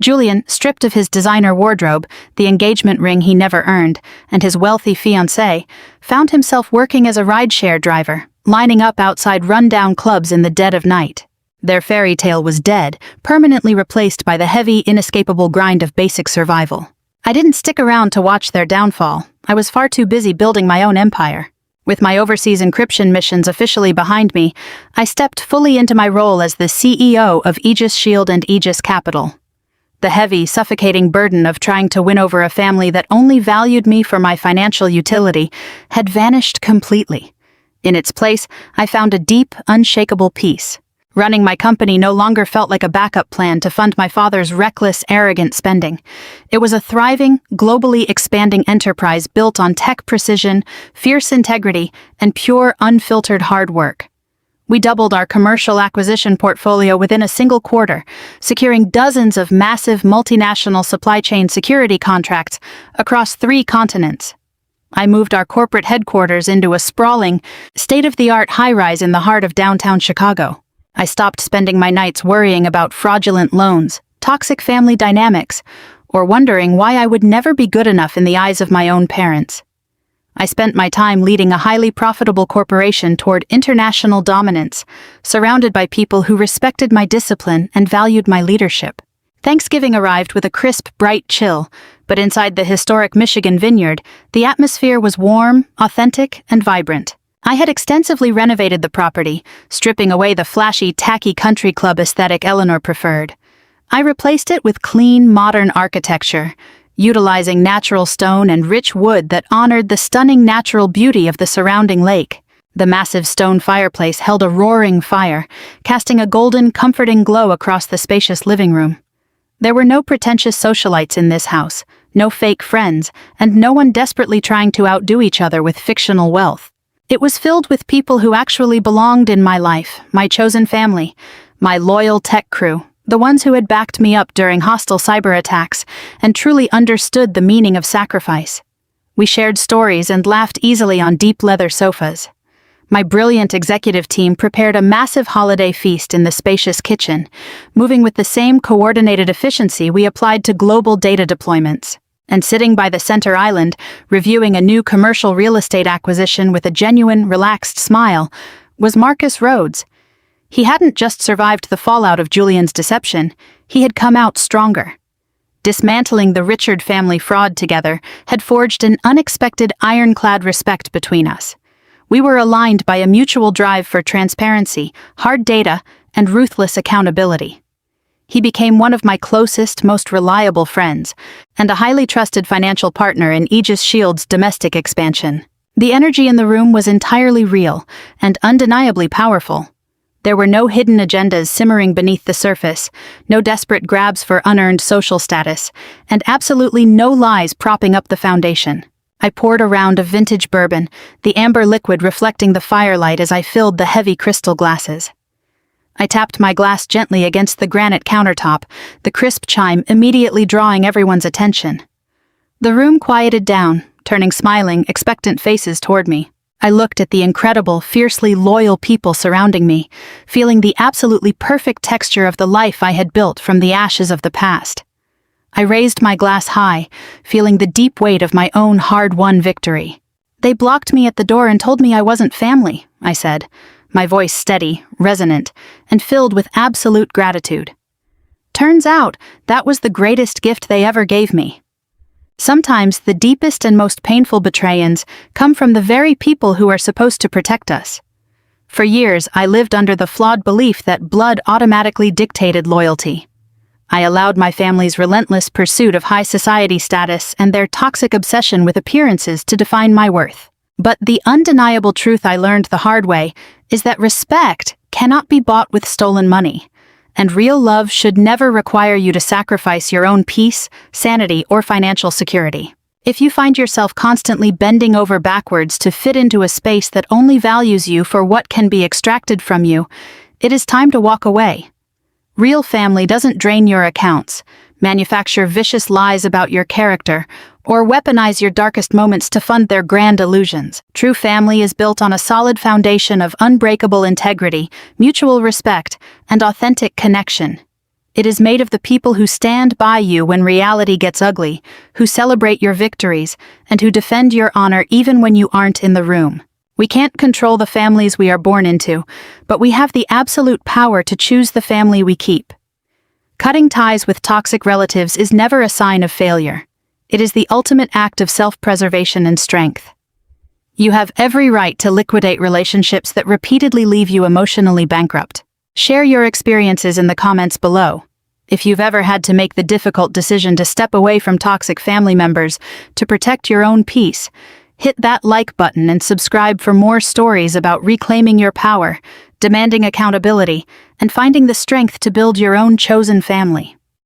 Julian, stripped of his designer wardrobe, the engagement ring he never earned, and his wealthy fiancée, found himself working as a rideshare driver, lining up outside rundown clubs in the dead of night. Their fairy tale was dead, permanently replaced by the heavy, inescapable grind of basic survival. I didn't stick around to watch their downfall. I was far too busy building my own empire. With my overseas encryption missions officially behind me, I stepped fully into my role as the CEO of Aegis Shield and Aegis Capital. The heavy, suffocating burden of trying to win over a family that only valued me for my financial utility had vanished completely. In its place, I found a deep, unshakable peace. Running my company no longer felt like a backup plan to fund my father's reckless, arrogant spending. It was a thriving, globally expanding enterprise built on tech precision, fierce integrity, and pure, unfiltered hard work. We doubled our commercial acquisition portfolio within a single quarter, securing dozens of massive multinational supply chain security contracts across 3 continents. I moved our corporate headquarters into a sprawling, state-of-the-art high-rise in the heart of downtown Chicago. I stopped spending my nights worrying about fraudulent loans, toxic family dynamics, or wondering why I would never be good enough in the eyes of my own parents. I spent my time leading a highly profitable corporation toward international dominance, surrounded by people who respected my discipline and valued my leadership. Thanksgiving arrived with a crisp, bright chill, but inside the historic Michigan vineyard, the atmosphere was warm, authentic, and vibrant. I had extensively renovated the property, stripping away the flashy, tacky country club aesthetic Eleanor preferred. I replaced it with clean, modern architecture, utilizing natural stone and rich wood that honored the stunning natural beauty of the surrounding lake. The massive stone fireplace held a roaring fire, casting a golden, comforting glow across the spacious living room. There were no pretentious socialites in this house, no fake friends, and no one desperately trying to outdo each other with fictional wealth. It was filled with people who actually belonged in my life, my chosen family, my loyal tech crew, the ones who had backed me up during hostile cyber attacks and truly understood the meaning of sacrifice. We shared stories and laughed easily on deep leather sofas. My brilliant executive team prepared a massive holiday feast in the spacious kitchen, moving with the same coordinated efficiency we applied to global data deployments. And sitting by the center island, reviewing a new commercial real estate acquisition with a genuine, relaxed smile, was Marcus Rhodes. He hadn't just survived the fallout of Julian's deception, he had come out stronger. Dismantling the Richard family fraud together had forged an unexpected ironclad respect between us. We were aligned by a mutual drive for transparency, hard data, and ruthless accountability. He became one of my closest, most reliable friends, and a highly trusted financial partner in Aegis Shield's domestic expansion. The energy in the room was entirely real and undeniably powerful. There were no hidden agendas simmering beneath the surface, no desperate grabs for unearned social status, and absolutely no lies propping up the foundation. I poured a round of vintage bourbon, the amber liquid reflecting the firelight as I filled the heavy crystal glasses. I tapped my glass gently against the granite countertop, the crisp chime immediately drawing everyone's attention. The room quieted down, turning smiling, expectant faces toward me. I looked at the incredible, fiercely loyal people surrounding me, feeling the absolutely perfect texture of the life I had built from the ashes of the past. I raised my glass high, feeling the deep weight of my own hard-won victory. "They blocked me at the door and told me I wasn't family," I said, my voice steady, resonant, and filled with absolute gratitude. Turns out, that was the greatest gift they ever gave me. Sometimes the deepest and most painful betrayals come from the very people who are supposed to protect us. For years, I lived under the flawed belief that blood automatically dictated loyalty. I allowed my family's relentless pursuit of high society status and their toxic obsession with appearances to define my worth. But the undeniable truth I learned the hard way is that respect cannot be bought with stolen money, and real love should never require you to sacrifice your own peace, sanity, or financial security. If you find yourself constantly bending over backwards to fit into a space that only values you for what can be extracted from you, it is time to walk away. Real family doesn't drain your accounts, manufacture vicious lies about your character, or weaponize your darkest moments to fund their grand illusions. True family is built on a solid foundation of unbreakable integrity, mutual respect, and authentic connection. It is made of the people who stand by you when reality gets ugly, who celebrate your victories, and who defend your honor even when you aren't in the room. We can't control the families we are born into, but we have the absolute power to choose the family we keep. Cutting ties with toxic relatives is never a sign of failure. It is the ultimate act of self-preservation and strength. You have every right to liquidate relationships that repeatedly leave you emotionally bankrupt. Share your experiences in the comments below. If you've ever had to make the difficult decision to step away from toxic family members to protect your own peace, hit that like button and subscribe for more stories about reclaiming your power, demanding accountability, and finding the strength to build your own chosen family.